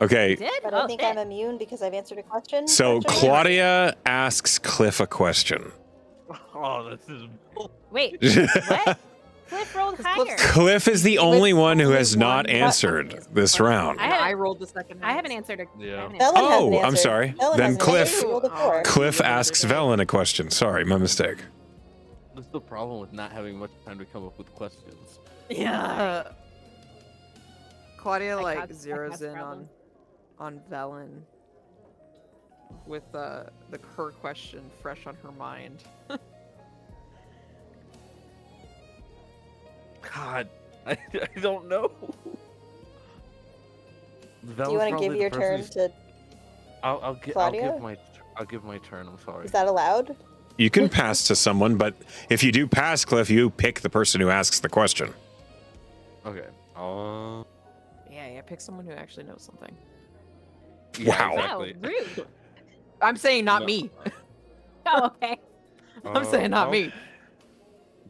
Okay, You did? but Oh, I think shit. I'm immune because I've answered a question. so Correct? Claudia asks Cliff a question. Oh, this is. Wait, what? Cliff rolled higher. Cliff is the only one who only has not one answered this round. I haven't- I rolled the second. I haven't answered a. Yeah. I haven't Velen answered- hasn't Oh, I'm answered. sorry. Velen Then hasn't Cliff- answered. She rolled a 4. Cliff asks Velen a question. Sorry, my mistake. This is the problem with not having much time to come up with questions. Yeah. Claudia I like caused zeroes in problems. on Velen with the her question fresh on her mind. God, I don't know. Do you want to give your turn to? I'll Claudia? give my turn. I'm sorry. Is that allowed? You can pass to someone, but if you do pass, Cliff, you pick the person who asks the question. Okay. Yeah. Pick someone who actually knows something. Wow. Wow, Exactly. rude. I'm saying not No. me. Oh, okay. I'm saying not me.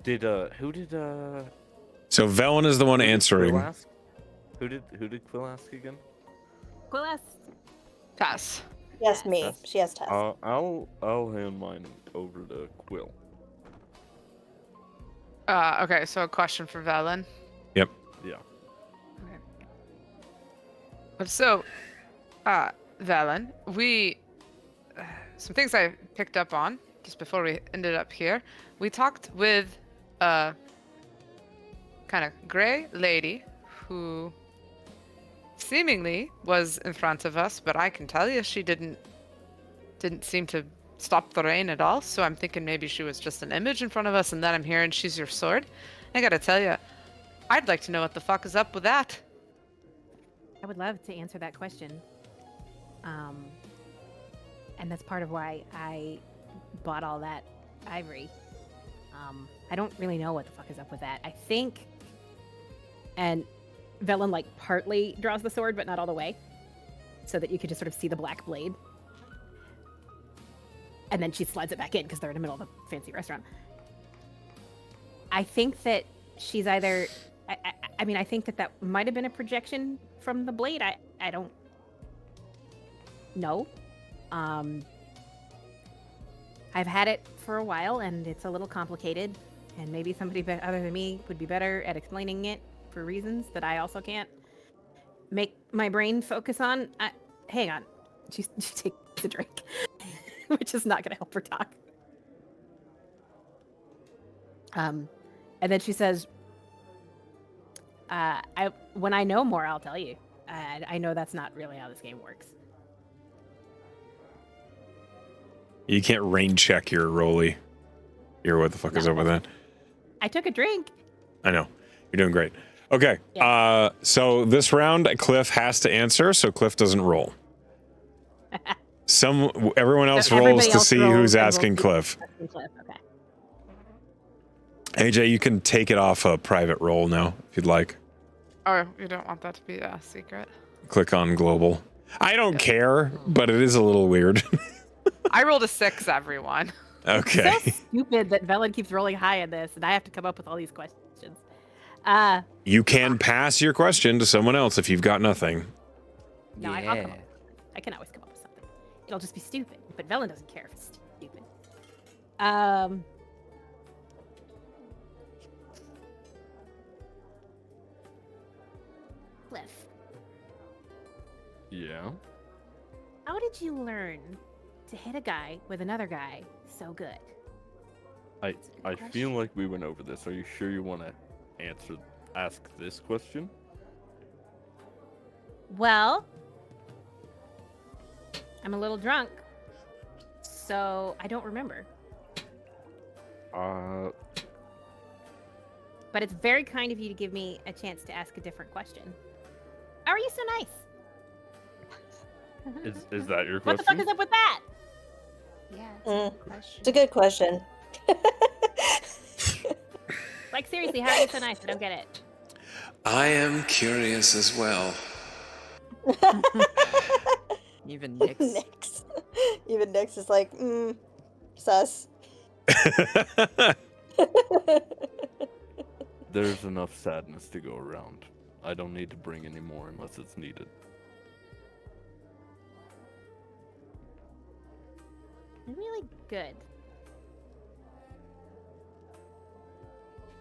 Who did So Velen is the one Quill answering. ask? Who did Quill ask again? Quillas. Pass. Yes, me. Tess? She has Tess. I'll hand mine over to Quill. Okay, so a question for Valen. Yeah. So, Valen, some things I picked up on just before we ended up here. We talked with a kind of gray lady who seemingly was in front of us, but I can tell you she didn't seem to stop the rain at all. So I'm thinking maybe she was just an image in front of us, and then I'm hearing she's your sword. I gotta tell you, I'd like to know what the fuck is up with that. I would love to answer that question. And that's part of why I bought all that ivory. I don't really know what the fuck is up with that. I think, and Velen like partly draws the sword, but not all the way, so that you could just sort of see the black blade. And then she slides it back in because they're in the middle of a fancy restaurant. I think that she's either. I mean, I think that might have been a projection from the blade. I don't know. I've had it for a while, and it's a little complicated. And maybe somebody other than me would be better at explaining it for reasons that I also can't make my brain focus on. Hang on. She takes a drink, which is not going to help her talk. And then she says, when I know more, I'll tell you. I know that's not really how this game works. You can't rain check your rolly. What the fuck is up with that? I took a drink. I know. You're doing great. Okay. Yeah. So this round, Cliff has to answer, so Cliff doesn't roll. Everyone else rolls Everybody to else see rolls who's and asking rolls. Cliff. Okay. AJ, you can take it off a private roll now if you'd like. Oh, you don't want that to be a secret? Click on global. I don't care, but it is a little weird. I rolled a 6, everyone. Okay. It's so stupid that Velen keeps rolling high in this, and I have to come up with all these questions. You can pass your question to someone else if you've got nothing. No, I'll come up. I can always come up with something. It'll just be stupid, but Velen doesn't care if it's stupid. Cliff, Yeah. how did you learn to hit a guy with another guy so good? I feel like we went over this. Are you sure you want to ask this question? Well, I'm a little drunk, so I don't remember. But it's very kind of you to give me a chance to ask a different question. How are you so nice? Is that your What the question? fuck is up with that? Yeah, it's a good question. It's a good question. Like, seriously, how are you so nice? I don't get it. I am curious as well. Even Nyx. Nyx. Even Nyx is like, sus. There's enough sadness to go around. I don't need to bring any more unless it's needed. You're really good.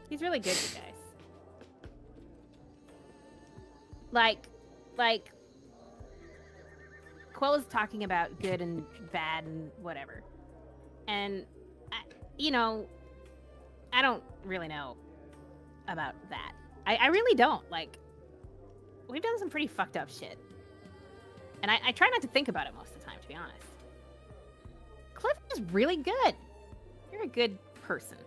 He's really good, you guys. Like, Quill is talking about good and bad and whatever. And, I don't really know about that. I really don't. Like, we've done some pretty fucked up shit. And I try not to think about it most of the time, to be honest. Cliff is really good. You're a good person.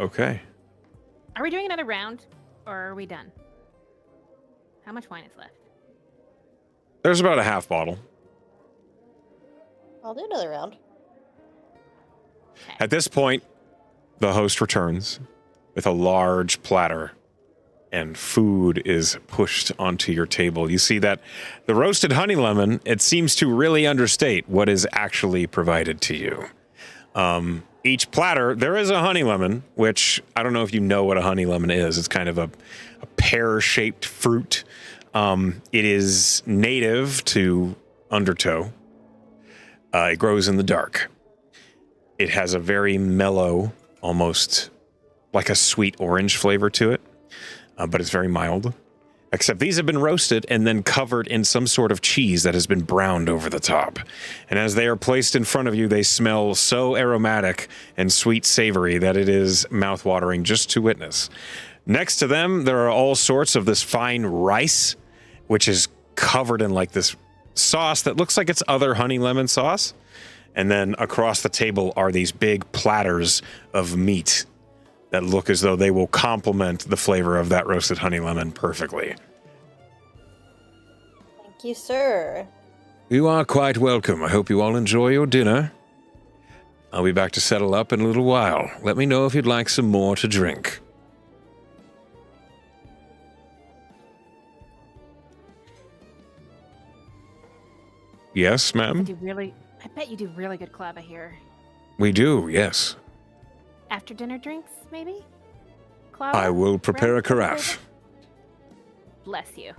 Okay. Are we doing another round, or are we done? How much wine is left? There's about a half bottle. I'll do another round. At this point, the host returns with a large platter, and food is pushed onto your table. You see that the roasted honey lemon, it seems to really understate what is actually provided to you. Each platter, there is a honey lemon, which I don't know if you know what a honey lemon is. It's kind of a pear-shaped fruit. It is native to Undertow. It grows in the dark. It has a very mellow, almost like a sweet orange flavor to it, but it's very mild. Except these have been roasted and then covered in some sort of cheese that has been browned over the top. And as they are placed in front of you, they smell so aromatic and sweet savory that it is mouthwatering just to witness. Next to them, there are all sorts of this fine rice, which is covered in like this sauce that looks like it's other honey lemon sauce. And then across the table are these big platters of meat that look as though they will complement the flavor of that roasted honey lemon perfectly. Thank you, sir. You are quite welcome. I hope you all enjoy your dinner. I'll be back to settle up in a little while. Let me know if you'd like some more to drink. Yes, ma'am? I bet you do really good club, I hear. We do, yes. After dinner drinks, maybe? Club? I will prepare a carafe. Bless you.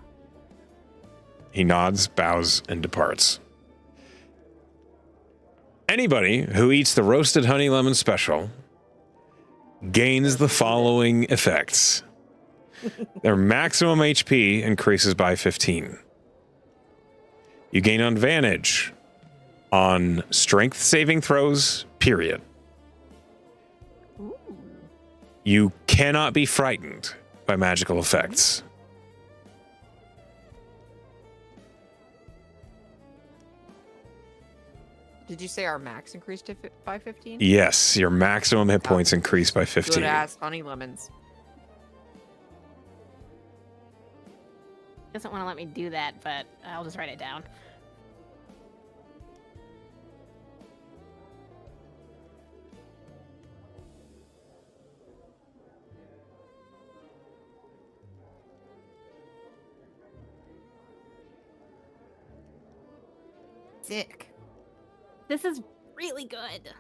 He nods, bows, and departs. Anybody who eats the roasted honey lemon special gains the following effects. Their maximum HP increases by 15. You gain advantage on strength saving throws, period. Ooh. You cannot be frightened by magical effects. Did you say our max increased to by 15? Yes, your maximum hit points increase by 15. Good ass honey lemons. Doesn't want to let me do that, but I'll just write it down. sick. This is really good.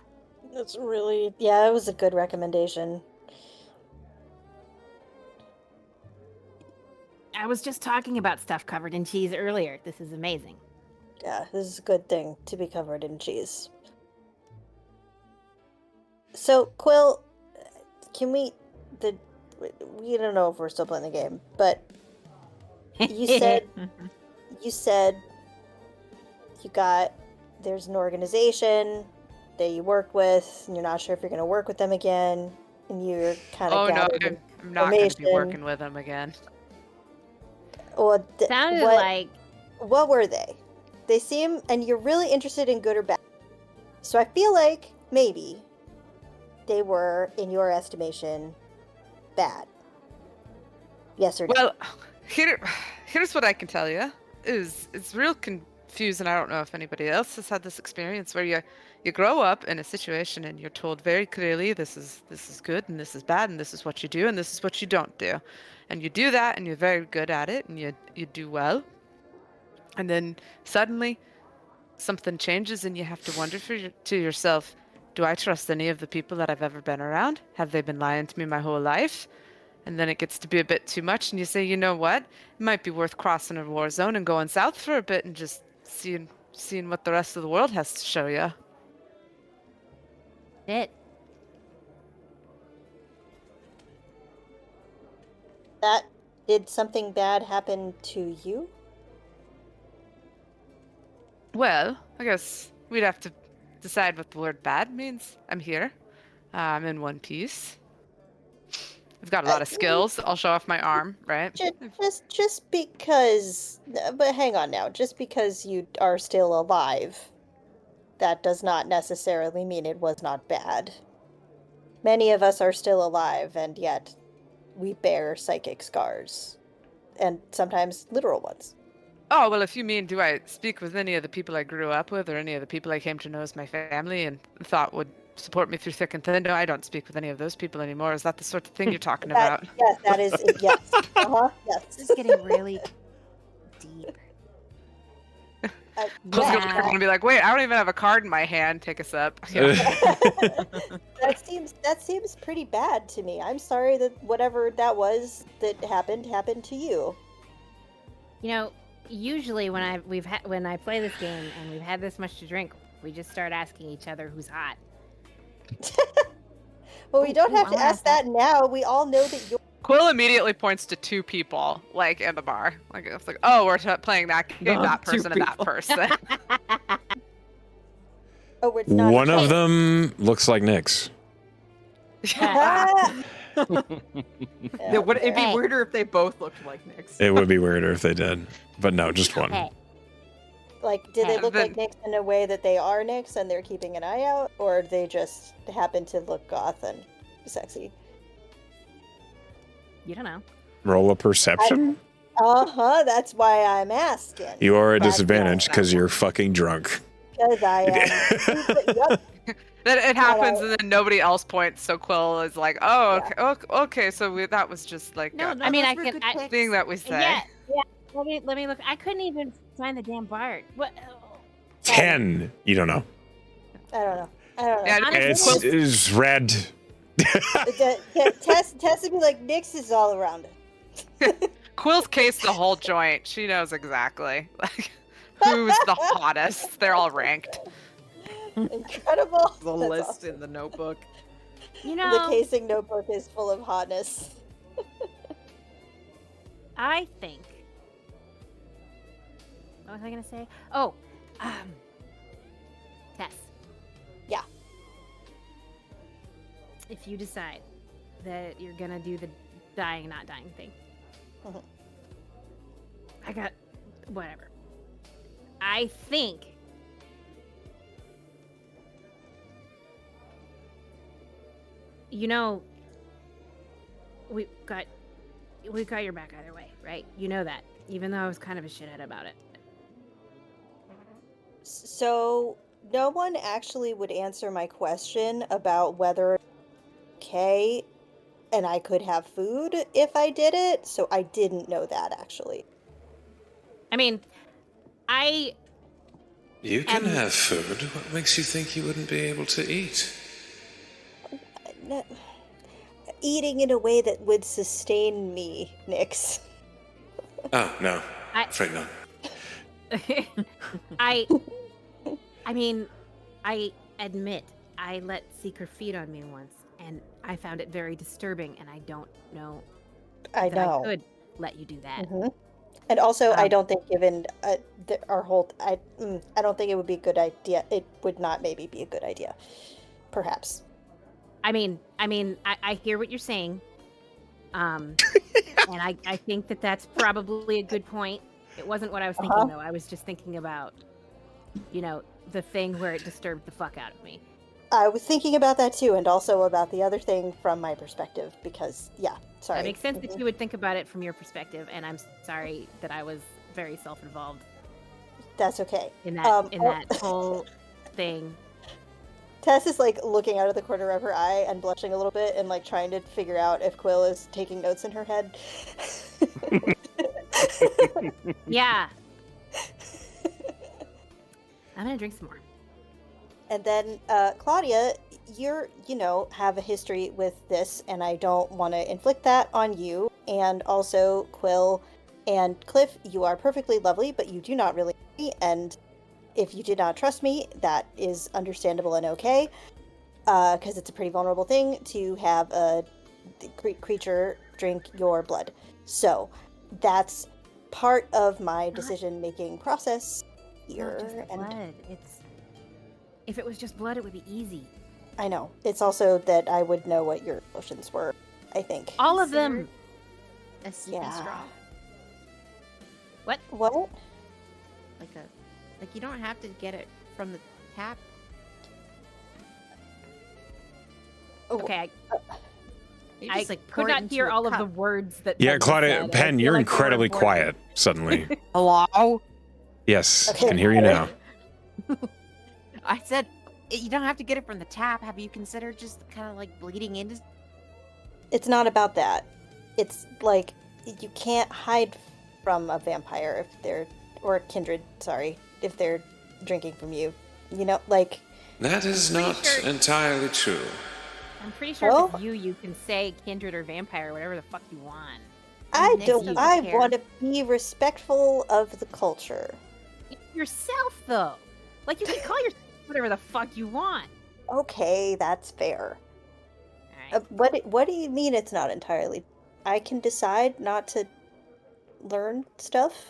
That's really, yeah, it was a good recommendation. I was just talking about stuff covered in cheese earlier. This is amazing. Yeah, this is a good thing to be covered in cheese. So, Quill, can we don't know if we're still playing the game, but you said there's an organization that you work with, and you're not sure if you're going to work with them again, and you're kind of gathering I'm not going to be information. working with them again. Well, Sounded like what were they? They seem, and you're really interested in good or bad. So I feel like maybe they were, in your estimation, bad. Yes or no? Well, here's what I can tell you. It's real confusing. I don't know if anybody else has had this experience where you grow up in a situation and you're told very clearly this is good and this is bad and this is what you do and this is what you don't do. And you do that and you're very good at it and you do well. And then suddenly something changes and you have to wonder to yourself, do I trust any of the people that I've ever been around? Have they been lying to me my whole life? And then it gets to be a bit too much and you say, you know what? It might be worth crossing a war zone and going south for a bit and just seeing what the rest of the world has to show you. it. Did something bad happen to you? Well, I guess we'd have to decide what the word bad means. I'm here. I'm in one piece. I've got a lot of skills. I'll show off my arm, right? Just because, but hang on now. Just because you are still alive, that does not necessarily mean it was not bad. Many of us are still alive, and yet we bear psychic scars, and sometimes literal ones. Oh, well, if you mean, do I speak with any of the people I grew up with or any of the people I came to know as my family and thought would support me through thick and thin? No, I don't speak with any of those people anymore. Is that the sort of thing you're talking about? Yes, that is, yes. Yes. This is getting really deep. I'm going to be like, wait, I don't even have a card in my hand. Take us up. That seems pretty bad to me. I'm sorry that whatever that was that happened to you. You know, usually when I play this game and we've had this much to drink, we just start asking each other who's hot. Well, we don't have to ask that now. We all know that you're. Quill immediately points to two people, like in the bar. Like it's like, oh, we're playing that game, that person and that person. Oh, it's not. One of them looks like Nyx. Yeah, It'd be weirder if they both looked like Nyx. It would be weirder if they did, but no, just one. Hey, like, do they look then- like Nyx in a way that they are Nyx and they're keeping an eye out, or they just happen to look goth and sexy? you don't know. Roll a perception. That's why I'm asking. You are at That's disadvantage why. because you're fucking drunk. Because I am. Yep. Then it happens, and then nobody else points. So Quill is like, "Oh, okay. So that was just like No, I mean, those I were can- good I- picks. thing that we say." Yeah. Let me look. I couldn't even find the damn bar. What? 10. You don't know. I don't know. Yeah, Honestly, It's red. Tess would be like, Nyx is all around it. Quill's cased the whole joint. She knows exactly like who's the hottest. They're all ranked. Incredible. The That's list awesome. in the notebook. You The know, casing notebook is full of hotness. I think. What was I gonna say? Oh, Tess. Yeah. If you decide that you're gonna do the dying, not dying thing, Mhm. I got whatever. I think. You know, we got your back either way, right? You know that, even though I was kind of a shithead about it. So, no one actually would answer my question about whether okay and I could have food if I did it, so I didn't know that actually. I mean, You can And- have food. What makes you think you wouldn't be able to eat? No, eating in a way that would sustain me, Nix. Oh, no. I- Afraid not. I mean, I admit I let Seeker feed on me once, and I found it very disturbing, and I don't know I that know. I could let you do that. Mhm. And also, I Um, don't think, given our whole, I don't think it would be a good idea. It would not maybe be a good idea, perhaps. I mean, I hear what you're saying, and I think that that's probably a good point. It wasn't what I was thinking though. I was just thinking about, the thing where it disturbed the fuck out of me. I was thinking about that too, and also about the other thing from my perspective, because, yeah, sorry. That makes sense that you would think about it from your perspective, and I'm sorry that I was very self-involved That's okay. in that whole thing. Tess is, like, looking out of the corner of her eye and blushing a little bit and, like, trying to figure out if Quill is taking notes in her head. Yeah. I'm gonna drink some more. And then, Claudia, have a history with this, and I don't want to inflict that on you. And also, Quill and Cliff, you are perfectly lovely, but you do not really know me, and if you did not trust me, that is understandable and okay, because it's a pretty vulnerable thing to have a creature drink your blood. So, that's part of my decision-making process here. Not just the blood. If it was just blood, it would be easy. I know. It's also that I would know what your emotions were, I think. All of them. A sipping straw. What? What? Like you don't have to get it from the tap. Oh, Okay, You I just, like, could pour it not into hear a all of cup. the words that. Yeah, Penn Claudia, said. I Penn, feel you're like they were incredibly important. quiet suddenly. Hello? Yes, Okay. can hear you now. I said you don't have to get it from the tap. Have you considered just kind of like bleeding into? It's not about that. It's like you can't hide from a vampire or a kindred, sorry, if they're drinking from you. Like. That is pretty not sure- entirely true. I'm pretty sure Well- if it's you can say kindred or vampire, whatever the fuck you want. I Next don't. you I care. want to be respectful of the culture. Yourself, though. Like, you can call yourself whatever the fuck you want. Okay, that's fair. All right. What do you mean it's not entirely? I can decide not to learn stuff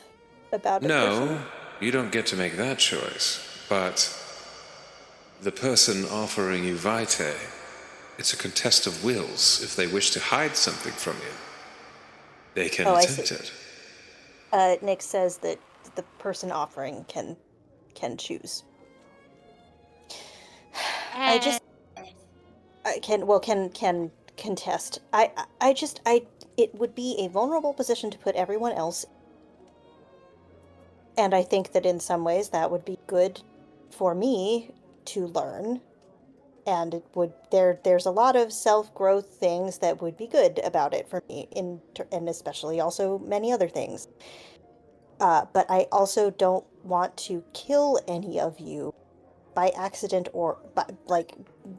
about a person. No, you don't get to make that choice. But the person offering you Vitae, it's a contest of wills. If they wish to hide something from you, they can Oh, I attempt see. it. Nick says that the person offering can choose. I just can contest. It would be a vulnerable position to put everyone else. And I think that in some ways that would be good for me to learn. And it would there's a lot of self-growth things that would be good about it for me, and especially also many other things. But I also don't want to kill any of you by accident or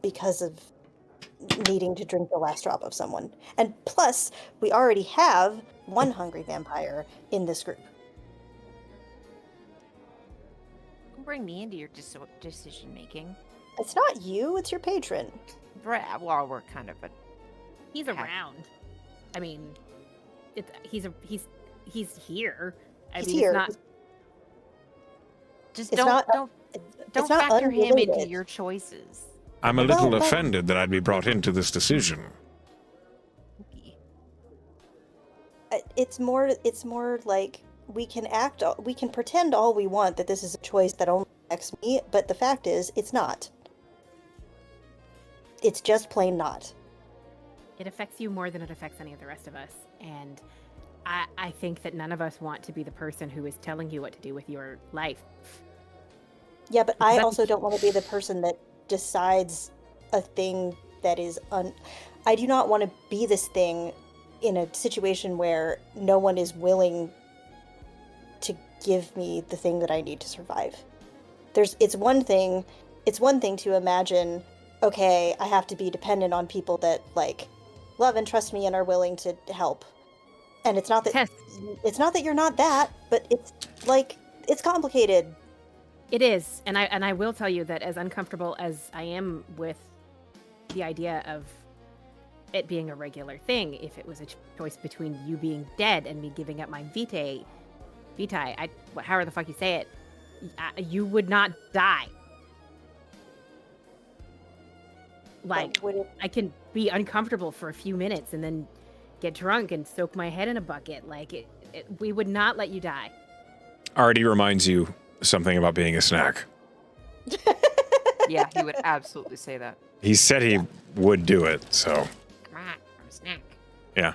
because of needing to drink the last drop of someone. And plus, we already have one hungry vampire in this group. Don't bring me into your decision making. It's not you, it's your patron. Well, we're kind of a. He's Okay. around. I mean, he's here. He's mean, here. It's not. Just It's not- don't it's not factor him into unrelated. your choices. I'm a little Well, offended that I'd be brought into this decision. It's more like we can pretend all we want that this is a choice that only affects me, but the fact is, it's not. It's just plain not. It affects you more than it affects any of the rest of us, and I think that none of us want to be the person who is telling you what to do with your life. Yeah, but I But- also don't want to be the person that decides a thing that is I do not want to be this thing in a situation where no one is willing to give me the thing that I need to survive. it's one thing to imagine, okay, I have to be dependent on people that like love and trust me and are willing to help. And it's not that you're not that, but it's like it's complicated. It is, and I will tell you that as uncomfortable as I am with the idea of it being a regular thing, if it was a choice between you being dead and me giving up my vitae, however the fuck you say it, you would not die. Like, I can be uncomfortable for a few minutes and then get drunk and soak my head in a bucket. Like, we would not let you die. Artie reminds you something about being a snack. Yeah, he would absolutely say that. He said he would do it, so. Come on, I'm a snack. Yeah,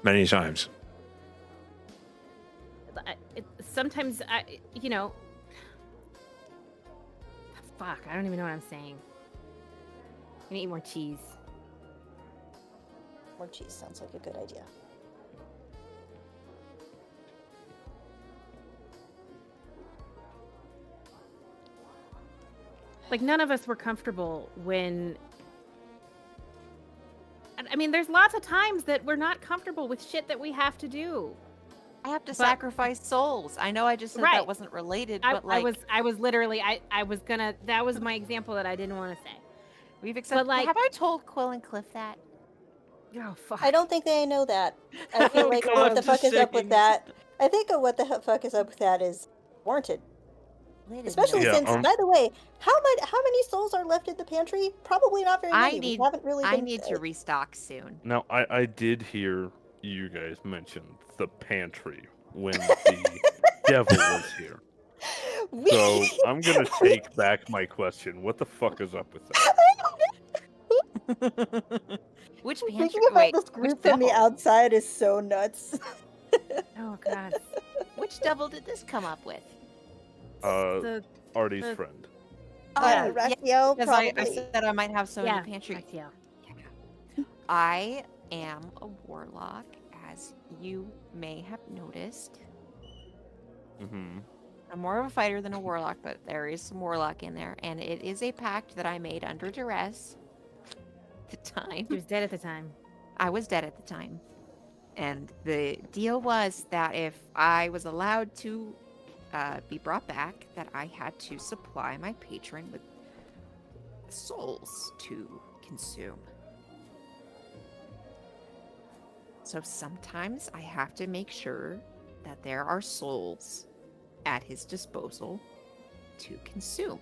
many times. Sometimes, fuck, I don't even know what I'm saying. I'm gonna eat more cheese. More cheese sounds like a good idea. Like, none of us were comfortable when... I mean, there's lots of times that we're not comfortable with shit that we have to do. I have to sacrifice souls. I know I just said that wasn't related, but like... I was literally, I was gonna... That was my example that I didn't want to say. We've accepted... like, have I told Quill and Cliff that? Oh, fuck. I don't think they know that. I feel like what the fuck is up with that? I think what the fuck is up with that is warranted. Especially since, by the way, how many souls are left in the pantry? Probably not very many. I need to restock soon. Now, I did hear you guys mention the pantry when the devil was here. So I'm gonna take back my question. What the fuck is up with that? Which pantry? Thinking about this group from the outside is so nuts. Oh, God. Which devil did this come up with? Artie's friend. Raxiel, probably. I said I might have some in the pantry. Raxiel. I am a warlock, as you may have noticed. Mm-hmm. I'm more of a fighter than a warlock, but there is some warlock in there, and it is a pact that I made under duress at the time. He was dead at the time. I was dead at the time. And the deal was that if I was allowed to be brought back, that I had to supply my patron with souls to consume. So sometimes I have to make sure that there are souls at his disposal to consume.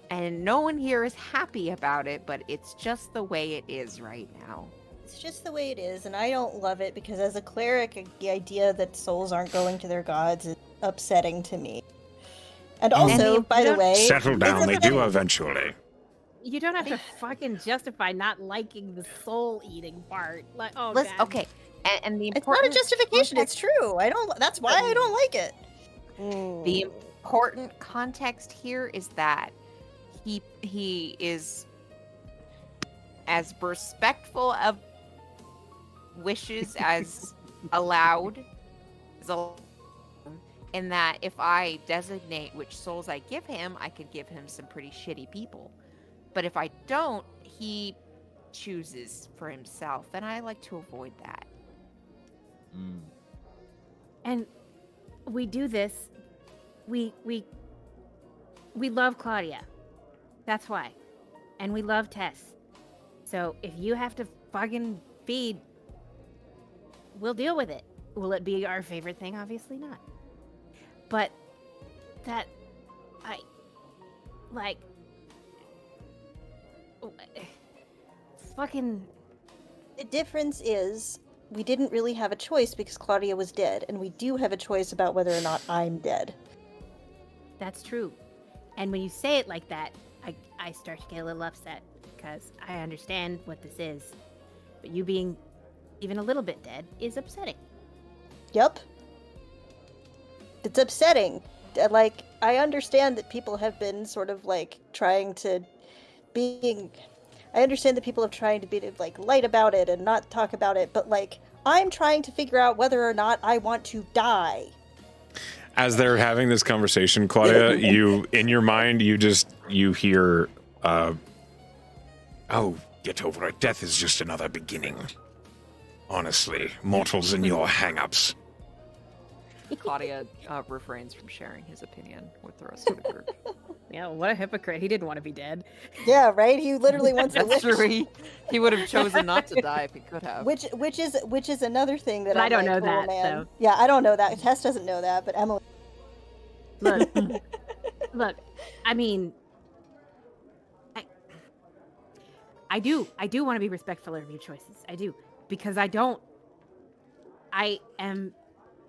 And no one here is happy about it, but it's just the way it is right now. It's just the way it is, and I don't love it because as a cleric, the idea that souls aren't going to their gods is upsetting to me. And also, by the way... Settle down, they do eventually. You don't have to fucking justify not liking the soul-eating part. Like, oh, listen, God. okay, and the It's not a justification, it's true. That's why I don't like it. The important context here is that he is as respectful of wishes as allowed, in that if I designate which souls I give him, I could give him some pretty shitty people. But if I don't, he chooses for himself, and I like to avoid that. And we do this. We love Claudia. That's why. And we love Tess. So if you have to fucking feed, we'll deal with it. Will it be our favorite thing? Obviously not. But that, fucking... The difference is we didn't really have a choice because Claudia was dead, and we do have a choice about whether or not I'm dead. That's true. And when you say it like that, I start to get a little upset because I understand what this is. But you being even a little bit dead is upsetting. Yep. It's upsetting. Like, I understand that people have been sort of like trying to I understand that people have tried to be like light about it and not talk about it, but like I'm trying to figure out whether or not I want to die. As they're having this conversation, Claudia, you in your mind you hear, "Oh, get over it. Death is just another beginning. Honestly, mortals and your hang-ups." Claudia refrains from sharing his opinion with the rest of the group. Yeah, what a hypocrite. He didn't want to be dead. Yeah, right. He literally wants to That's wish. true. He would have chosen not to die if he could have. Which is another thing that But I I'm don't like, know oh, that, man. so. Yeah, I don't know that. Tess doesn't know that, but Emily. Look, look. I mean, I do want to be respectful of your choices. I do, because I am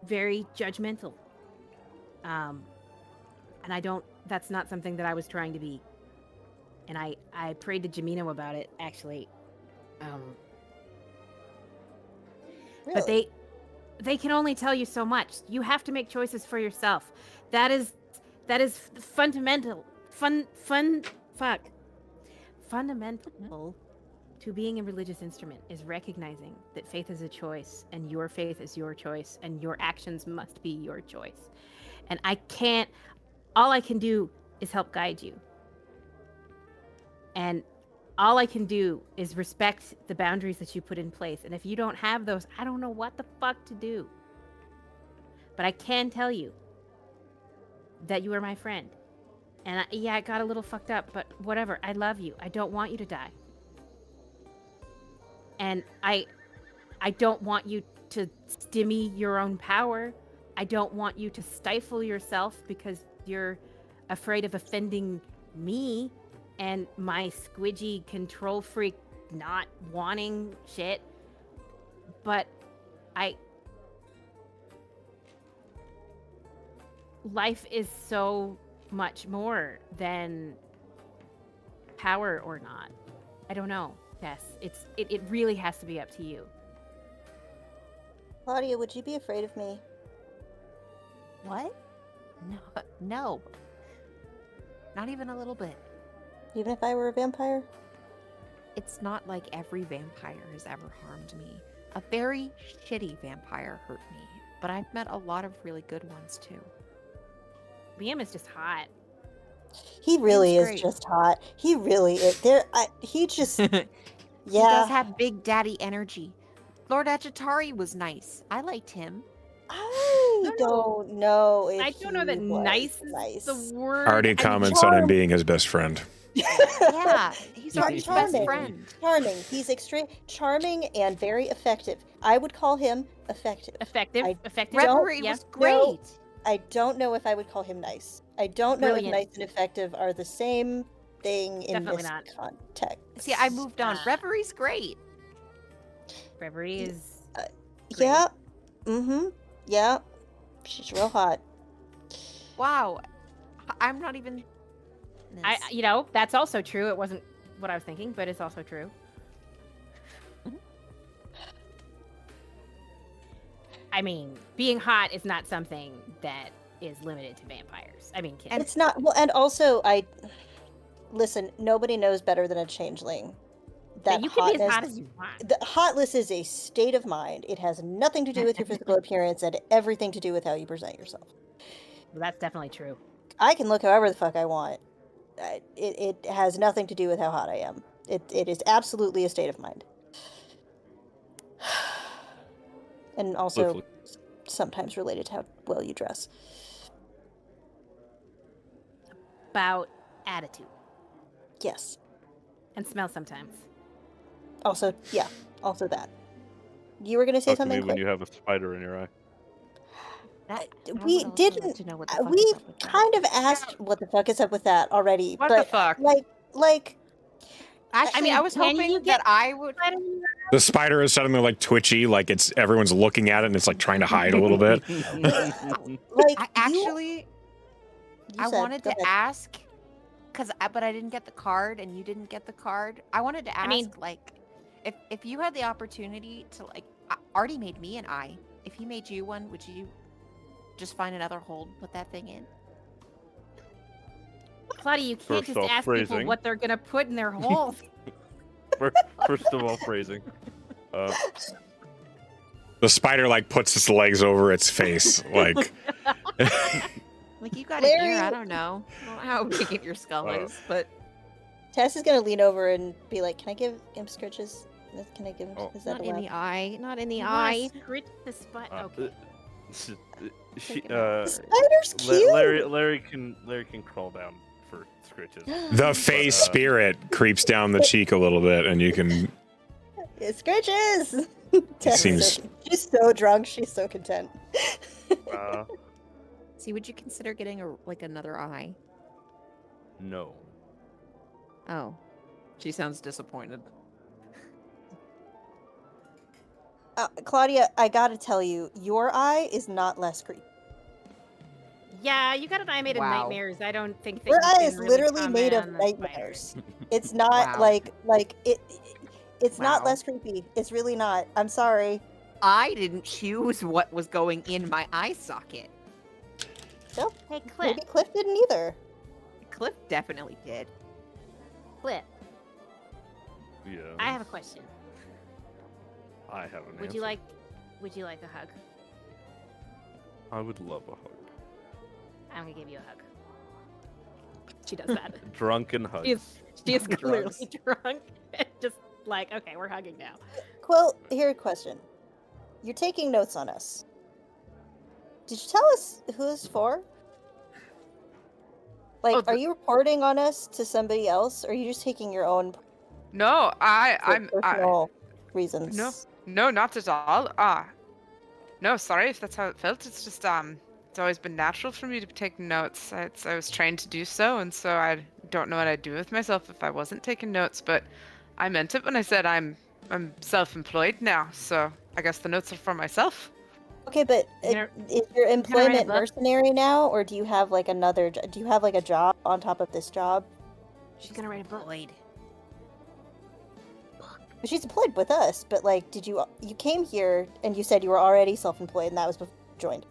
very judgmental. And I don't. That's not something that I was trying to be. And I prayed to Jamino about it, actually. Really? But they can only tell you so much. You have to make choices for yourself. That is fundamental. Fundamental to being a religious instrument is recognizing that faith is a choice, and your faith is your choice, and your actions must be your choice. And all I can do is help guide you. And all I can do is respect the boundaries that you put in place. And if you don't have those, I don't know what the fuck to do. But I can tell you that you are my friend. And I got a little fucked up, but whatever. I love you. I don't want you to die. And I don't want you to stymie your own power. I don't want you to stifle yourself because you're afraid of offending me and my squidgy control freak not wanting shit. But life is so much more than power or not. I don't know, Tess. It really has to be up to you. Claudia, would you be afraid of me? What? No. Not even a little bit. Even if I were a vampire? It's not like every vampire has ever harmed me. A very shitty vampire hurt me, but I've met a lot of really good ones too. Liam is just hot. He really is great. just hot. He really is. He just, He yeah. does have big daddy energy. Lord Achatari was nice. I liked him. I don't know if I don't know that he was nice is the word. Artie comments on him being his best friend. Yeah, he's Artie's best Charming. friend. Charming. He's extreme, charming, and very effective. I would call him effective. Effective. I Effective. Reverie yeah. was great. I don't know if I would call him nice. I don't know Brilliant. if nice and effective are the same thing in Definitely this not. context. See, I moved on. Reverie's great. Reverie is. Yeah. Mm-hmm. Yeah. She's real hot. Wow. I'm not even. That's also true. It wasn't what I was thinking, but it's also true. I mean, being hot is not something that is limited to vampires. I mean, kids. It's not. Well, and also, listen. Nobody knows better than a changeling. Yeah, you can be as hot as you want. The hotness is a state of mind. It has nothing to do with your physical appearance and everything to do with how you present yourself. Well, that's definitely true. I can look however the fuck I want. It has nothing to do with how hot I am. It is absolutely a state of mind. And also sometimes related to how well you dress. About attitude. Yes. And smell sometimes. Also, yeah. Also that. You were going to say Talk to something? me when you have a spider in your eye. We didn't. We kind of asked what the fuck is up with that already. What but the fuck? Like. Actually, I was hoping that I would. The spider is suddenly like twitchy, like everyone's looking at it and it's like trying to hide a little bit. Like I wanted to ask, but I didn't get the card, and you didn't get the card. I wanted to ask, if you had the opportunity to, Artie made me an eye. If he made you one, would you just find another hole and put that thing in? Claudia, you can't First just off, ask people phrasing. what they're gonna put in their holes. First of all, phrasing. The spider like puts its legs over its face, like Like, you got Larry- an ear. I don't know. I don't know how big your skull is, but Tess is gonna lean over and be like, "Can I give him scritches? Can I give him? Oh. Is that not in allowed?" the eye. Not in the You wanna eye. scritch the spot. Uh, Okay. She, Take it out. Spider's cute. Larry can crawl down for scritches. The face spirit creeps down the cheek a little bit, and you can. It's scritches. Tess seems- is she's so drunk. She's so content. See, would you consider getting another eye? No. Oh, she sounds disappointed. Claudia, I gotta tell you, your eye is not less creepy. Yeah, you got an eye made Wow. of nightmares. I don't think that Your you eye can is really literally made of comment on the spider. nightmares. It's not Wow. like it. It's not Wow. less creepy. It's really not. I'm sorry. I didn't choose what was going in my eye socket. No, Hey, Cliff. maybe Cliff didn't either. Cliff definitely did. Cliff, Yeah. I have a question. I have an Would answer. you like a hug? I would love a hug. I'm gonna give you a hug. She does that. Drunken hugs. She is clearly Drugs. drunk. Just like, okay, we're hugging now. Quill, here a question. You're taking notes on us. Did you tell us who this for? Like, Oh, are you reporting on us to somebody else, or are you just taking your own No, I'm personal reasons? No, not at all. No, sorry if that's how it felt. It's just it's always been natural for me to take notes. I was trained to do so, and so I don't know what I'd do with myself if I wasn't taking notes. But I meant it when I said I'm self-employed now, so I guess the notes are for myself. Okay, but You gonna- is your write a employment book? mercenary now, or do you have like another? Do you have like a job on top of this job? She's gonna write a book. She's employed with us, but like, did you came here and you said you were already self-employed, and that was before you joined.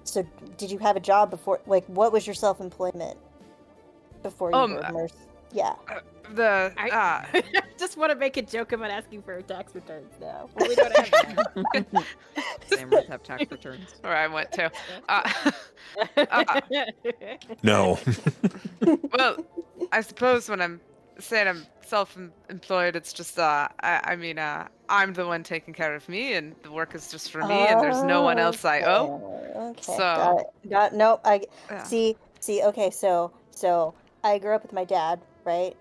So, did you have a job before? Like, what was your self-employment before you were Yeah. I just want to make a joke about asking for tax returns now. Well, we don't have that. Samurais have tax returns. Where I went to. No. Well, I suppose when I'm saying I'm self-employed, it's just I'm the one taking care of me, and the work is just for me, and there's no one else I owe. Okay. So- Got nope. Yeah. See. Okay. So I grew up with my dad, right,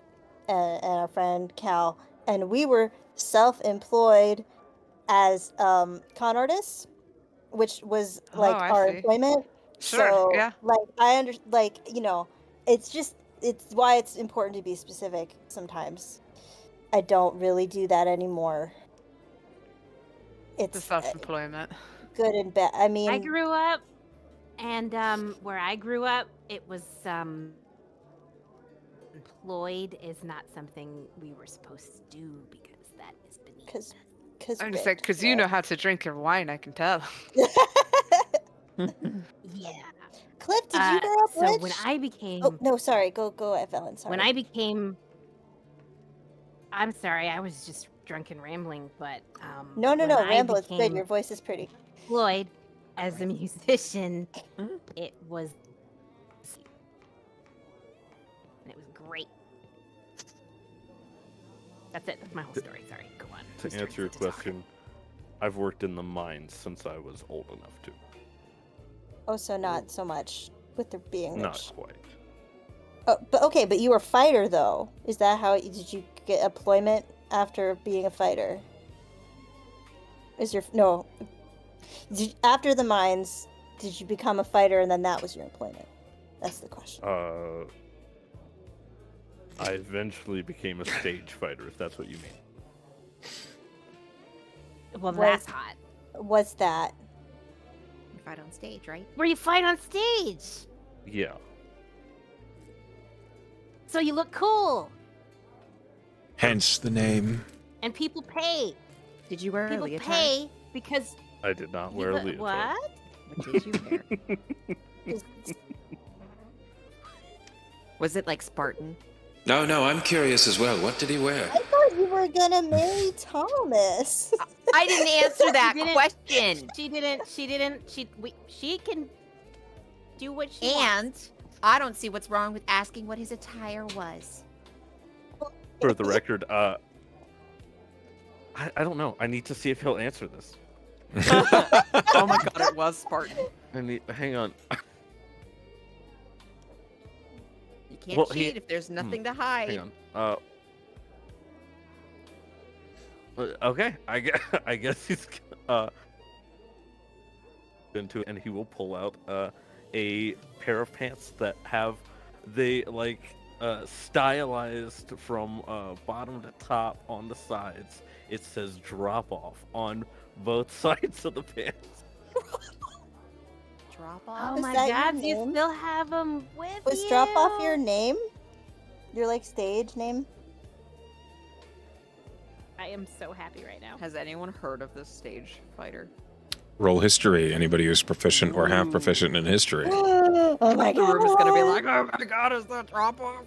and our friend Cal, and we were self-employed as con artists, which was like Oh, I our see. employment. Sure, So, yeah. like it's why it's important to be specific sometimes. I don't really do that anymore. The It's self-employment. good and bad. I mean, I grew up, and where I grew up, it was employed is not something we were supposed to do because that is beneath. because I'm just like, because you know how to drink your wine, I can tell. Yeah. Cliff, did you grow up so rich? when I became Oh no, sorry. Go, Evelyn. Sorry. when I became, I'm sorry, I was just drunk and rambling, but No, when I Rambo, it's good. became Your voice is pretty. employed as a musician, it was, and it was great. That's it. That's my whole story. Sorry. Go on. To Whose turn answer your is it to talk? question, I've worked in the mines since I was old enough to. Oh, so not so much with the being rich. Not quite. Oh, but okay, but you were a fighter though. Is that how did you get employment after being a fighter? After the mines, did you become a fighter and then that was your employment? That's the question. I eventually became a stage fighter, if that's what you mean. Well, Was- that's hot. What's that? You fight on stage, right? Where you fight on stage, Yeah. so you look cool, Hence the name. and people pay. Did you wear a People leotard? pay because I did not you wear a look- leotard. What? What did you wear? Is- Was it like Spartan? No, I'm curious as well. What did he wear? I thought you were gonna marry Thomas. I didn't answer that didn't. question. She didn't. She can. do what she And wants. I don't see what's wrong with asking what his attire was. For the record, I don't know. I need to see if he'll answer this. Oh my god, it was Spartan. Hang on. You can't Well, cheat if there's nothing to hide. Hang on. Okay. I guess he's into, and he will pull out a pair of pants that have stylized from bottom to top on the sides. It says drop off on both sides of the pants. Drop off. Oh Was my that your god, you name? still have them with you. Was drop off your name? Your like stage name? I am so happy right now. Has anyone heard of this stage fighter? Roll history. Anybody who's proficient or half proficient in history. Oh my The god. room is gonna be like, oh my god, is that drop off?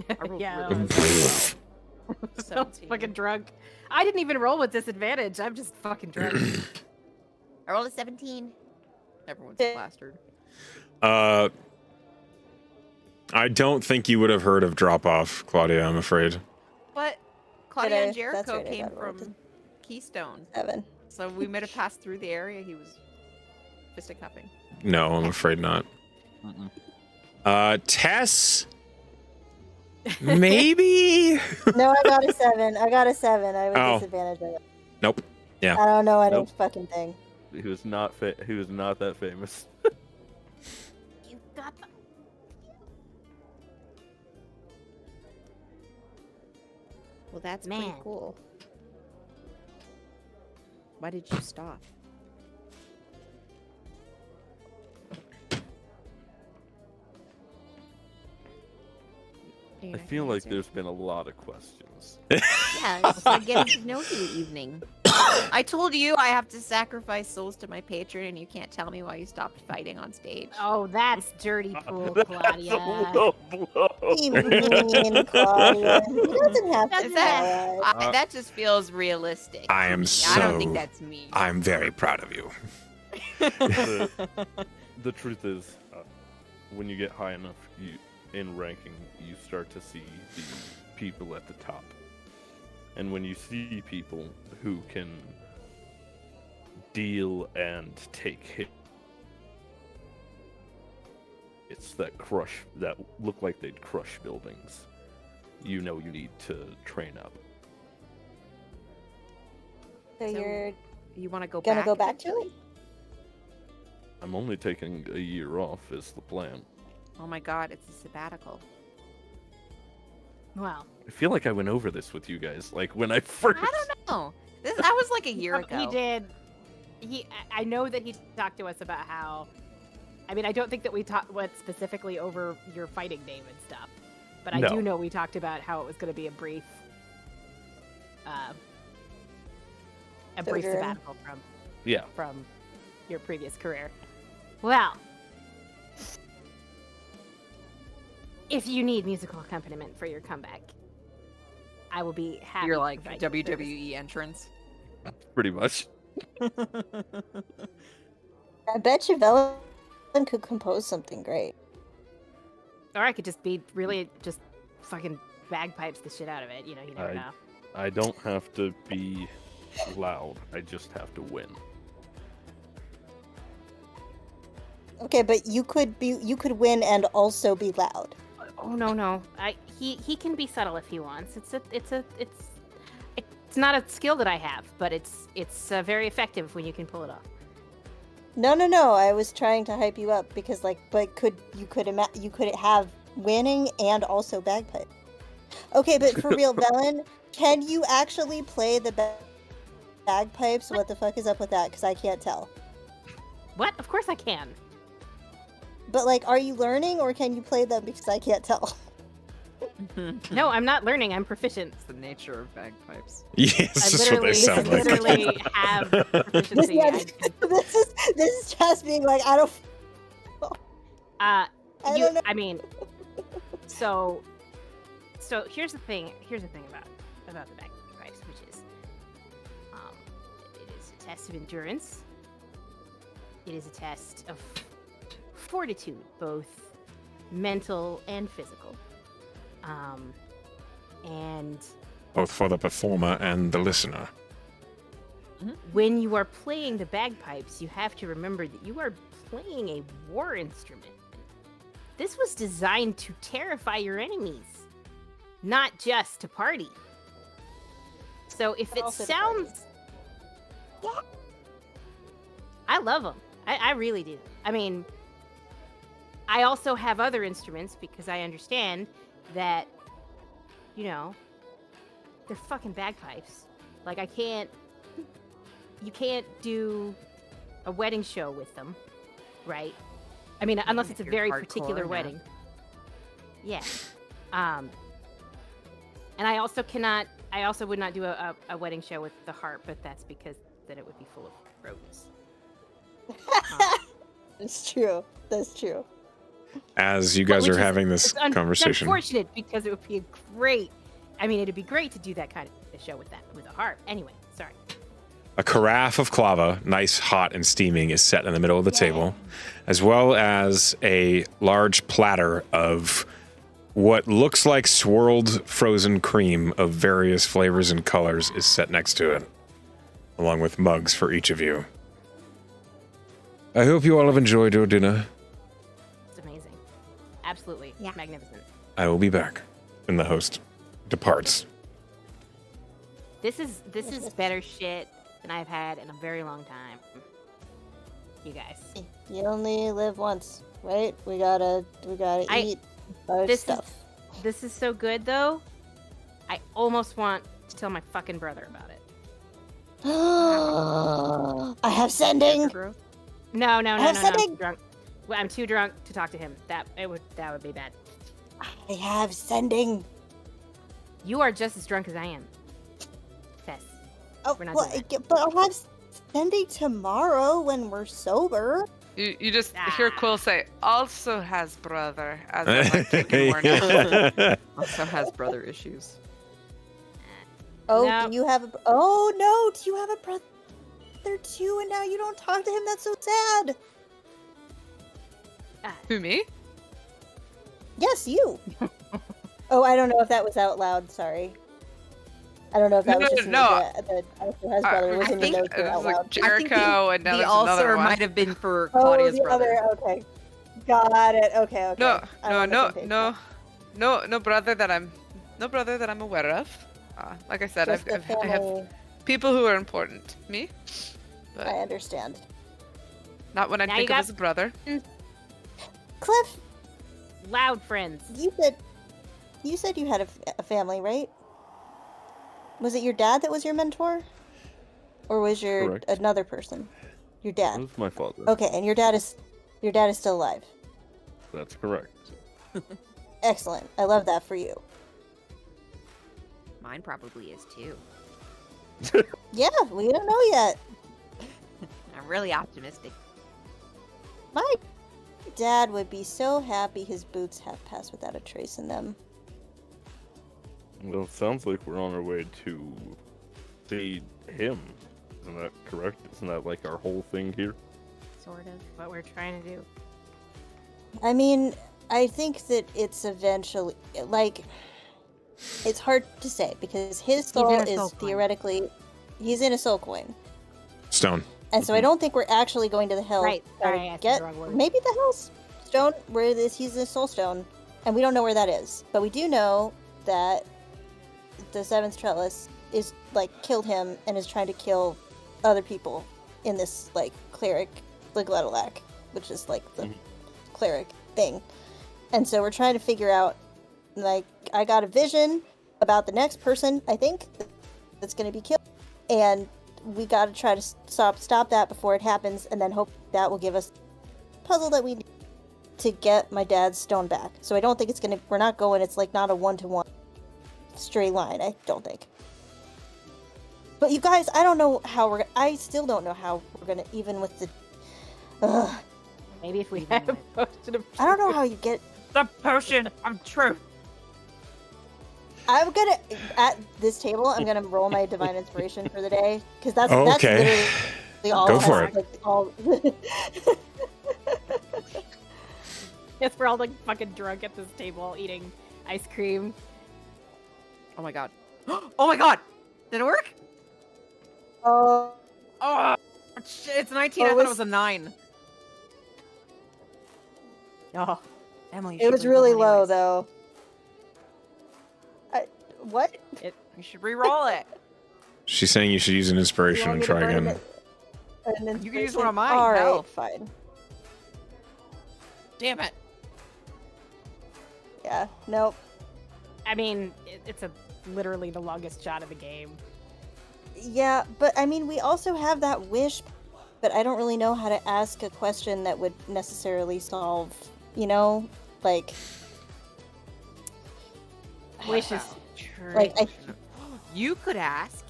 I rolled Yeah. really So 17. fucking drunk. I didn't even roll with disadvantage. I'm just fucking drunk. I rolled a 17. Everyone's plastered. I don't think you would have heard of drop off, Claudia, I'm afraid. But Claudia and That's Jericho right, I came got rolled. from Keystone. 7. So we might have passed through the area he was fisticuffing. No, I'm afraid not. Tess? Maybe? No, I got a 7. I got a 7. I was Oh. disadvantaged. Nope. Yeah. I don't know any Nope. fucking thing. He was not he was not that famous. You got the... Well, that's Man. pretty cool. Why did you stop? I feel like there's been a lot of questions. Yeah, it's like getting to know you evening. I told you I have to sacrifice souls to my patron, and you can't tell me why you stopped fighting on stage. Oh, that's dirty pool, That's Claudia. a low blow. He mean, Claudia. He doesn't have to Is do that, that. that just feels realistic. I am I don't think so- that's me. I'm very proud of you. The truth is, when you get high enough in ranking, you start to see the people at the top. And when you see people who can deal and take hits that look like they'd crush buildings, you know you need to train up. So you're You want to go gonna back? go back to it? I'm only taking a year off is the plan. Oh my god, it's a sabbatical. Well, I feel like I went over this with you guys, like when I first. I don't know. That was like a year ago. he did. I know that he talked to us about how. I mean, I don't think that we went specifically over your fighting name and stuff, but I No. do know we talked about how it was going to be a brief Sojourn. sabbatical Yeah. from your previous career. Well, if you need musical accompaniment for your comeback, I will be happy. You're to like provide you service. WWE entrance. Pretty much. I bet you Velen could compose something great. Or I could just be really just fucking bagpipes the shit out of it. You know, you never know. I don't have to be loud. I just have to win. Okay, but you could win and also be loud. Oh no. He can be subtle if he wants. It's not a skill that I have, but it's very effective when you can pull it off. No. I was trying to hype you up because you could have winning and also bagpipe. Okay, but for real, Velen, can you actually play the bagpipes? What the fuck is up with that? Because I can't tell. What? Of course I can. But are you learning or can you play them? Because I can't tell. No, I'm not learning. I'm proficient. It's the nature of bagpipes. Yes, I that's what they sound like. literally have proficiency. This is just being like, I don't. I don't know. I mean, so here's the thing. Here's the thing about the bagpipes, which is, it is a test of endurance, It is a test of fortitude, both mental and physical. And Both for the performer and the listener. when you are playing the bagpipes, you have to remember that you are playing a war instrument. This was designed to terrify your enemies, not just to party. So if But it also to party. sounds... Yeah. I love them. I really do. I mean, I also have other instruments because I understand that, you know, they're fucking bagpipes. Like, you can't do a wedding show with them, right? I mean, unless it's a You're very hardcore particular now. wedding. Yeah. And I also would not do a wedding show with the harp, but that's because then it would be full of rodents. It's true. That's true. As you guys Which are is- having this it's conversation. unfortunate because it would be great. I mean, it'd be great to do that kind of show with a harp. Anyway, sorry. A carafe of clava, nice, hot, and steaming, is set in the middle of the table, as well as a large platter of what looks like swirled frozen cream of various flavors and colors is set next to it, along with mugs for each of you. I hope you all have enjoyed your dinner. It's amazing. Absolutely. Yeah. Magnificent. I will be back. And the host departs. This is better shit than I've had in a very long time. You guys. You only live once, right? We gotta eat our this stuff. This is so good though. I almost want to tell my fucking brother about it. I have sending. No, have I'm something. too drunk. Well, I'm too drunk to talk to him. That would be bad. I have sending. You are just as drunk as I am. Fess. Oh, We're not well, doing that. but I'll have sending tomorrow when we're sober. You just hear Quill say, also has brother, as I'm like taking more notes. Yeah. Also has brother issues. Oh, No. do you have a? Oh no, do you have a brother too? And now you don't talk to him. That's so sad. Who, me? Yes, you. Oh, I don't know if that was out loud. Sorry. I don't know if that was just No. the also has brother was I in your think notes it or out was like loud. Jericho, and now the there's ulcer another one. might have been for Oh, Claudia's the brother. other. Okay, got it. Okay. No, I'm on the same page now. no brother that I'm aware of. Like I said, Just the I have family. people who are important. Me, but I understand. not when I Now think you of got- as a brother. Cliff, Loud friends. you said you had a family, right? Was it your dad that was your mentor, or was your Correct. another person? Your That dad. was my father. Okay, and your dad is still alive. That's correct. Excellent. I love that for you. Mine probably is too. Yeah, we don't know yet. I'm really optimistic. My dad would be so happy his boots have passed without a trace in them. Well, it sounds like we're on our way to see him. Isn't that correct? Isn't that like our whole thing here? Sort of what we're trying to do. I mean, I think that it's eventually like it's hard to say because his soul in a is soul coin. theoretically he's in a soul coin. Stone. And so I don't think we're actually going to the hell Right, or sorry, I said get the wrong word. maybe the hell's stone where he's a soul stone, and we don't know where that is. But we do know that the seventh trellis is like killed him and is trying to kill other people in this like cleric Ligletalac, which is like the cleric thing. And so we're trying to figure out like I got a vision about the next person I think that's going to be killed, and we got to try to stop that before it happens, and then hope that will give us the puzzle that we need to get my dad's stone back. So I don't think we're not going, it's like not a one-to-one straight line, I don't think. But you guys, I don't know how I still don't know how we're gonna, even with the, Maybe if we had a potion of I don't know how you get, The potion of truth. I'm gonna, at this table, I'm gonna roll my divine inspiration for the day, because that's Okay. literally all Go for has, like, all Yes, we're all like fucking drunk at this table eating ice cream. Oh my god. Oh my god! Did it work? Oh, Oh, shit, it's 19. Oh, I it thought it was- was a 9. Oh, Emily. you it should was re-roll really low anyways. though. What? You should re-roll it. She's saying you should use an inspiration want and me to try burn again. it? You can use one of mine, All right, hell. fine. Damn it. Yeah. Nope. I mean, it's literally the longest shot of the game. Yeah, but I mean, we also have that wish, but I don't really know how to ask a question that would necessarily solve, like. Wish is Like, You could ask.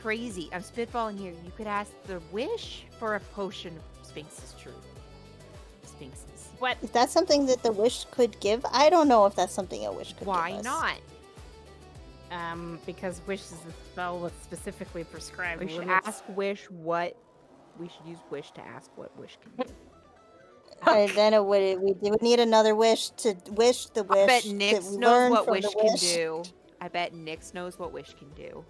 Crazy. I'm spitballing here. You could ask the wish for a potion of Sphinx's truth. Sphinx's. what? Is that something that the wish could give? I don't know if that's something a wish could Why give us. not? Because wish is a spell that's specifically prescribed. We should limits. ask wish what. We should use wish to ask what wish can do. And then we would need another wish to wish the wish. I bet that Nyx we knows learned what from wish the can do. I bet Nyx knows what wish can do.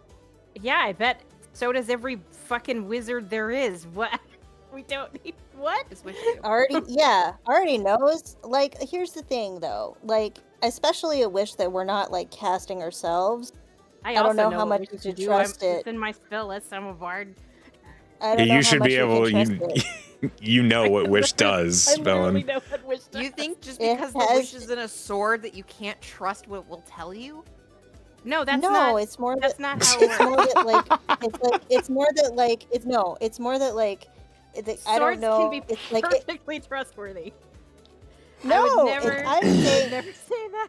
Yeah, I bet. So does every fucking wizard there is. What? We don't need what? Does wish do? Already knows. Like, here's the thing, though. Like, especially a wish that we're not like casting ourselves. I don't also know know how what much wish you to can do. trust it. It's in my spell list. I'm a bard. I don't know You how should much be we can able. trust You it. you know what wish does, I literally Bellin. know what wish does. You think just It because the has- wish is in a sword that you can't trust what it will tell you? No, that's no, not. it's more That's that not how it's it more works. that like it's more that like it's no, it's more that like I don't Swords know. can be It's like perfectly trustworthy. no, I would never, I'm saying never say that.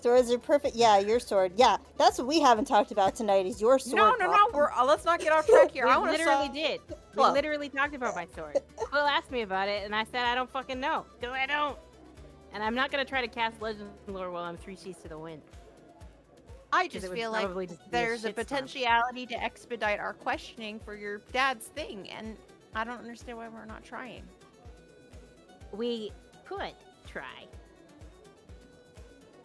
swords are perfect. Yeah, your sword. Yeah, that's what we haven't talked about tonight. Is your sword? No. problem. We're let's not get off track here. We I want to literally did. We Look. literally talked about my sword. Quill asked me about it, and I said I don't fucking know. Because I don't. And I'm not gonna try to cast Legend lore while I'm 3 Cs to the wind. I 'cause just it would feel like probably just be a there's a shitstorm. potentiality to expedite our questioning for your dad's thing, and I don't understand why we're not trying. We could try.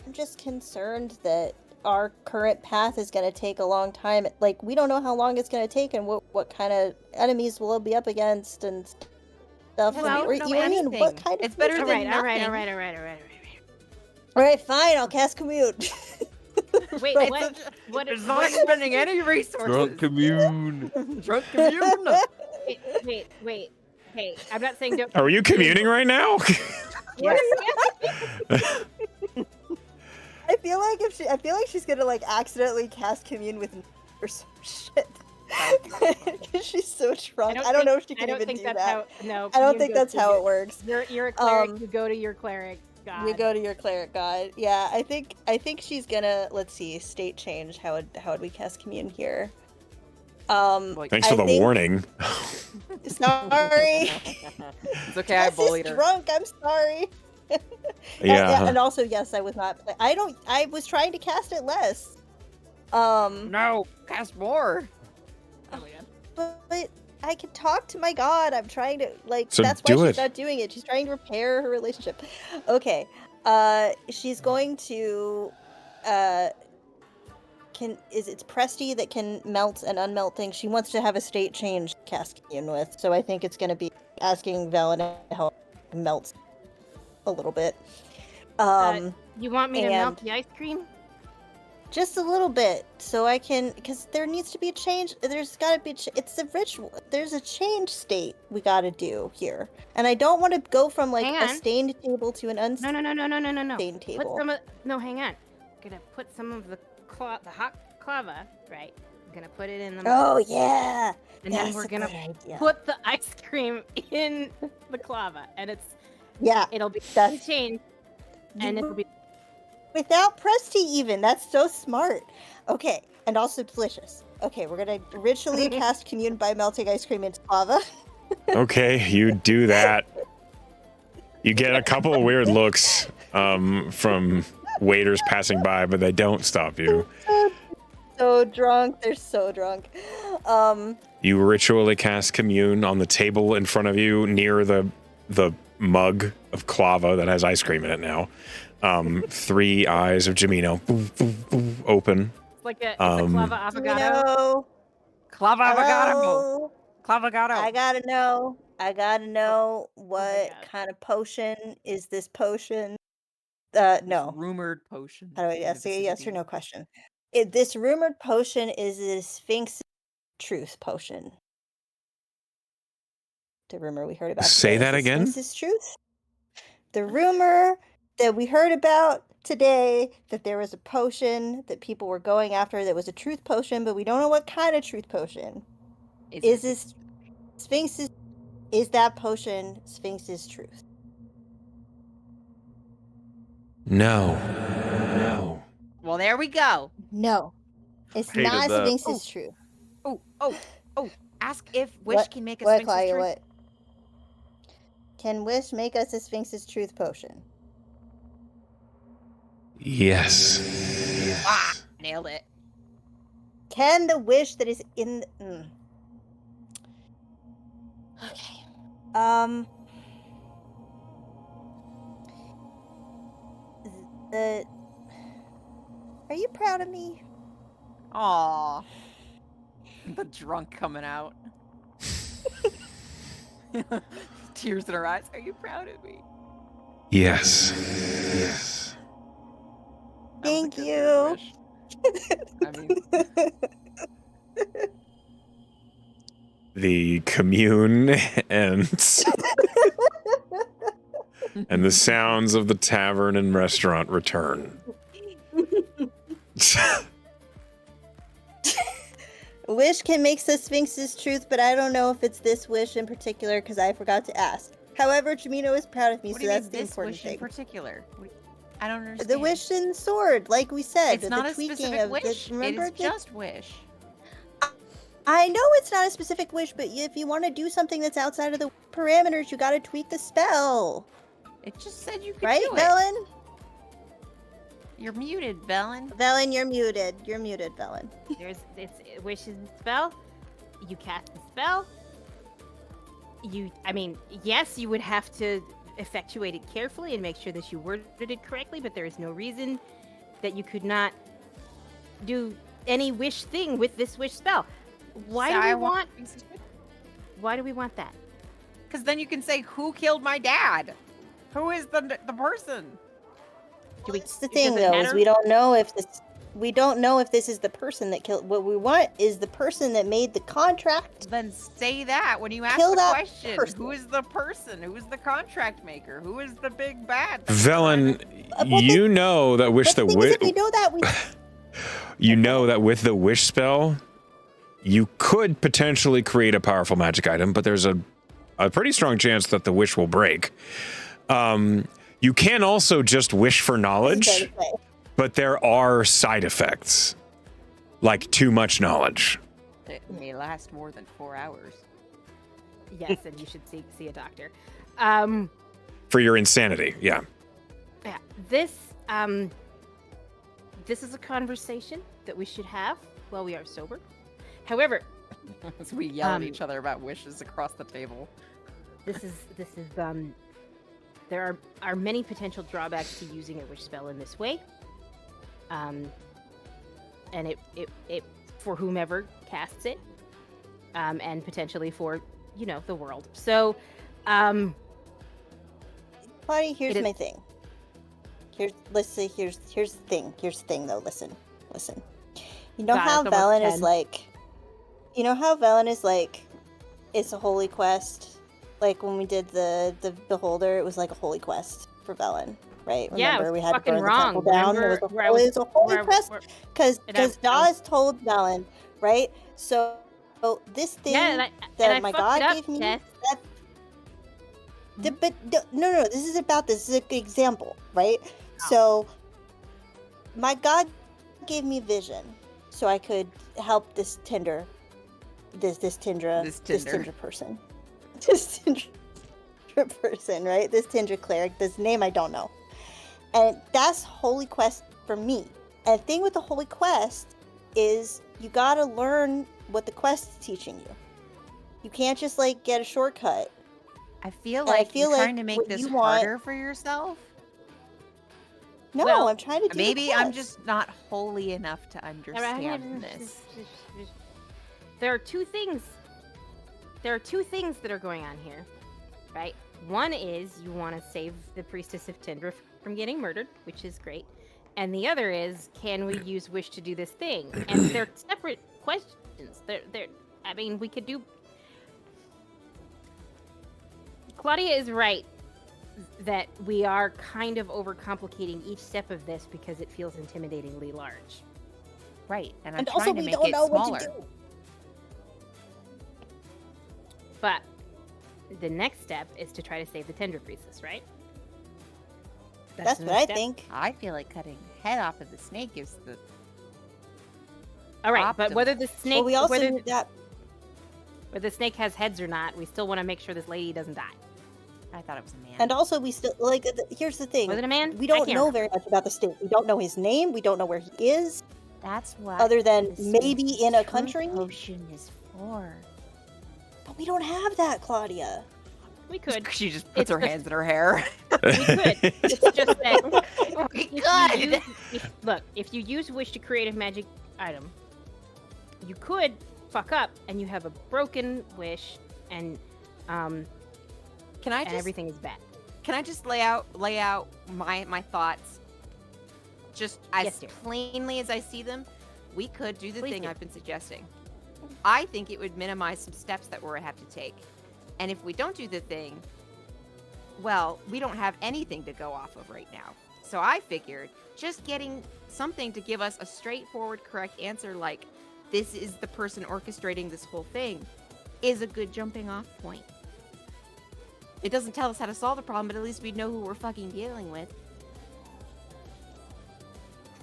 I'm just concerned that our current path is going to take a long time. Like, we don't know how long it's going to take and what kind of enemies we'll be up against and stuff. Well, and, we don't know even anything. what kind of It's better All than right, all right, nothing. all right, all right, all right, All right, fine. I'll cast commute. all right. Wait, Right, what? What? It's not spending any resources. Drunk commune. Drunk commune. Wait. Hey, I'm not saying don't. Are you communing right now? Yes. I feel like she's gonna like accidentally cast commune with or some shit. Because she's so drunk. I don't know if she can even do that. How, no, I don't you think go that's to how your- it works. You're a cleric. Um, You go to your cleric. God. We go to your cleric god. Yeah, I think she's gonna, let's see, state change. How would we cast commune here? Thanks for I the think- warning. Sorry. It's okay. I Jess bullied is her. drunk. I'm sorry. Yeah. And also, yes, I was not. I was trying to cast it less. No, cast more. Oh my God. But I can talk to my god. I'm trying to So that's why do she's it. not doing it. She's trying to repair her relationship. Okay. She's going to it's Presty that can melt and unmelt things. She wants to have a state change to cast commune with. So I think it's going to be asking Valen to help melt a little bit. You want me to and- melt the ice cream? Just a little bit, so I can, because there needs to be a change. There's got to be. It's a ritual. There's a change state we got to do here, and I don't want to go from like Hang a on. stained table to an No. unstained Put table. some of, no, hang on. Gonna put some of the hot clava, right? I'm gonna put it in the Oh yeah, and then that's we're a gonna good idea. put the ice cream in the clava, and Yeah, it'll be That's- changed, and it'll be without Presty even. That's so smart. Okay, and also delicious. Okay, we're gonna ritually cast commune by melting ice cream into lava. Okay, you do that. You get a couple of weird looks from waiters passing by, but they don't stop you. So drunk. They're so drunk. You ritually cast commune on the table in front of you near the mug of clava that has ice cream in it now. 3 eyes of Jamino open. It's like a clava avocado. Jamino, Clava avocado. hello. Clavagado. I gotta know what God. kind of potion is this potion? No. Rumored potion. How do I in the ask a yes or vicinity. no question? This rumored potion is the Sphinx truth potion. The rumor we heard about. Say today is that the again? Sphinx's truth. The rumor that we heard about today that there was a potion that people were going after that was a truth potion, but we don't know what kind of truth potion. Is this Sphinx's? Is that potion Sphinx's truth? No. Well, there we go. No, it's Hated not that. Sphinx's truth. Oh, ask if Wish can make a what, Sphinx's Claudia, truth. what? Can Wish make us a Sphinx's truth potion? Yes. Ah, nailed it. Can the wish that is in Okay. Are you proud of me? Aw. The drunk coming out. Tears in her eyes. Are you proud of me? Yes. That was a Thank good you. third wish. I mean, The commune ends, and the sounds of the tavern and restaurant return. Wish can make the Sphinx's truth, but I don't know if it's this wish in particular because I forgot to ask. However, Jamino is proud of me, what so do you that's mean the this important wish in thing. particular? I don't understand. The wish and sword, like we said. It's not the a tweaking specific of wish. The, remember it is the- just wish. I know it's not a specific wish, but if you want to do something that's outside of the parameters, you got to tweak the spell. It just said you could Right, do it. Velen? You're muted, Velen. Velen, you're muted. You're muted, Velen. It's wishes and spell. You cast the spell. Yes, you would have to effectuate it carefully and make sure that you worded it correctly, but there is no reason that you could not do any wish thing with this wish spell. Why do we want that? Because then you can say, "Who killed my dad? Who is the person?" That's the does thing, it though, is matter? we don't know if this is the person that killed. What we want is the person that made the contract. Then say that when you ask Kill the that question. person. Who is the person? Who is the contract maker? Who is the big bad? Velen, you know that wish the But the thing is, wish. if we know that, we You know that with the wish spell, you could potentially create a powerful magic item, but there's a pretty strong chance that the wish will break. You can also just wish for knowledge, but there are side effects, like too much knowledge. It may last more than 4 hours. Yes, and you should see a doctor. For your insanity, yeah. Yeah, this is a conversation that we should have while we are sober. However, As we yell at each other about wishes across the table. this is there are many potential drawbacks to using a wish spell in this way. And it for whomever casts it, and potentially for the world. So, Claudia, here's It is- my thing. Here's the thing. Here's the thing, though. Listen. You know God, how it's almost Velen is 10. like. You know how Velen is like. It's a holy quest. Like when we did the Beholder, it was like a holy quest for Velen, right? Yeah, it Remember, was we had to fucking burn the wrong. temple down. It Remember was where a I holy, was- it was a holy where I- quest where- because and I was- Dawes told Velen, right? So this thing and I that my fucked god it up, gave me. Tess. But no. This is about this. This is an example, right? Oh. So, my God gave me vision, so I could help this Tinder person, this Tinder person, right? This Tinder cleric, this name I don't know, and that's holy quest for me. And the thing with the holy quest is you gotta learn what the quest is teaching you. You can't just like get a shortcut. I feel And I like feel you're like trying to make what this you want- harder for yourself. No, Well, I'm trying to do the Maybe I'm quest. just not holy enough to understand this. There are two things. There are two things that are going on here, right? One is you want to save the priestess of Tindra from getting murdered, which is great, and the other is, can we use wish to do this thing? And they're separate questions. They're. I mean, we could do. Claudia is right that we are kind of overcomplicating each step of this because it feels intimidatingly large. Right, and I'm And trying also, to we make don't it know smaller. what to do. But the next step is to try to save the Tendra priestess, right? That's the what next I step. think. I feel like cutting head off of the snake is the All right, but whether the snake, Well, we also whether, need that. whether the snake has heads or not, we still want to make sure this lady doesn't die. I thought it was a man. And also, we still like. Here's the thing. Was it a man? We I don't can't know remember. very much about the state. We don't know his name. We don't know where he is, That's what other than the maybe snake's in a truth country. potion is for. But we don't have that, Claudia. We could. She just puts It's her just- hands in her hair. We could. It's just that. We if you could. look, if you use wish to create a magic item, you could fuck up and you have a broken wish and Can I and just everything is bad. Can I just lay out my thoughts just as Yes, dear. plainly as I see them? We could do the Please thing do. I've been suggesting. I think it would minimize some steps that we're have to take. And if we don't do the thing, well, we don't have anything to go off of right now. So I figured just getting something to give us a straightforward, correct answer like, this is the person orchestrating this whole thing, is a good jumping off point. It doesn't tell us how to solve the problem, but at least we know who we're fucking dealing with.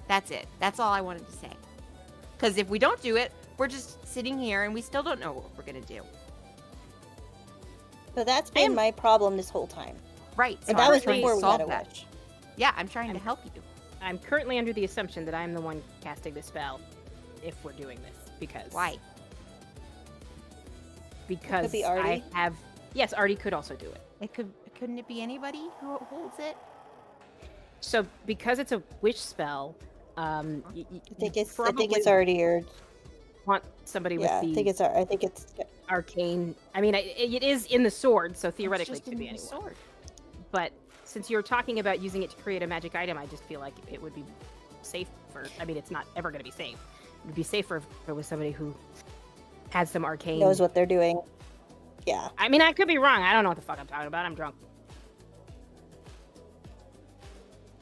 That's it. That's all I wanted to say. Because if we don't do it, we're just sitting here and we still don't know what we're going to do. So that's been my problem this whole time. Right. So And that I'm was trying before to we solve had a that. wish. Yeah, I'm trying to I'm- help you. I'm currently under the assumption that I'm the one casting the spell if we're doing this because Why? Because be I Artie? have yes, Artie could also do it. Couldn't it be anybody who holds it? So because it's a wish spell, I you think it's probably already or want somebody yeah. with I think it's arcane. I mean, it is in the sword, so theoretically It's it just could be in the anyone. sword. But since you're talking about using it to create a magic item, I just feel like it would be safer. I mean, it's not ever going to be safe. It would be safer if it was somebody who had some arcane. knows what they're doing. Yeah. I mean, I could be wrong. I don't know what the fuck I'm talking about. I'm drunk.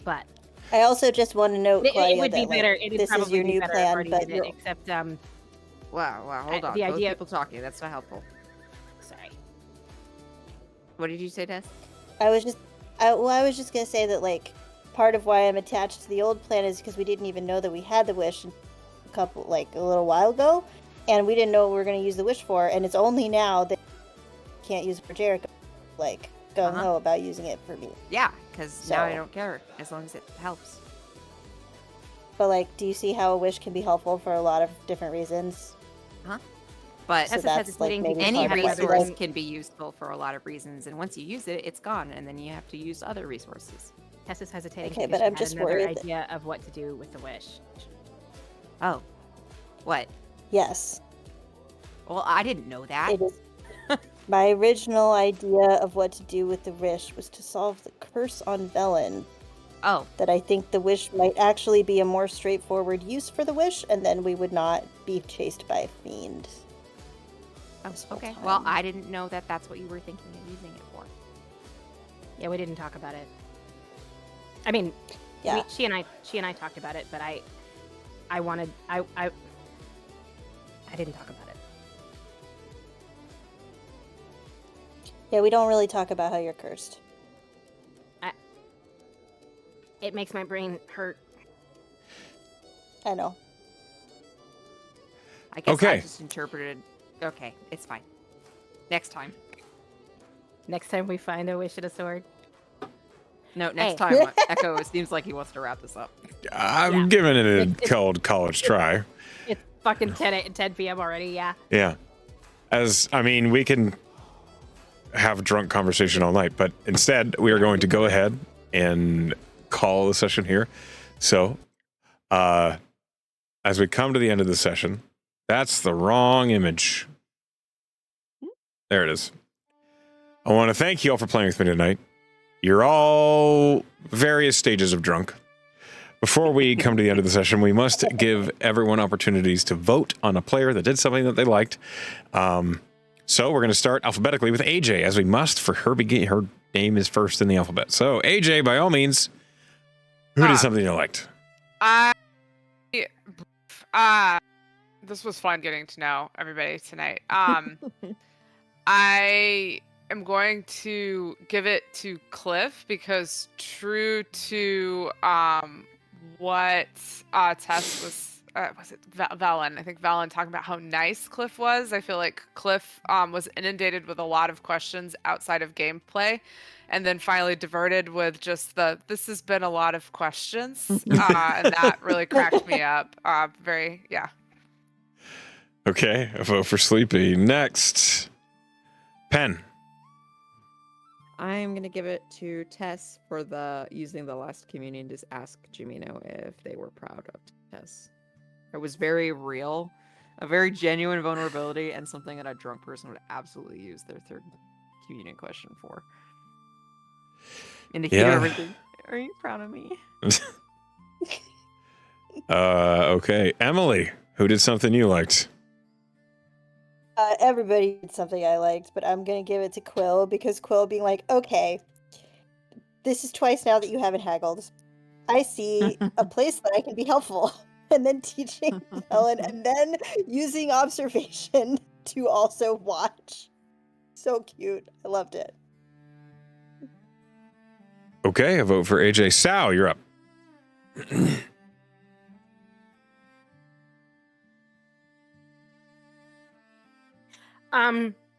But I also just want to note, Claudia, it would be that, like, better. It'd this probably is your be new better if plan, Artie but did it, you're, except Wow, hold on. the Both idea- people talking. That's not helpful. sorry. What did you say, Tess? I was just gonna say that like part of why I'm attached to the old plan is because we didn't even know that we had the wish a little while ago, and we didn't know what we were gonna use the wish for, and it's only now that we can't use it for Jericho, like gung ho about using it for me. Yeah, because now I So- don't care as long as it helps. But like, do you see how a wish can be helpful for a lot of different reasons? But So Tessa's that's, hesitating like, maybe because any she part of has what other resource like- can be useful for a lot of reasons, and once you use it, it's gone, and then you have to use other resources. Tessa's hesitating. Okay, because but she I'm had just another worried that- idea of what to do with the wish. Oh, what? Yes, Well, I didn't know that. it is. My original idea of what to do with the wish was to solve the curse on Velen. Oh, That I think the wish might actually be a more straightforward use for the wish, and then we would not be chased by a fiend. this whole okay. Well, time. I didn't know that that's what you were thinking of using it for. Yeah, we didn't talk about it. I mean, Yeah. she and I talked about it, but I didn't talk about it. Yeah, we don't really talk about how you're cursed. It makes my brain hurt. I know. I guess I Okay. just interpreted. Okay, it's fine. Next time. Next time we find a wish and a sword. No, next Hey. time. Echo, it seems like he wants to wrap this up. I'm Yeah. giving it a It's- cold college try. fucking 10 p.m. already. Yeah. Yeah. We can have drunk conversation all night, but instead we are going to go ahead and call the session here. So, as we come to the end of the session, that's the wrong image. There it is. I want to thank you all for playing with me tonight. You're all various stages of drunk. Before we come to the end of the session, we must give everyone opportunities to vote on a player that did something that they liked. So we're going to start alphabetically with AJ, as we must, for her name is first in the alphabet. So AJ, by all means, who did something you liked? This was fun getting to know everybody tonight. I am going to give it to Cliff because true to what Tess was it Valen? I think Valen talking about how nice Cliff was. I feel like Cliff was inundated with a lot of questions outside of gameplay, and then finally diverted with just this has been a lot of questions, and that really cracked me up. Okay, I vote for Sleepy. Next, Pen. I'm gonna give it to Tess for using the last communion to ask Jimino if they were proud of Tess. It was very real, a very genuine vulnerability, and something that a drunk person would absolutely use their third communion question for. In the heat of everything, are you proud of me? Okay, Emily, who did something you liked? Everybody did something I liked, but I'm gonna give it to Quill because Quill being like, okay, this is twice now that you haven't haggled. I see a place that I can be helpful. And then teaching Ellen, and then using observation to also watch. So cute. I loved it. Okay, I vote for AJ. Sal, you're up.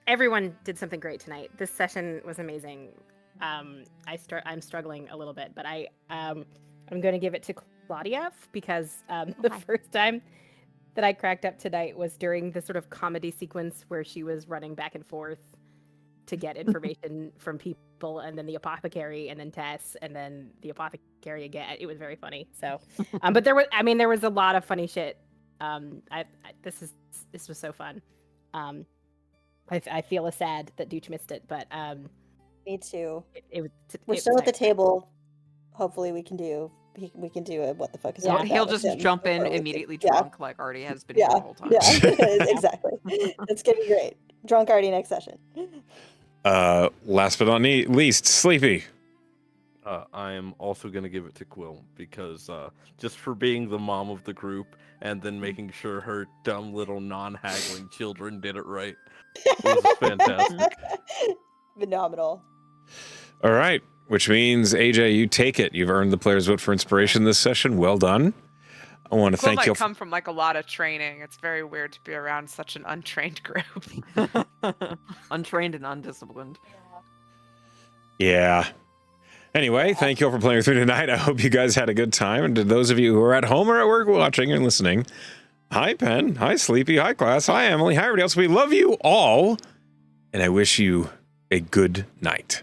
Everyone did something great tonight. This session was amazing. I'm struggling a little bit, but I'm going to give it to Claudia because the first time that I cracked up tonight was during the sort of comedy sequence where she was running back and forth to get information from people, and then the apothecary, and then Tess, and then the apothecary again. It was very funny. So, but there was a lot of funny shit. This was so fun. I feel sad that Dooch missed it, but me too. We're still at the table. Hopefully, we can do a what the fuck is Yeah, he'll just jump in immediately drunk, like Artie has been here the whole time. Yeah, exactly. It's gonna be great. Drunk Artie next session. Last but not least, Sleepy. I am also going to give it to Quill because just for being the mom of the group and then making sure her dumb little non-haggling children did it right. It was fantastic. Phenomenal. All right, which means, AJ, you take it. You've earned the player's vote for inspiration this session. Well done. I want to thank you. Might come from like a lot of training. It's very weird to be around such an untrained group. Untrained and undisciplined. Yeah. Anyway, thank you all for playing with me tonight. I hope you guys had a good time. And to those of you who are at home or at work watching and listening, hi, Pen. Hi, Sleepy. Hi, class. Hi, Emily. Hi, everybody else. We love you all. And I wish you a good night.